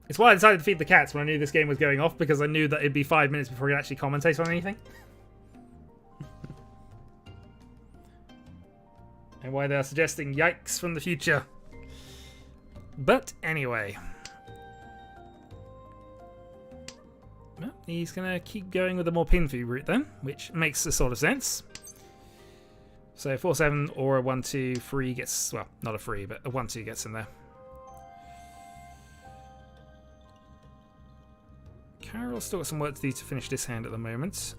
It's why I decided to feed the cats when I knew this game was going off, because I knew that it'd be 5 minutes before we actually commentate on anything. And why they're suggesting yikes from the future. But anyway. Well, he's going to keep going with the more Pinfu route then, which makes a sort of sense. So 4-7 or a 1-2 free gets, well, not a free, but a 1-2 gets in there. Carol's still got some work to do to finish this hand at the moment.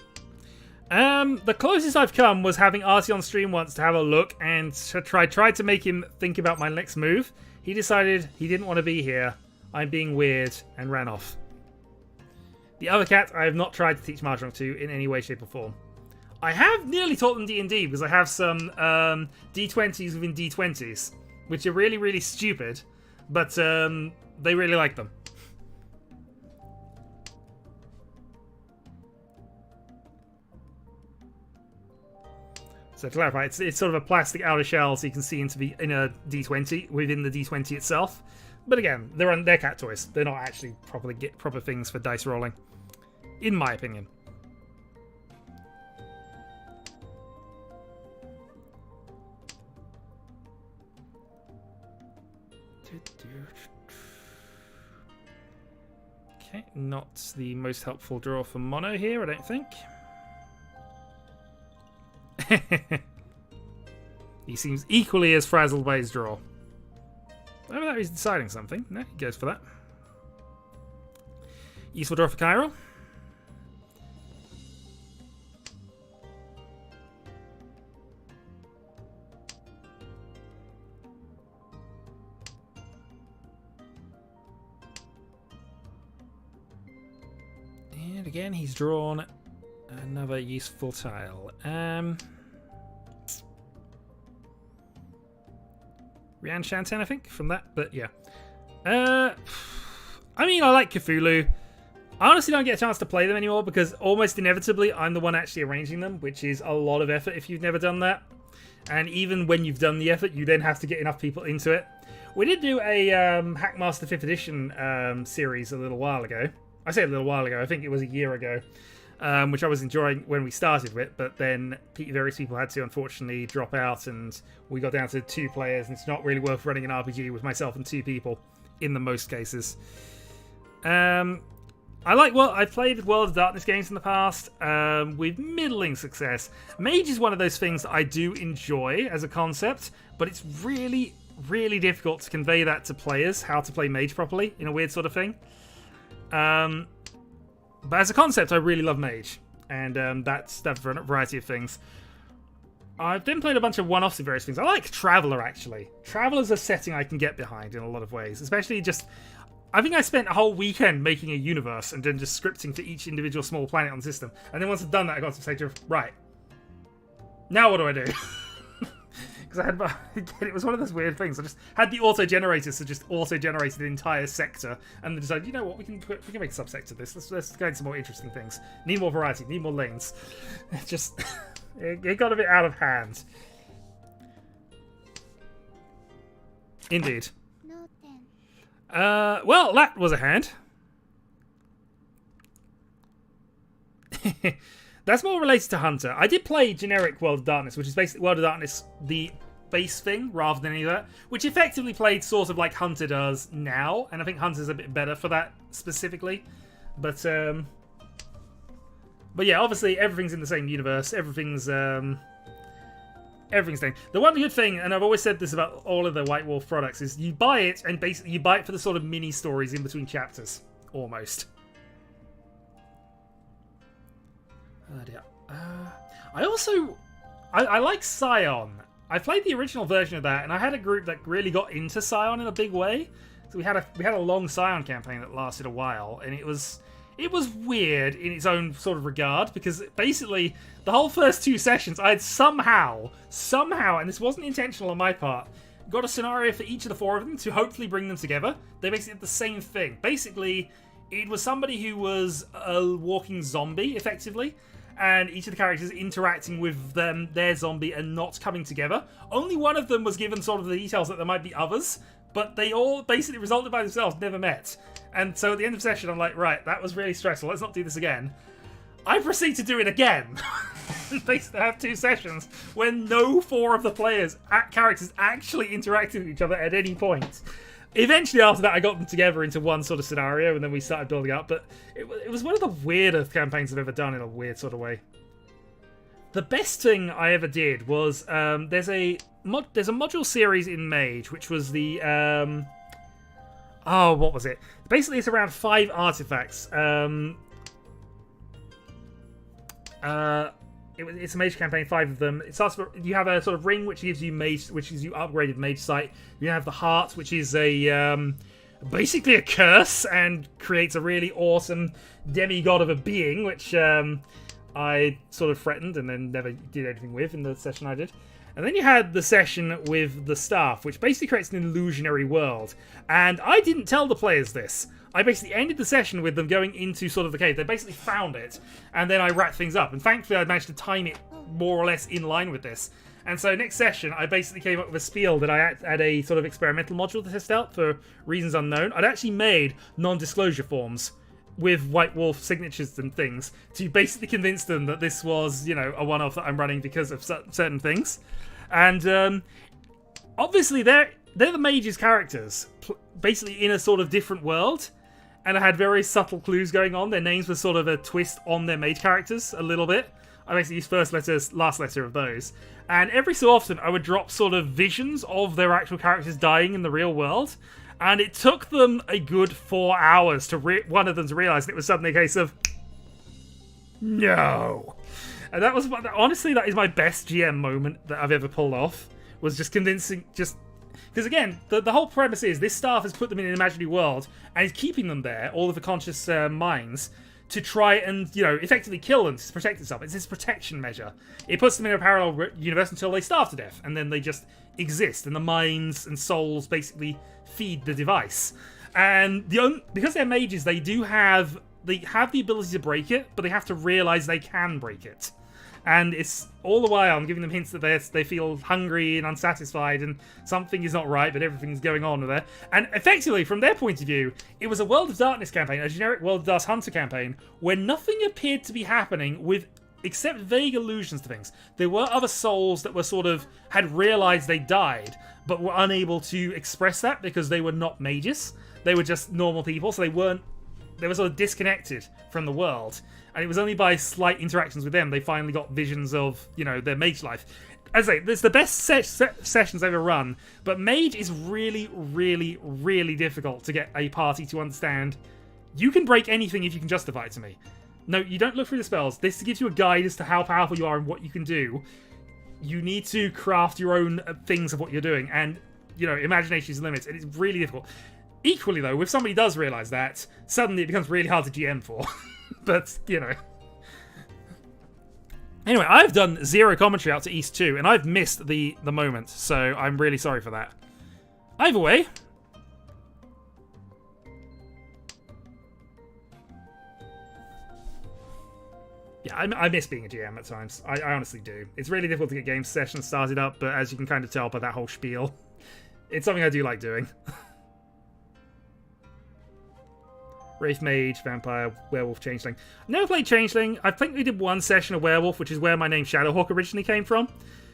The closest I've come was having Artie on stream once to have a look and tried to make him think about my next move. He decided he didn't want to be here. I'm being weird and ran off. The other cat I have not tried to teach Mahjong to in any way, shape or form. I have nearly taught them D&D because I have some D20s within D20s, which are really, really stupid, but they really like them. So to clarify, it's sort of a plastic outer shell so you can see into in a D20 within the D20 itself. But again, they're cat toys. They're not actually proper things for dice rolling, in my opinion. Okay, not the most helpful draw for Mono here, I don't think. He seems equally as frazzled by his draw. Over there he's deciding something. No, he goes for that. Useful draw for Chiral. And again, he's drawn another useful tile. Rian Shanten, I think, from that, but yeah. I mean, I like Cthulhu. I honestly don't get a chance to play them anymore because almost inevitably I'm the one actually arranging them, which is a lot of effort if you've never done that. And even when you've done the effort, you then have to get enough people into it. We did do a Hackmaster 5th Edition series a little while ago. I say a little while ago, I think it was a year ago, which I was enjoying when we started with, but then various people had to unfortunately drop out and we got down to 2 players, and it's not really worth running an RPG with myself and 2 people in the most cases. I've played World of Darkness games in the past with middling success. Mage is one of those things that I do enjoy as a concept, but it's really, really difficult to convey that to players, how to play Mage properly, in a weird sort of thing. But as a concept, I really love Mage, and that's that variety of things. I've then played a bunch of one-offs of various things. I like Traveller, actually. Traveller's a setting I can get behind in a lot of ways, especially just... I think I spent a whole weekend making a universe and then just scripting for each individual small planet on the system. And then once I've done that, I got to the stage of, right, now what do I do? Because it was one of those weird things. I just had the auto-generators to just auto-generate the entire sector, and then decided, you know what, we can make a subsector of this. Let's go into some more interesting things. Need more variety, need more lanes. It just it got a bit out of hand. Indeed. Well, that was a hand. That's more related to Hunter. I did play generic World of Darkness, which is basically World of Darkness, the base thing, rather than any of that, which effectively played sort of like Hunter does now, and I think Hunter's a bit better for that specifically. But yeah, obviously everything's in the same universe. Everything's same. The one good thing, and I've always said this about all of the White Wolf products, is you buy it, and basically you buy it for the sort of mini stories in between chapters, almost. I like Scion. I played the original version of that, and I had a group that really got into Scion in a big way. So we had a long Scion campaign that lasted a while, and it was weird in its own sort of regard, because basically the whole first 2 sessions I had somehow, and this wasn't intentional on my part, got a scenario for each of the 4 of them to hopefully bring them together. They basically did the same thing. Basically, it was somebody who was a walking zombie, effectively, and each of the characters interacting with their zombie and not coming together. Only one of them was given sort of the details that there might be others, but they all basically resulted by themselves, never met. And so at the end of the session, I'm like, right, that was really stressful. Let's not do this again. I proceed to do it again. Basically, have 2 sessions when no 4 of the characters actually interacted with each other at any point. Eventually, after that, I got them together into one sort of scenario, and then we started building up. But it was one of the weirdest campaigns I've ever done in a weird sort of way. The best thing I ever did was there's a module series in Mage, which was the what was it? Basically, it's around 5 artifacts. It's a mage campaign, 5 of them. It starts with, you have a sort of ring which gives you upgraded mage sight. You have the heart, which is basically a curse and creates a really awesome demigod of a being, which I sort of threatened and then never did anything with in the session I did. And then you had the session with the staff, which basically creates an illusionary world. And I didn't tell the players this. I basically ended the session with them going into sort of the cave. They basically found it, and then I wrapped things up. And thankfully, I managed to time it more or less in line with this. And so next session, I basically came up with a spiel that I had a sort of experimental module to test out for reasons unknown. I'd actually made non-disclosure forms with White Wolf signatures and things to basically convince them that this was, a one-off that I'm running because of certain things. And obviously, they're the mage's characters, basically in a sort of different world. and I had very subtle clues going on. Their names were sort of a twist on their mage characters a little bit. I basically used first letters, last letter of those. And every so often, I would drop sort of visions of their actual characters dying in the real world. And it took them a good 4 hours to one of them to realise it was suddenly a case of no. And that was, honestly, that is my best GM moment that I've ever pulled off. Was just convincing, because again, the whole premise is this staff has put them in an imaginary world and is keeping them there, all of the conscious minds, to try and, effectively kill them to protect itself. It's this protection measure. It puts them in a parallel universe until they starve to death, and then they just exist, and the minds and souls basically feed the device. And because they're mages, they have the ability to break it, but they have to realize they can break it. And it's all the while I'm giving them hints that they feel hungry and unsatisfied and something is not right, but everything's going on with it. And effectively, from their point of view, it was a World of Darkness campaign, a generic World of Darkness Hunter campaign, where nothing appeared to be happening except vague allusions to things. There were other souls that were had realized they died, but were unable to express that because they were not mages. They were just normal people, so they were sort of disconnected from the world. And it was only by slight interactions with them they finally got visions of, their mage life. As I say, it's the best sessions I've ever run, but mage is really, really, really difficult to get a party to understand. You can break anything if you can justify it to me. No, you don't look through the spells. This gives you a guide as to how powerful you are and what you can do. You need to craft your own things of what you're doing, and, imagination is the limit, and it's really difficult. Equally, though, if somebody does realise that, suddenly it becomes really hard to GM for. But, Anyway, I've done 0 commentary out to East 2, and I've missed the moment, so I'm really sorry for that. Either way... Yeah, I miss being a GM at times. I honestly do. It's really difficult to get game sessions started up, but as you can kind of tell by that whole spiel, it's something I do like doing. Wraith Mage, Vampire, Werewolf, Changeling. Never played Changeling. I think we did one session of Werewolf, which is where my name Shadowhawk originally came from.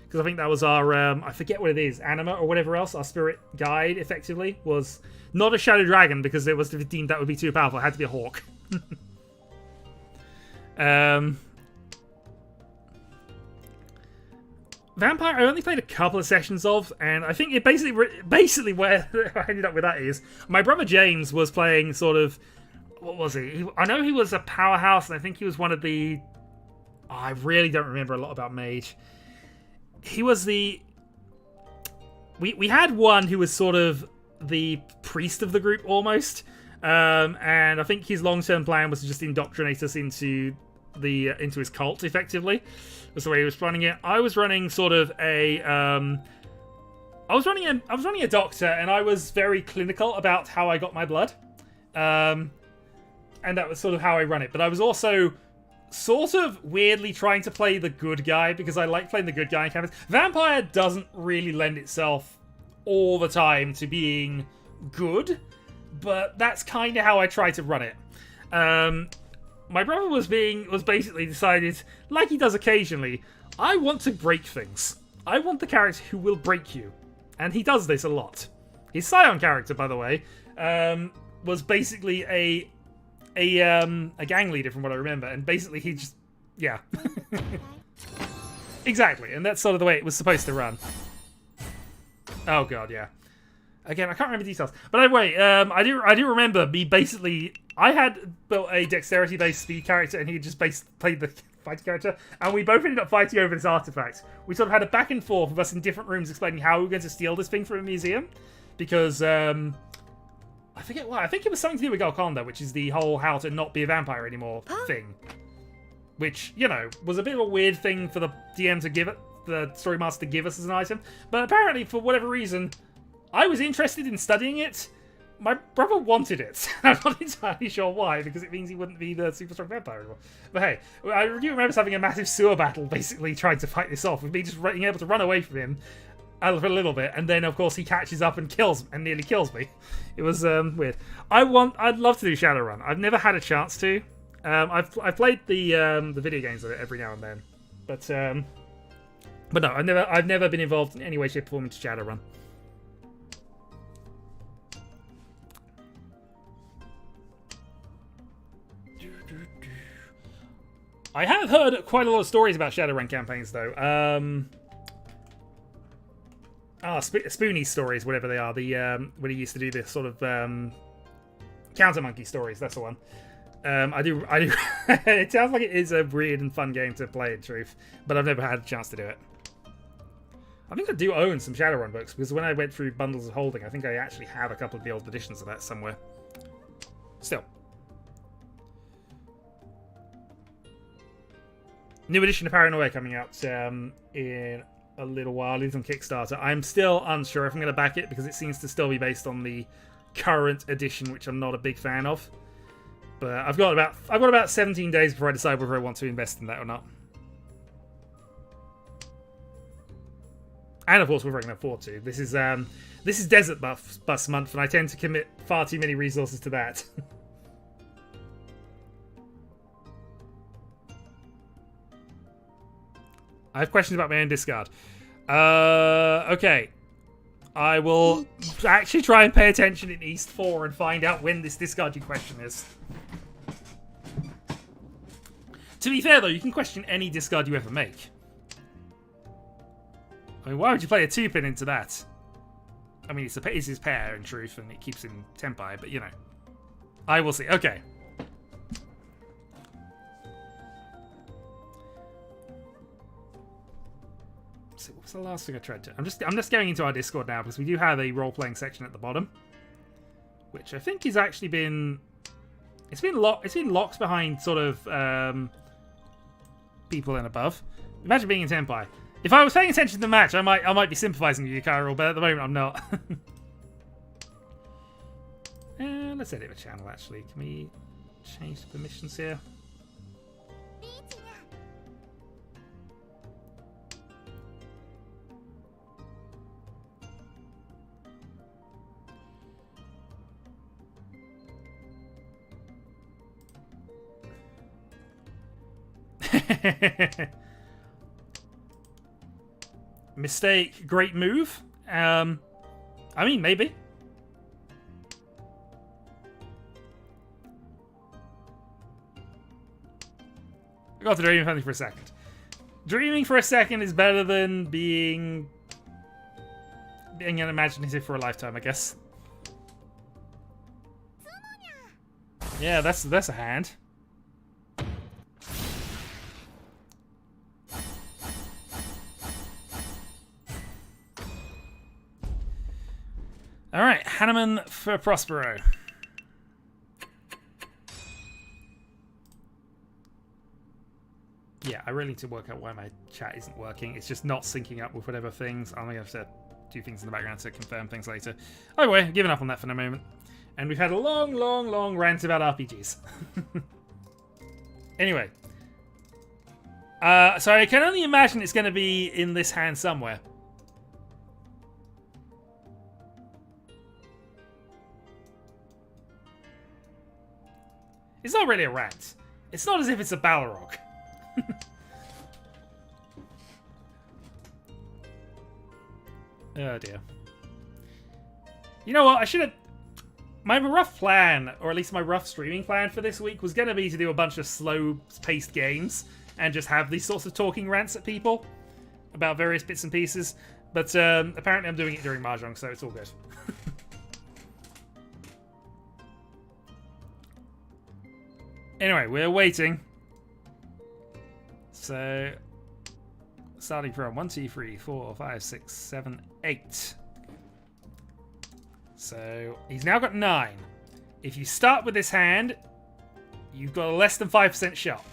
Because I think that was our, I forget what it is, Anima or whatever else, our spirit guide, effectively, was not a Shadow Dragon, because it was deemed that would be too powerful. It had to be a hawk. Vampire, I only played a couple of sessions of, and I think it basically where I ended up with that is, my brother James was playing sort of, what was he? I know he was a powerhouse, and I think he was one of the... Oh, I really don't remember a lot about Mage. He was the... We had one who was sort of the priest of the group, almost. And I think his long-term plan was to just indoctrinate us into his cult, effectively. That's the way he was running it. I was running sort of a... I was running a doctor, and I was very clinical about how I got my blood. And that was sort of how I run it. But I was also sort of weirdly trying to play the good guy, because I like playing the good guy in campaigns. Vampire doesn't really lend itself all the time to being good, but that's kind of how I try to run it. My brother was basically decided, like he does occasionally, I want to break things. I want the character who will break you. And he does this a lot. His Scion character, by the way, was basically a gang leader from what I remember, and basically he just... Yeah. Exactly, and that's sort of the way it was supposed to run. Oh god, yeah. Again, I can't remember details. But anyway, I do remember me basically... I had built a dexterity-based speed character, and he just played the fighting character, and we both ended up fighting over this artifact. We sort of had a back and forth of us in different rooms explaining how we were going to steal this thing from a museum, because... I forget why. I think it was something to do with Golconda, which is the whole how to not be a vampire anymore thing. Which, was a bit of a weird thing for the DM to give it, the story master to give us as an item. But apparently, for whatever reason, I was interested in studying it. My brother wanted it. I'm not entirely sure why, because it means he wouldn't be the super strong vampire anymore. But hey, I do remember us having a massive sewer battle, basically trying to fight this off, with me just being able to run away from him for a little bit, and then of course he catches up and nearly kills me. It was weird. I'd love to do Shadowrun. I've never had a chance to. I've played the video games of it every now and then, but no, I've never been involved in any way, shape, or form into Shadowrun. I have heard quite a lot of stories about Shadowrun campaigns, though. Spoonie stories, whatever they are. The when he used to do this sort of Counter Monkey stories. That's the one. I do. It sounds like it is a weird and fun game to play, in truth, but I've never had a chance to do it. I think I do own some Shadowrun books, because when I went through Bundles of Holding, I think I actually have a couple of the old editions of that somewhere. Still. New edition of Paranoia coming out in a little while. It's on Kickstarter. I'm still unsure if I'm going to back it, because it seems to still be based on the current edition, which I'm not a big fan of. But I've got about 17 days before I decide whether I want to invest in that or not. And of course, whether I can afford to. This is Desert Bus month, and I tend to commit far too many resources to that. I have questions about my own discard. Okay. I will actually try and pay attention in East 4 and find out when this discard you question is. To be fair, though, you can question any discard you ever make. I mean, why would you play a 2-pin into that? I mean, it's his pair, in truth, and it keeps him Tempai, but, you know. I will see. Okay. So what was the last thing I tried to... I'm just going into our Discord now, because we do have a role-playing section at the bottom. Which I think has actually been... It's been locked behind sort of people and above. Imagine being in Tempai. If I was paying attention to the match, I might be sympathising with you, Kyril, but at the moment I'm not. Let's edit the channel, actually. Can we change the permissions here? Mistake, great move. I mean, maybe. I got to dream something for a second. Dreaming for a second is better than being unimaginative for a lifetime, I guess. Yeah, that's a hand. Alright, Hanneman for Prospero. Yeah, I really need to work out why my chat isn't working. It's just not syncing up with whatever things. I'm going to have to do things in the background to confirm things later. Anyway, giving up on that for the moment. And we've had a long, long, long rant about RPGs. Anyway. So I can only imagine it's going to be in this hand somewhere. It's not really a rant. It's not as if it's a Balrog. Oh dear. You know what? I should have... My rough plan, or at least my rough streaming plan for this week, was going to be to do a bunch of slow-paced games and just have these sorts of talking rants at people about various bits and pieces. But apparently I'm doing it during Mahjong, so it's all good. Anyway, we're waiting. So, starting from 1, 2, 3, 4, 5, 6, 7, 8. So, he's now got 9. If you start with this hand, you've got a less than 5% shot.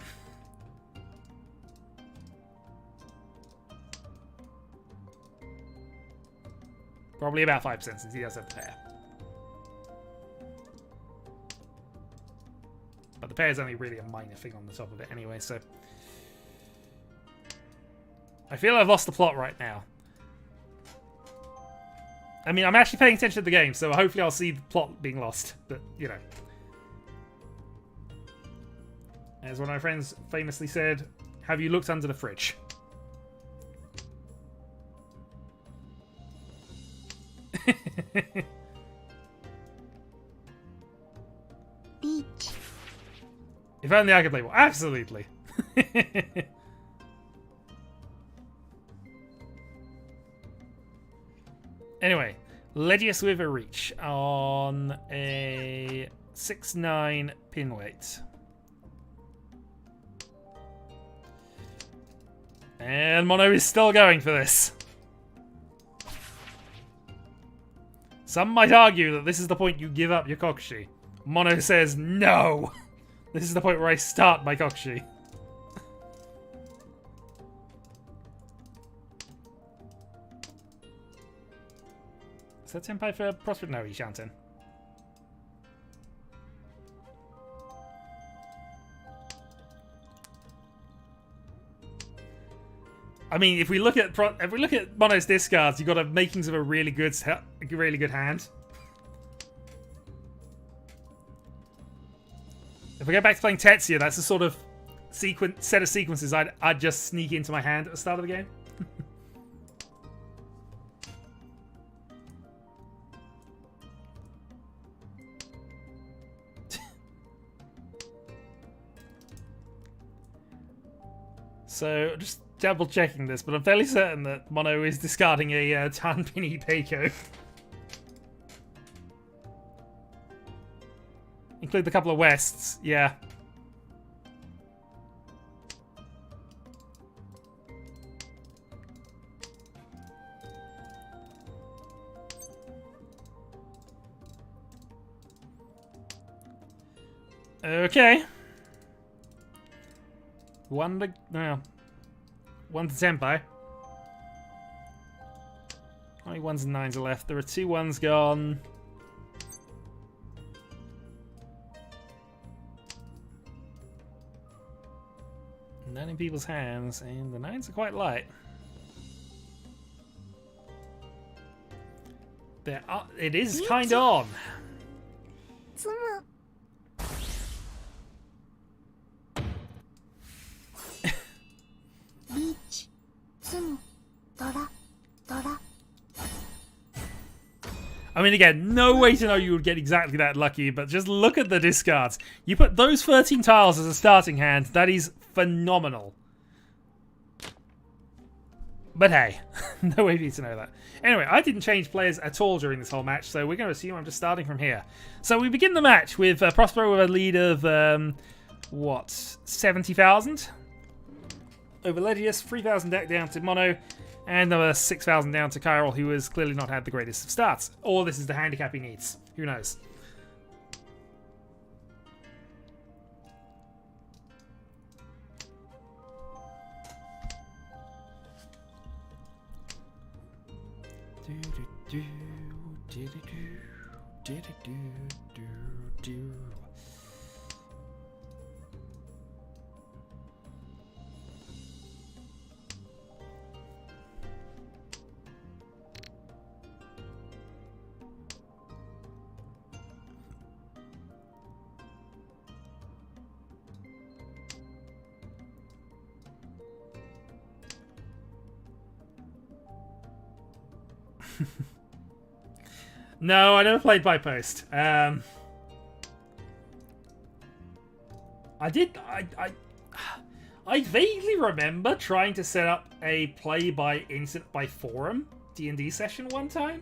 Probably about 5% since he does have the pair. But the pair is only really a minor thing on the top of it anyway, so... I feel I've lost the plot right now. I mean, I'm actually paying attention to the game, so hopefully I'll see the plot being lost. But, you know. As one of my friends famously said, have you looked under the fridge? Riichi. If only I could play more. Absolutely. Anyway, Legius with a reach on a 6-9 pin weight. And Mono is still going for this. Some might argue that this is the point you give up your Kokushi. Mono says, no! This is the point where I start my Kokushi. Is that Senpai for Prospect? No, he's shouting. I mean, if we look at Mono's discards, you got a makings of a really good hand. If we go back to playing Tetsuya, that's the sort of set of sequences I'd just sneak into my hand at the start of the game. So, just double checking this, but I'm fairly certain that Mono is discarding a Tanpini Peiko. Include the couple of Wests, yeah. Okay. One to Senpai. How many 1s and 9s are left? There are 2 1s gone. None in people's hands, and the 9s are quite light. It is kind of on. I mean, again, no way to know you would get exactly that lucky, but just look at the discards. You put those 13 tiles as a starting hand, that is phenomenal. But hey, no way for you to know that. Anyway, I didn't change players at all during this whole match, so we're going to assume I'm just starting from here. So we begin the match with Prospero with a lead of, what, 70,000? Over Legius, 3,000 deck down to Mono, and another 6,000 down to Kyril, who has clearly not had the greatest of starts. Or this is the handicap he needs. Who knows? No, I never played by post. I vaguely remember trying to set up a play by instant by forum D&D session one time.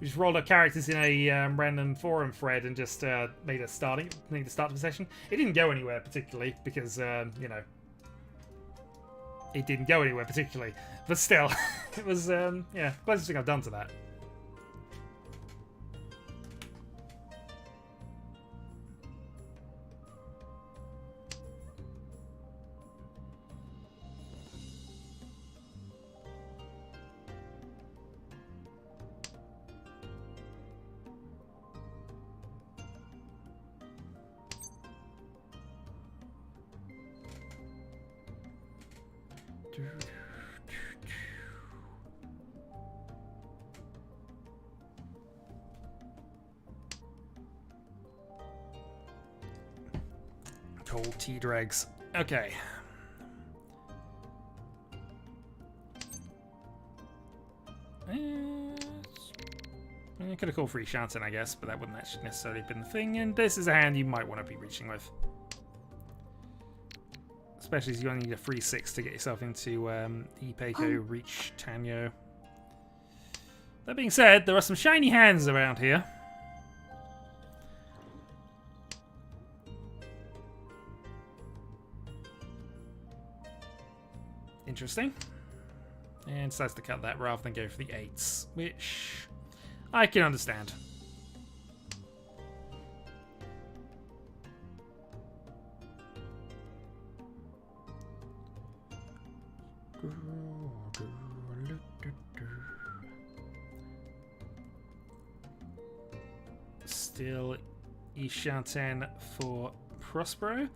We just rolled up characters in a random forum thread and just made a start of the session. It didn't go anywhere particularly because you know, it didn't go anywhere particularly, but still, it was yeah, closest thing I've done to that. Cold tea dregs. Okay. could have called free Shanton, I guess, but that wouldn't actually necessarily have been the thing. And this is a hand you might want to be reaching with. Especially as you only need a free 6 to get yourself into Ipeiko, Reach, Tanyo. That being said, there are some shiny hands around here. Interesting. And decides to cut that rather than go for the 8s, which I can understand. Still Ishanten for Prospero.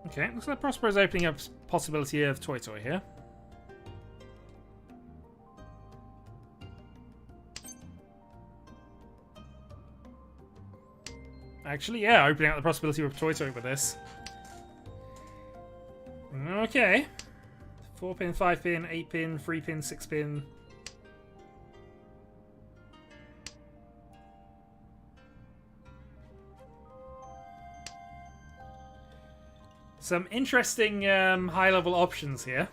Okay, looks like Prospero's opening up possibility of Toy Toy here. Actually, yeah, opening up the possibility of Toy Toy with this. Okay. 4-pin, 5-pin, 8-pin, 3-pin, 6-pin. Some interesting high-level options here.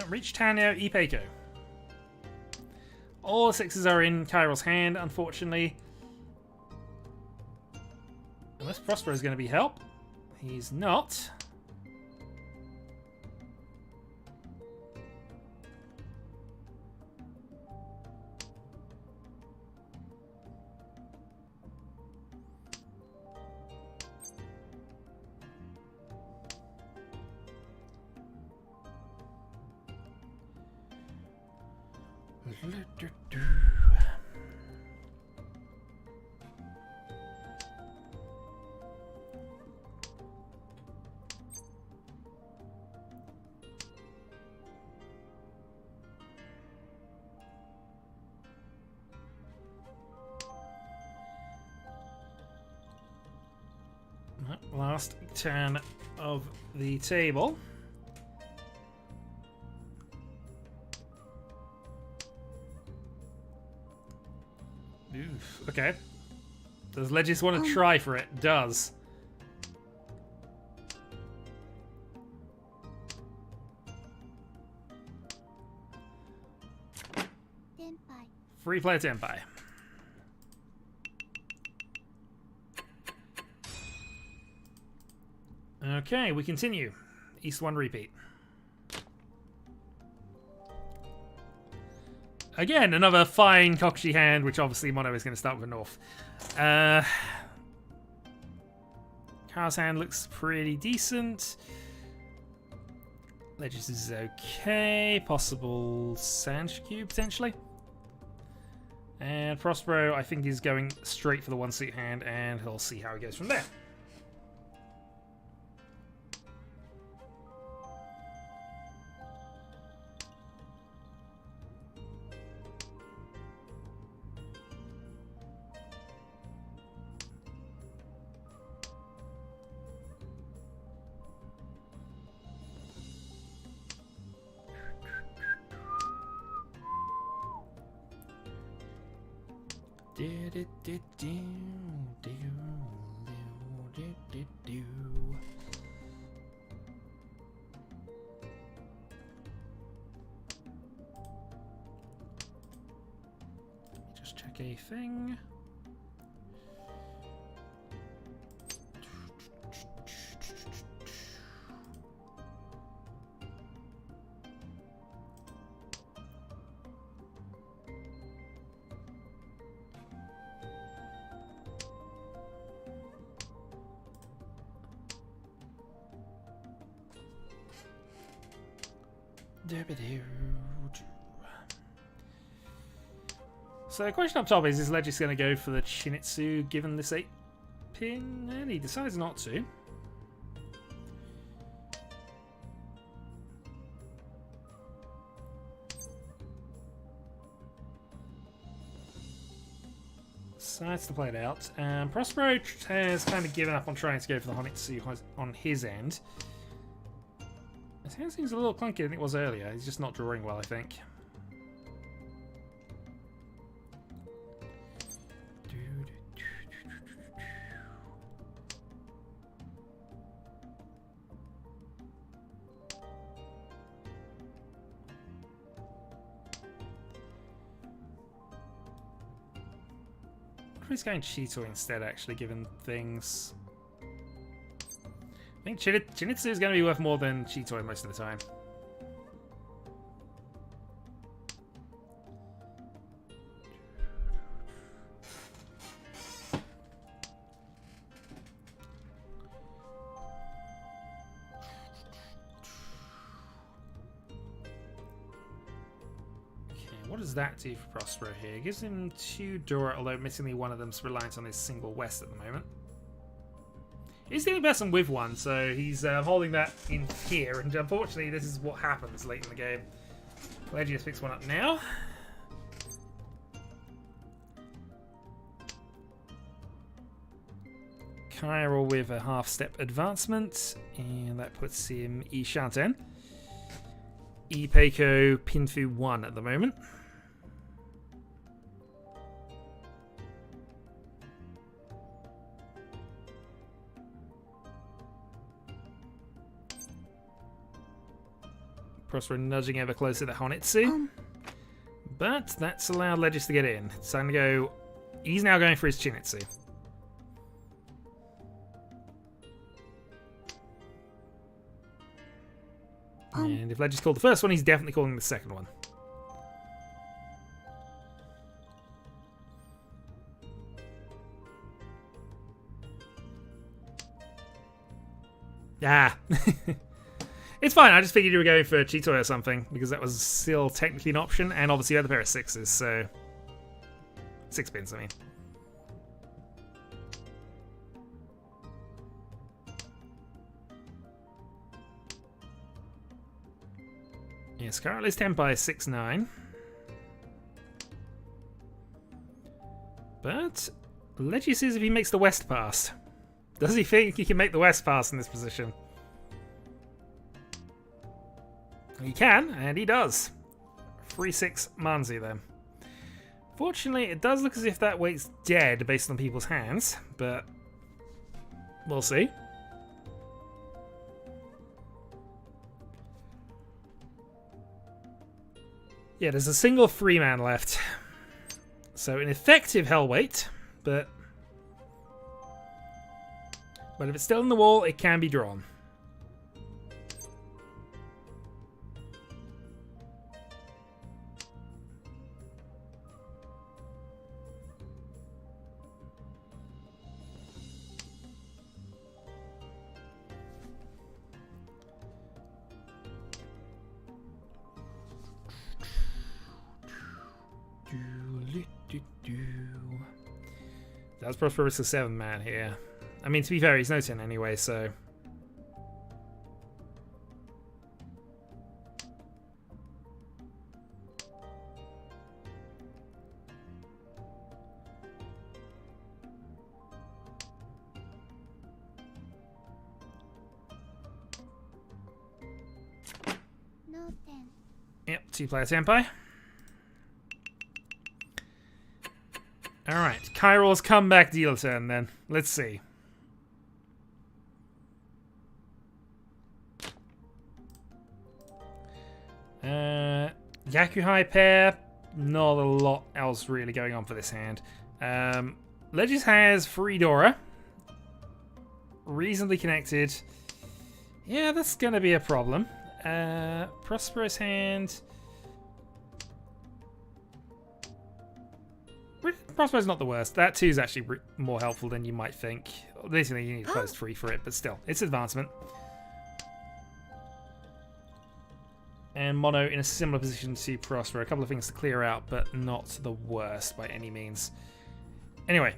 Reach, Tanyo, Ipeiko. All the 6s are in Kairo's hand, unfortunately. Unless Prospero is going to be help. He's not. Last turn of the table. Oof, okay. Does Legis want to try for it? Does. Free player Tenpai. Okay, we continue. East 1 repeat. Again, another fine Kokushi hand, which obviously Mono is going to start with a North. Kara's hand looks pretty decent. Legis is okay. Possible Sanshikyu, potentially. And Prospero, I think he's going straight for the 1-suit hand, and he'll see how he goes from there. Just check a thing. So the question up top is Legis going to go for the Chinitsu given this 8-pin? And he decides not to. So that's to play it out. Prospero has kind of given up on trying to go for the Honitsu on his end. His hand seems a little clunkier than it was earlier. He's just not drawing well, I think. He's going Cheeto instead, actually, given things. I think Chinitsu is going to be worth more than Cheeto most of the time. What does that do for Prospero here? It gives him 2 Dora, although admittedly one of them's reliant on his single West at the moment. He's the only person with one, so he's holding that in here, and unfortunately this is what happens late in the game. Glad you just picks one up now. Cairo with a half-step advancement, and that puts him E-Shanten. E-Peiko Pinfu 1 at the moment. Prospero nudging ever closer to Honitsu. But that's allowed Legis to get in. It's time to go. He's now going for his Chinitsu. And if Legis called the first one, he's definitely calling the second one. Ah. It's fine, I just figured you were going for Cheeto or something, because that was still technically an option, and obviously you had a pair of 6s, so... 6 pins, I mean. Yes, currently it's Tenpai 6-9. But Leggy says if he makes the West pass. Does he think he can make the West pass in this position? He can, and he does. 3-6 Manzi then. Fortunately, it does look as if that weight's dead based on people's hands, but we'll see. Yeah, there's a single 3-man left. So an effective hell weight, but if it's still in the wall, it can be drawn. That's Prospero's a 7-man here. I mean, to be fair, he's no 10 anyway, so... No 10. Yep, 2-player Senpai. Alright, Kairo's comeback deal turn then. Let's see. Yakuhai pair, not a lot else really going on for this hand. Legis has Freedora. Reasonably connected. Yeah, that's going to be a problem. Prosperous hand. Prospero's not the worst. That 2 is actually more helpful than you might think. Basically, you need closed 3 for it, but still, it's advancement. And Mono in a similar position to Prospero. A couple of things to clear out, but not the worst by any means. Anyway,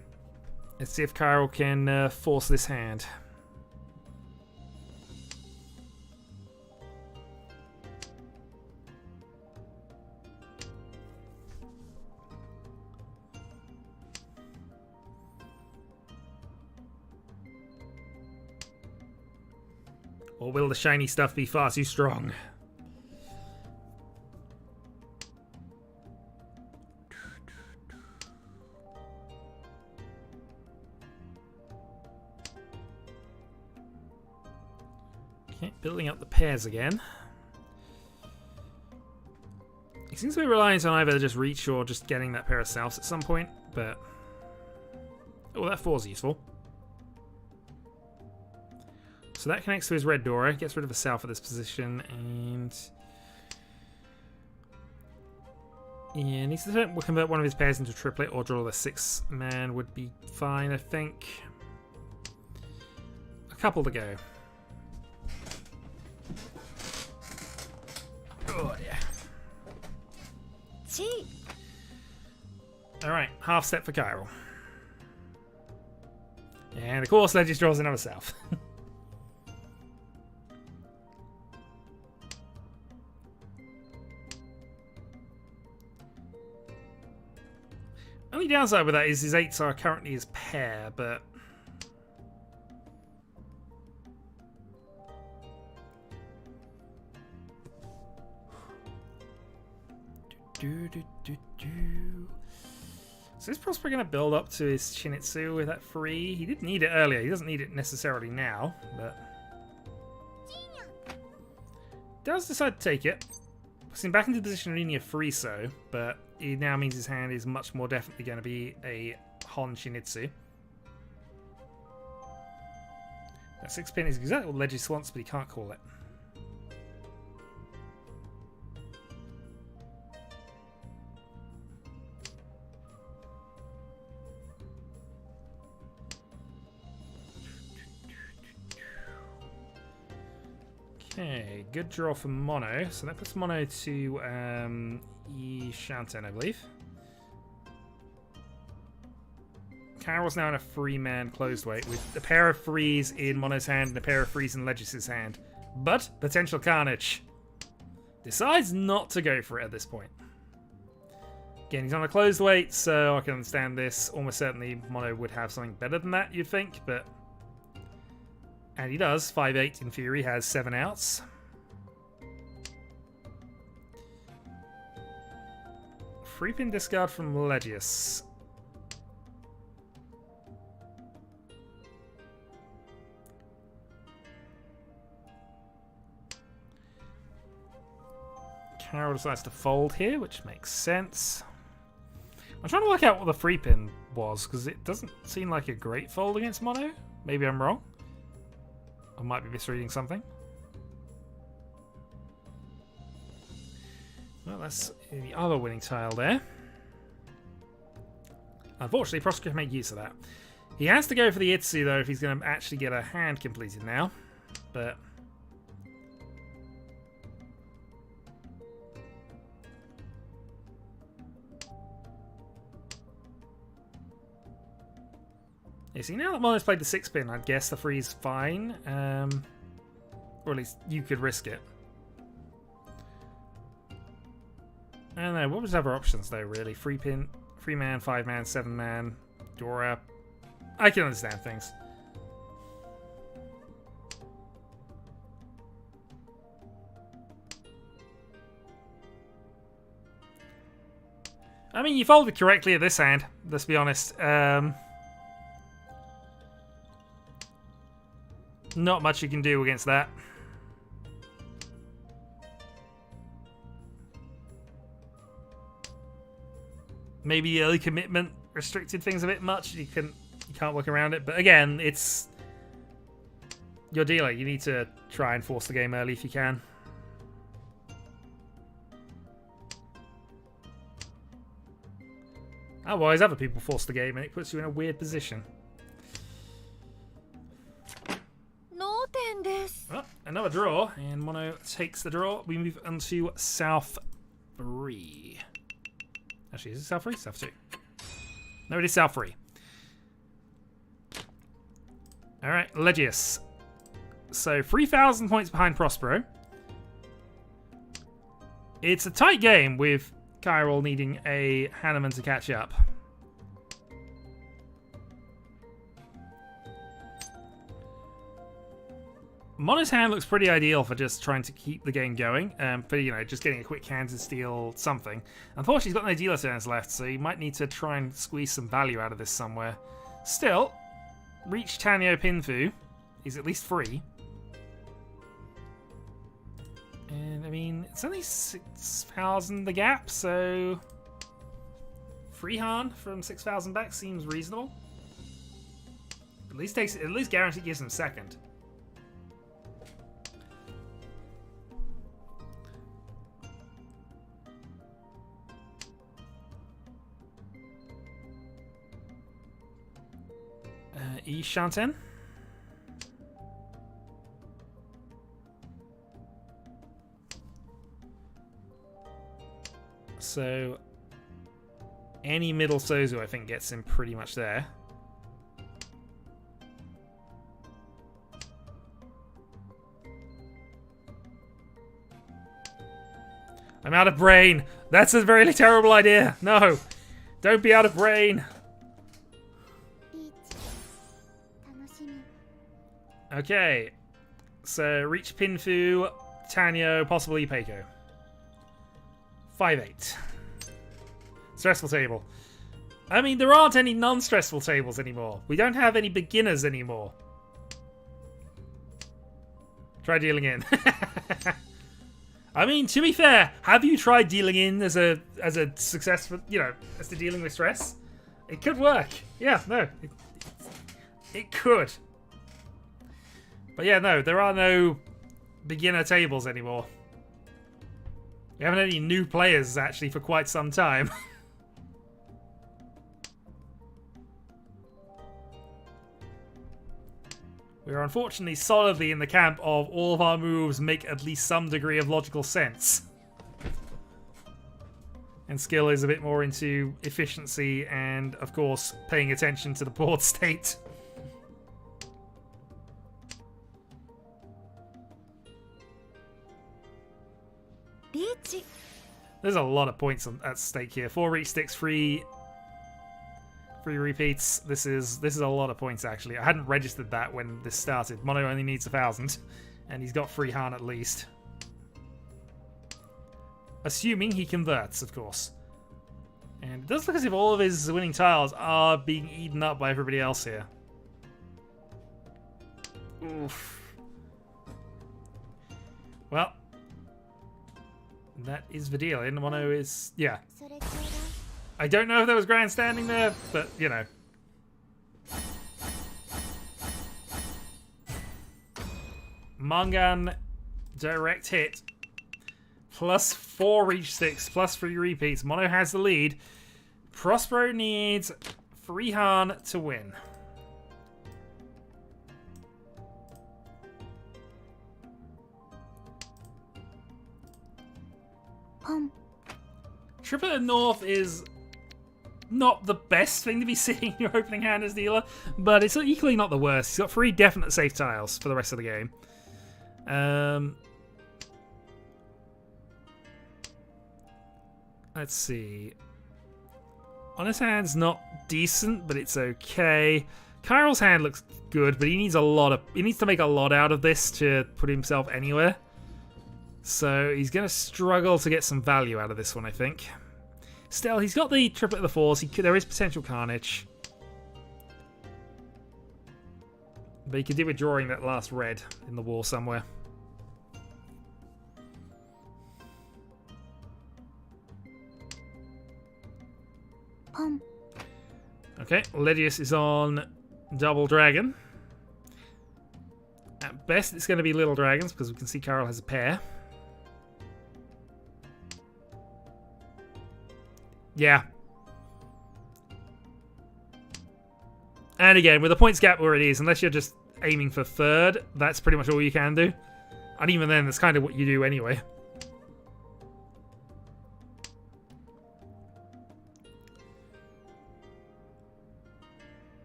let's see if Kairo can force this hand. Or will the shiny stuff be far too strong? Okay, building up the pairs again. He seems to be reliant on either just Riichi or just getting that pair of Souths at some point, but... Oh, that 4's useful. So that connects to his red Dora, gets rid of a South at this position, and... Yeah, needs to convert one of his pairs into a triplet or draw the 6-man would be fine, I think. A couple to go. Oh, yeah. Alright, half step for Chiral. And of course, Legis draws another South. Only downside with that is his 8s are currently his pair, but... So is Prosper going to build up to his Shinitsu with that 3? He did need it earlier. He doesn't need it necessarily now, but... Does decide to take it. Puts him back into the position of needing a free so, but it now means his hand is much more definitely going to be a Hon Shinitsu. That 6-pin is exactly what Legis wants, but he can't call it. Okay, good draw for Mono. So that puts Mono to E Shanten, I believe. Chiril's now in a 3-man closed weight with a pair of 3s in Mono's hand and a pair of 3s in Legis' hand. But potential carnage. Decides not to go for it at this point. Again, he's on a closed weight, so I can understand this. Almost certainly Mono would have something better than that, you'd think, but... And he does. 5-8 in theory has 7 outs. Free pin discard from Legis. Chiral decides to fold here, which makes sense. I'm trying to work out what the free pin was, because it doesn't seem like a great fold against Mono. Maybe I'm wrong. I might be misreading something. Well, that's the other winning tile there. Unfortunately, Prosper can make use of that. He has to go for the Itsu, though, if he's going to actually get a hand completed now. But... Yeah, see, now that Mono's played the 6-pin, I'd guess the 3's fine. Or at least you could risk it. I don't know, what was other options though, really? 3-pin, 3-man, 5-man, 7-man, Dora. I can understand things. I mean, you folded correctly at this hand, let's be honest. Not much you can do against that. Maybe the early commitment restricted things a bit much. You can't work around it. But again, it's your dealer. You need to try and force the game early if you can. Otherwise, other people force the game and it puts you in a weird position. Oh, another draw, and Mono takes the draw. We move on to South 3. Actually, is it South 3? South 2. No, it is South 3. Alright, Legis. So, 3,000 points behind Prospero. It's a tight game with Chiral needing a Hanneman to catch up. Mono's hand looks pretty ideal for just trying to keep the game going. For, you know, just getting a quick hand to steal something. Unfortunately, he's got no dealer turns left, so he might need to try and squeeze some value out of this somewhere. Still, Riichi, Tanyo, Pinfu is at least free. And, I mean, it's only 6,000 the gap, so... Free Han from 6,000 back seems reasonable. At least guaranteed gives him second. E Shanten. So any middle Sozu, I think, gets him pretty much there. I'm out of brain. That's a very terrible idea. No, don't be out of brain. Okay, so Riichi, Pinfu, Tanyo, possibly Peiko. 5-8. Stressful table. I mean, there aren't any non-stressful tables anymore. We don't have any beginners anymore. Try dealing in. I mean, to be fair, have you tried dealing in as a successful, you know, as to dealing with stress? It could work. Yeah, no. It could. But yeah, no, there are no beginner tables anymore. We haven't had any new players, actually, for quite some time. We are unfortunately solidly in the camp of all of our moves make at least some degree of logical sense. And skill is a bit more into efficiency and, of course, paying attention to the board state. Riichi. There's a lot of points at stake here. 4 Riichi sticks, free repeats. This is a lot of points, actually. I hadn't registered that when this started. Mono only needs 1,000, and he's got free Han at least. Assuming he converts, of course. And it does look as if all of his winning tiles are being eaten up by everybody else here. Oof. Well, that is the deal. And Mono is... yeah. I don't know if there was grandstanding there, but, you know. Mangan, direct hit. Plus 4 reach sticks, plus 3 repeats. Mono has the lead. Prospero needs 3 Han to win. Triplet North is not the best thing to be seeing your opening hand as dealer, but it's equally not the worst. He's got 3 definite safe tiles for the rest of the game. Let's see. On his hand's not decent, but it's okay. Kyrill's hand looks good, but he needs to make a lot out of this to put himself anywhere. So he's going to struggle to get some value out of this one, I think. Still, he's got the triplet of the fours. There is potential carnage. But he could do with drawing that last red in the wall somewhere. Okay, Ledius is on double dragon. At best, it's going to be little dragons because we can see Carol has a pair. Yeah. And again, with the points gap where it is, unless you're just aiming for third, that's pretty much all you can do. And even then, that's kind of what you do anyway.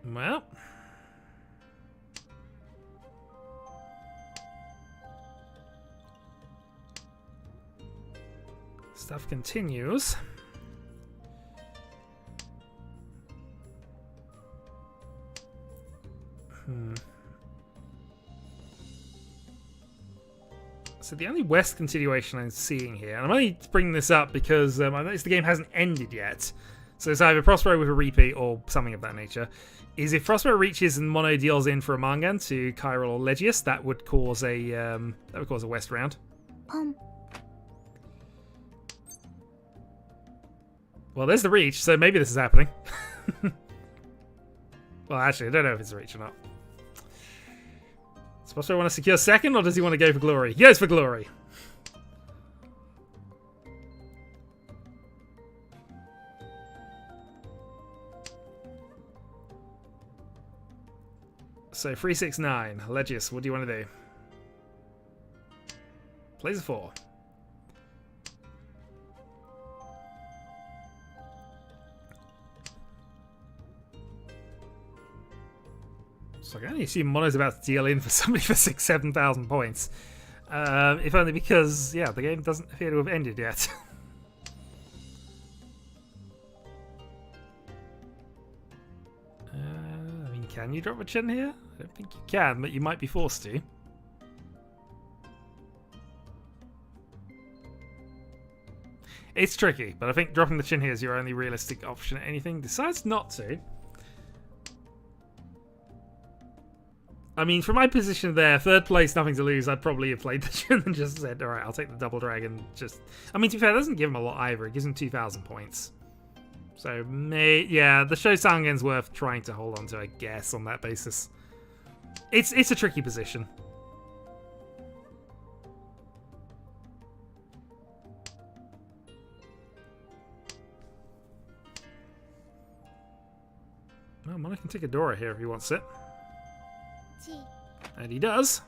Well. Stuff continues. So the only west continuation I'm seeing here, and I'm only bringing this up because I noticed the game hasn't ended yet. So it's either Prospero with a repeat or something of that nature. Is if Prospero reaches and Mono deals in for a Mangan to Chiral or Legius, that would cause a west round. Well, there's the reach, so maybe this is happening. Well, actually, I don't know if it's a reach or not. Does Prospero want to secure second, or does he want to go for glory? He goes for glory. So 369. Legius, what do you want to do? Plays a 4. So I can only assume Mono's about to deal in for somebody for 7,000 points. If only because, yeah, the game doesn't appear to have ended yet. I mean, can you drop a chin here? I don't think you can, but you might be forced to. It's tricky, but I think dropping the chin here is your only realistic option. Anything decides not to. I mean, from my position there, third place, nothing to lose, I'd probably have played the chin and just said, alright, I'll take the double dragon. Just, I mean, to be fair, it doesn't give him a lot either. It gives him 2,000 points. So, yeah, the Show Sangen's worth trying to hold on to, I guess, on that basis. It's a tricky position. Well, Mono can take a Dora here if he wants it. And he does.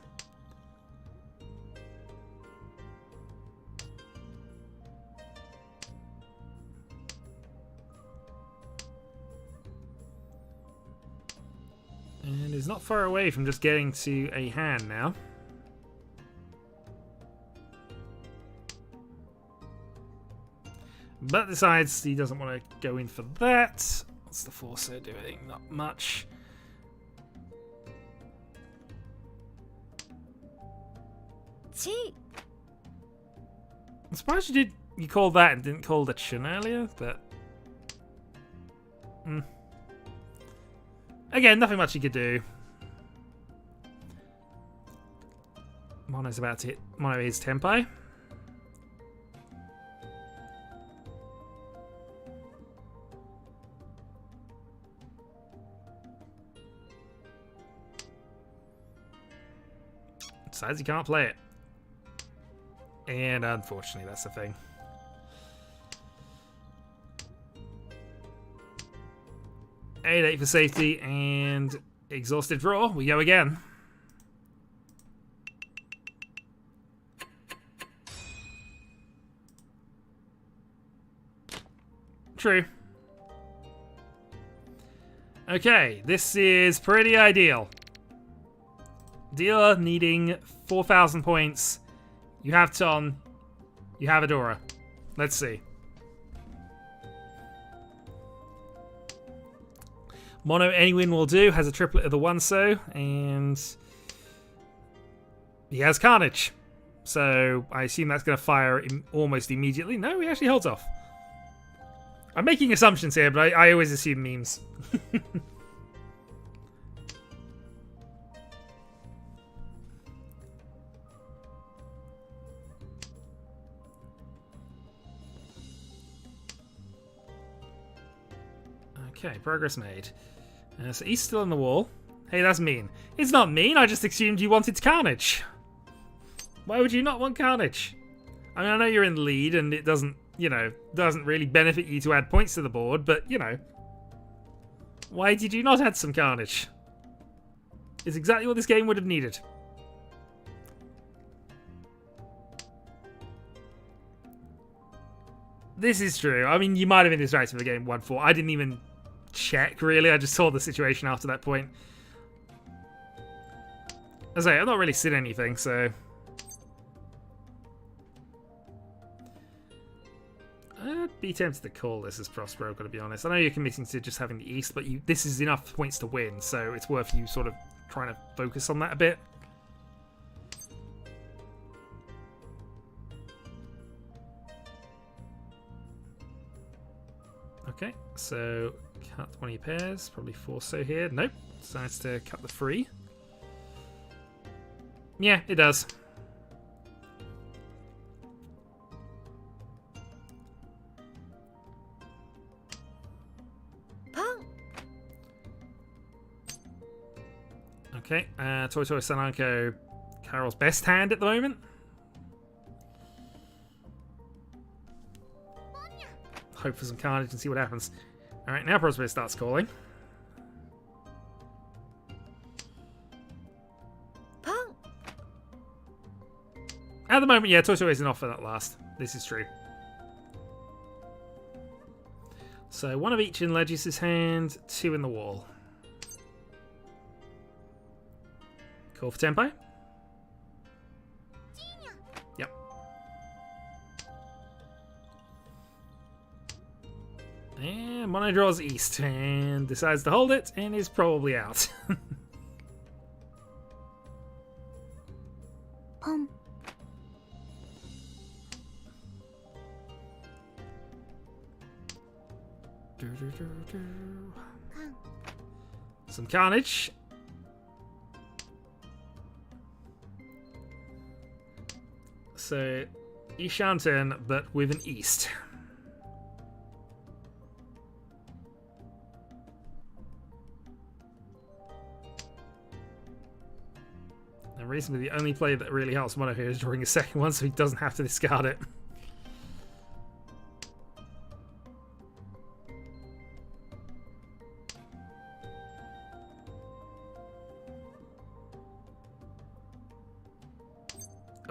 And is not far away from just getting to a hand now. But decides he doesn't want to go in for that. What's the Forcer doing? Not much. I'm surprised you called that and didn't call the chin earlier, but again, nothing much you could do. Mono's about to hit Mono his tempo. Decides he can't play it. And unfortunately, that's the thing. Eight for safety and exhausted draw. We go again. True. Okay, this is pretty ideal. Dealer needing 4,000 points. You have Ton. You have Adora. Let's see. Mono any win will do. Has a triplet of the one so. And he has Carnage. So I assume that's going to fire almost immediately. No, he actually holds off. I'm making assumptions here, but I always assume memes. Okay, progress made. So he's still on the wall. Hey, that's mean. It's not mean, I just assumed you wanted Carnage. Why would you not want Carnage? I mean, I know you're in the lead and it doesn't, you know, doesn't really benefit you to add points to the board, but, you know. Why did you not add some Carnage? It's exactly what this game would have needed. This is true. I mean, you might have been distracted with the game 1-4. I didn't even check, really. I just saw the situation after that point. As I say, I've not really seen anything, so... I'd be tempted to call this as Prospero, gotta be honest. I know you're committing to just having the East, but this is enough points to win, so it's worth you sort of trying to focus on that a bit. Okay, so cut one of your pairs. Probably force so here. Nope. Decides to cut the free. Yeah, it does. Okay, Toy Toy Sananko, Carol's best hand at the moment. Hope for some carnage and see what happens. Alright, now Prospero starts calling. At the moment, yeah, Toy Toy isn't off for that last. This is true. So one of each in Legis' hand, two in the wall. Call for tempo. Yep. And Mono draws east and decides to hold it and is probably out. Some carnage. So, Ishanten, but with an east. And reasonably, the only play that really helps Mono here is drawing a second one, so he doesn't have to discard it.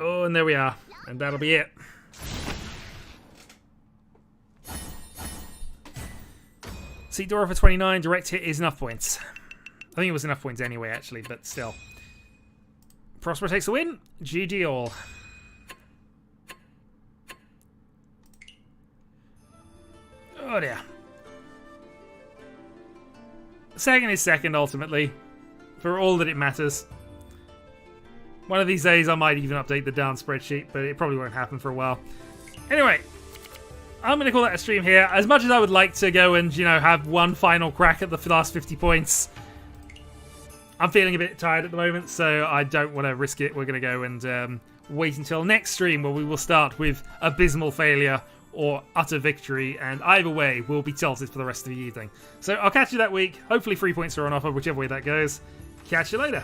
Oh, and there we are. And that'll be it. See, Dora for 29. Direct hit is enough points. I think it was enough points anyway, actually, but still. Prospero takes the win. GG all. Oh, dear. Second is second, ultimately. For all that it matters. One of these days I might even update the down spreadsheet, but it probably won't happen for a while. Anyway, I'm going to call that a stream here. As much as I would like to go and, you know, have one final crack at the last 50 points, I'm feeling a bit tired at the moment, so I don't want to risk it. We're going to go and wait until next stream, where we will start with abysmal failure or utter victory, and either way, we'll be tilted for the rest of the evening. So I'll catch you that week. Hopefully 3 points are on offer, whichever way that goes. Catch you later.